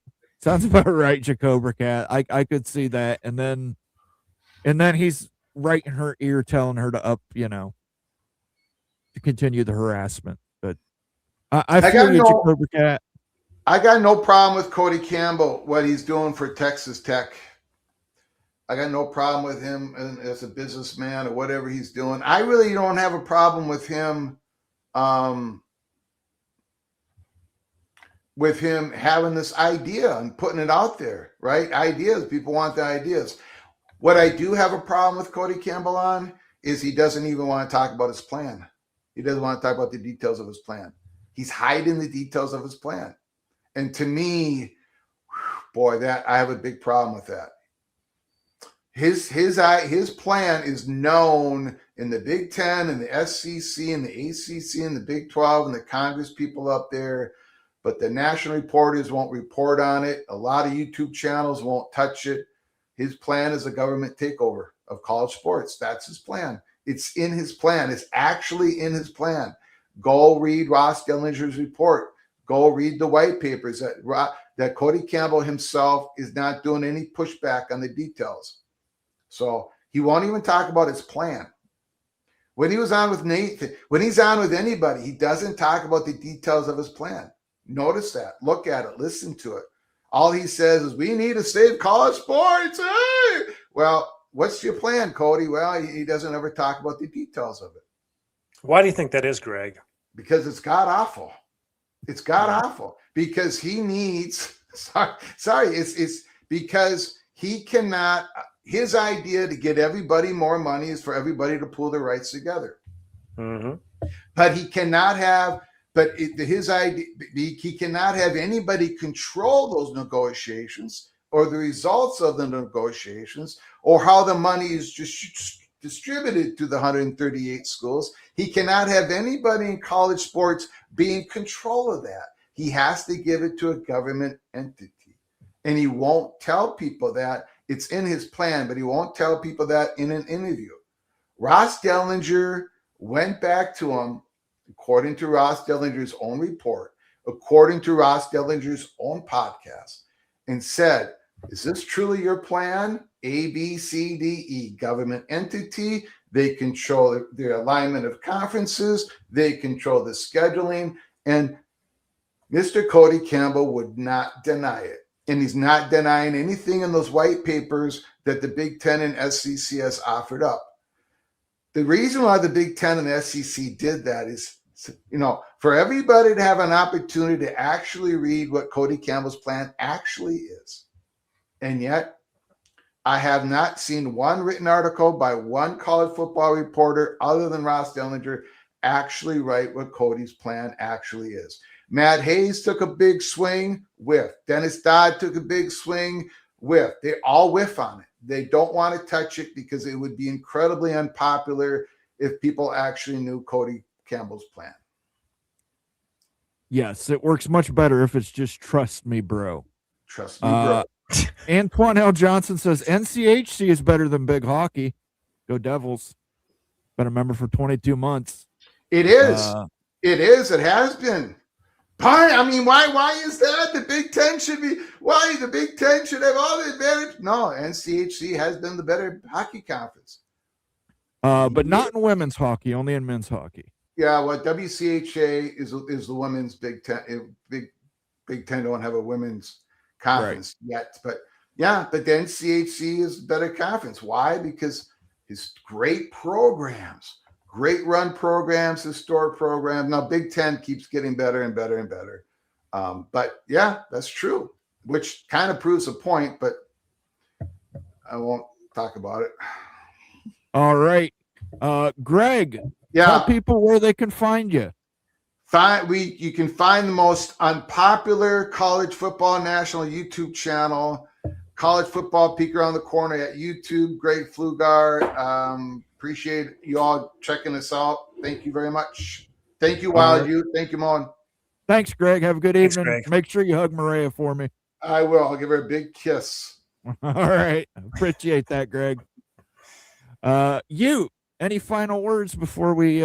Jacobra Cat. I could see that. And then he's right in her ear telling her to to continue the harassment. But I feel you, Jacobra Cat. I got no problem with Cody Campbell, what he's doing for Texas Tech. I got no problem with him as a businessman or whatever he's doing. I really don't have a problem with him having this idea and putting it out there, right? Ideas. People want the ideas. What I do have a problem with Cody Campbell on is he doesn't even want to talk about his plan. He doesn't want to talk about the details of his plan. He's hiding the details of his plan. And to me, boy, that I have a big problem with that. His plan is known in the Big Ten and the SEC and the ACC and the Big 12 and the Congress people up there, but the national reporters won't report on it. A lot of YouTube channels won't touch it. His plan is a government takeover of college sports. That's his plan. It's in his plan. It's actually in his plan. Go read Ross Dellinger's report. Go read the white papers that Cody Campbell himself is not doing any pushback on the details. So he won't even talk about his plan. When he was on with Nathan, when he's on with anybody, he doesn't talk about the details of his plan. Notice that. Look at it. Listen to it. All he says is, we need to save college sports. Hey! Well, what's your plan, Cody? Well, he doesn't ever talk about the details of it. Why do you think that is, Greg? Because it's god awful. It's god awful. Because he needs, sorry, it's because he cannot, his idea to get everybody more money is for everybody to pool their rights together. Mm-hmm. But he cannot have, his idea, he cannot have anybody control those negotiations or the results of the negotiations or how the money is just distributed to the 138 schools. He cannot have anybody in college sports be in control of that. He has to give it to a government entity. And he won't tell people that. It's in his plan, but he won't tell people that in an interview. Ross Dellinger went back to him, according to Ross Dellinger's own report, according to Ross Dellinger's own podcast, and said, is this truly your plan? A, B, C, D, E, government entity. They control the alignment of conferences. They control the scheduling. And Mr. Cody Campbell would not deny it. And he's not denying anything in those white papers that the Big Ten and SEC has offered up. The reason why the Big Ten and the SEC did that is, for everybody to have an opportunity to actually read what Cody Campbell's plan actually is. And yet, I have not seen one written article by one college football reporter other than Ross Dellinger actually write what Cody's plan actually is. Matt Hayes took a big swing, whiff. Dennis Dodd took a big swing, whiff. They all whiff on it. They don't want to touch it because it would be incredibly unpopular if people actually knew Cody Campbell's plan. Yes, it works much better if it's just trust me, bro. Trust me, bro. Antoine L. Johnson says NCHC is better than big hockey. Go Devils. Been a member for 22 months. It is. It is. It has been. I mean, why is that? The Big Ten should be, why the Big Ten should have all the advantage? No, NCHC has been the better hockey conference. But not in women's hockey, only in men's hockey. Yeah, well, WCHA is the women's Big Ten. Big Ten don't have a women's conference yet. But yeah, but the NCHC is a better conference. Why? Because it's great programs. Great run programs, historic programs. Now, Big Ten keeps getting better and better and better. But yeah, that's true, which kind of proves a point, but I won't talk about it. All right. Greg, tell people where they can find you. You can find the most unpopular college football national YouTube channel, College Football Peek Around the Corner at YouTube. Greg Pflugar. Appreciate you all checking us out. Thank you very much. Thank you, Wild You. Thank you, Mon. Thanks, Greg. Have a good evening. Greg. Make sure you hug Maria for me. I will. I'll give her a big kiss. All right. Appreciate that, Greg. Any final words before we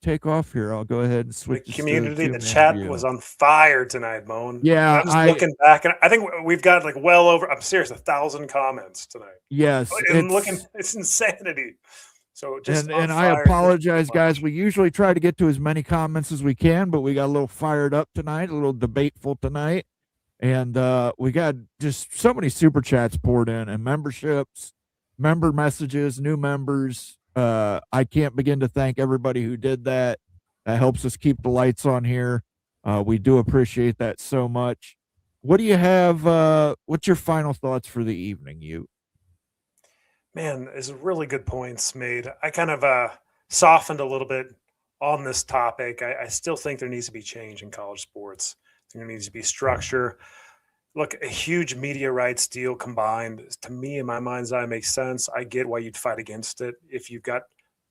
take off here? I'll go ahead and switch. The community, the chat was on fire tonight, Moan. Yeah, I'm just looking back, and I think we've got like well over, I'm serious, 1,000 comments tonight. Yes. It's insanity. So just and I apologize, guys. We usually try to get to as many comments as we can, but we got a little fired up tonight, a little debateful tonight. And we got just so many super chats poured in and memberships, member messages, new members. I can't begin to thank everybody who did that. That helps us keep the lights on here. We do appreciate that so much. What do you have? What's your final thoughts for the evening, you? Man, there's really good points made. I kind of softened a little bit on this topic. I still think there needs to be change in college sports. There needs to be structure. Look, a huge media rights deal combined, to me, in my mind's eye, makes sense. I get why you'd fight against it if you've got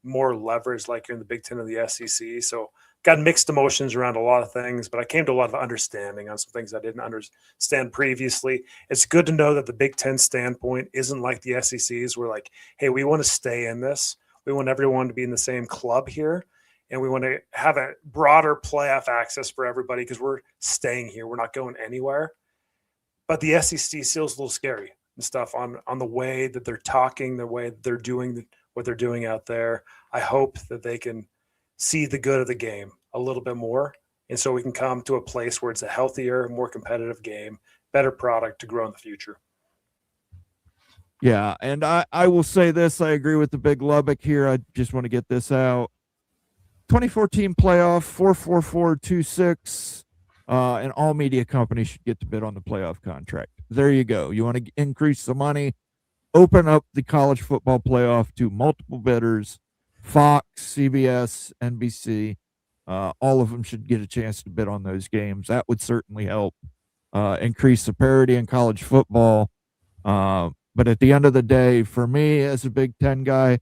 more leverage like you're in the Big Ten or the SEC. So got mixed emotions around a lot of things, but I came to a lot of understanding on some things I didn't understand previously. It's good to know that the Big Ten standpoint isn't like the SEC's. We're like, hey, we want to stay in this. We want everyone to be in the same club here, and we want to have a broader playoff access for everybody because we're staying here. We're not going anywhere. But the SEC still is a little scary and stuff on the way that they're talking, the way that they're doing what they're doing out there. I hope that they can see the good of the game a little bit more. And so we can come to a place where it's a healthier, more competitive game better product to grow in the future. Yeah, and I will say this. I agree with the big Lubbock here. I just want to get this out. 2014 playoff, 44426, and all media companies should get to bid on the playoff contract. There you go. You want to increase the money, open up the college football playoff to multiple bidders, Fox, CBS, NBC. All of them should get a chance to bid on those games. That would certainly help increase the parity in college football. But at the end of the day, for me as a Big Ten guy,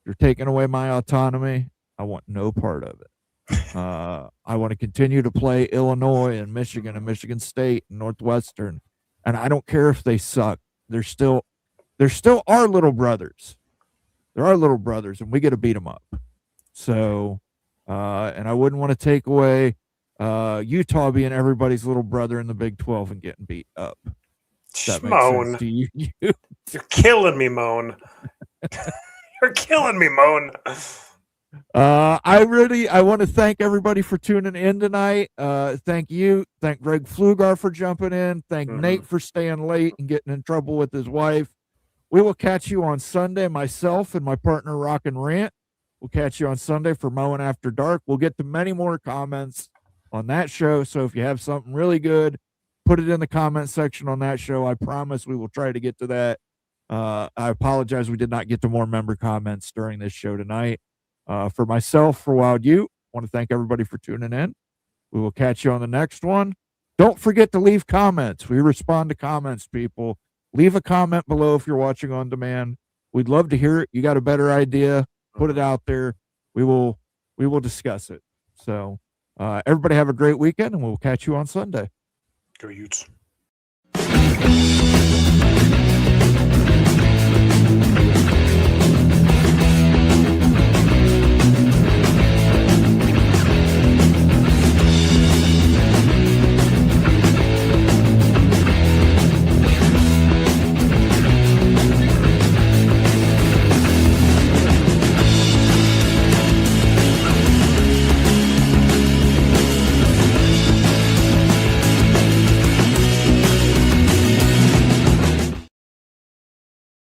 you're taking away my autonomy. I want no part of it. I want to continue to play Illinois and Michigan State and Northwestern. And I don't care if they suck. They're still our little brothers. They're our little brothers, and we got to beat them up. So, and I wouldn't want to take away Utah being everybody's little brother in the Big 12 and getting beat up. That makes sense to you. You're killing me, Moan. You're killing me, Moan. I want to thank everybody for tuning in tonight. Thank you. Thank Greg Flugar for jumping in. Thank Nate for staying late and getting in trouble with his wife. We will catch you on Sunday. Myself and my partner Rock and Rant. We'll catch you on Sunday for Mowing After Dark. We'll get to many more comments on that show. So if you have something really good, put it in the comment section on that show. I promise we will try to get to that. I apologize we did not get to more member comments during this show tonight. For myself, for Wild Ute, I want to thank everybody for tuning in. We will catch you on the next one. Don't forget to leave comments. We respond to comments, people. Leave a comment below if you're watching on demand. We'd love to hear it. You got a better idea, put it out there. We will discuss it. So everybody have a great weekend, and we'll catch you on Sunday. Go Utes.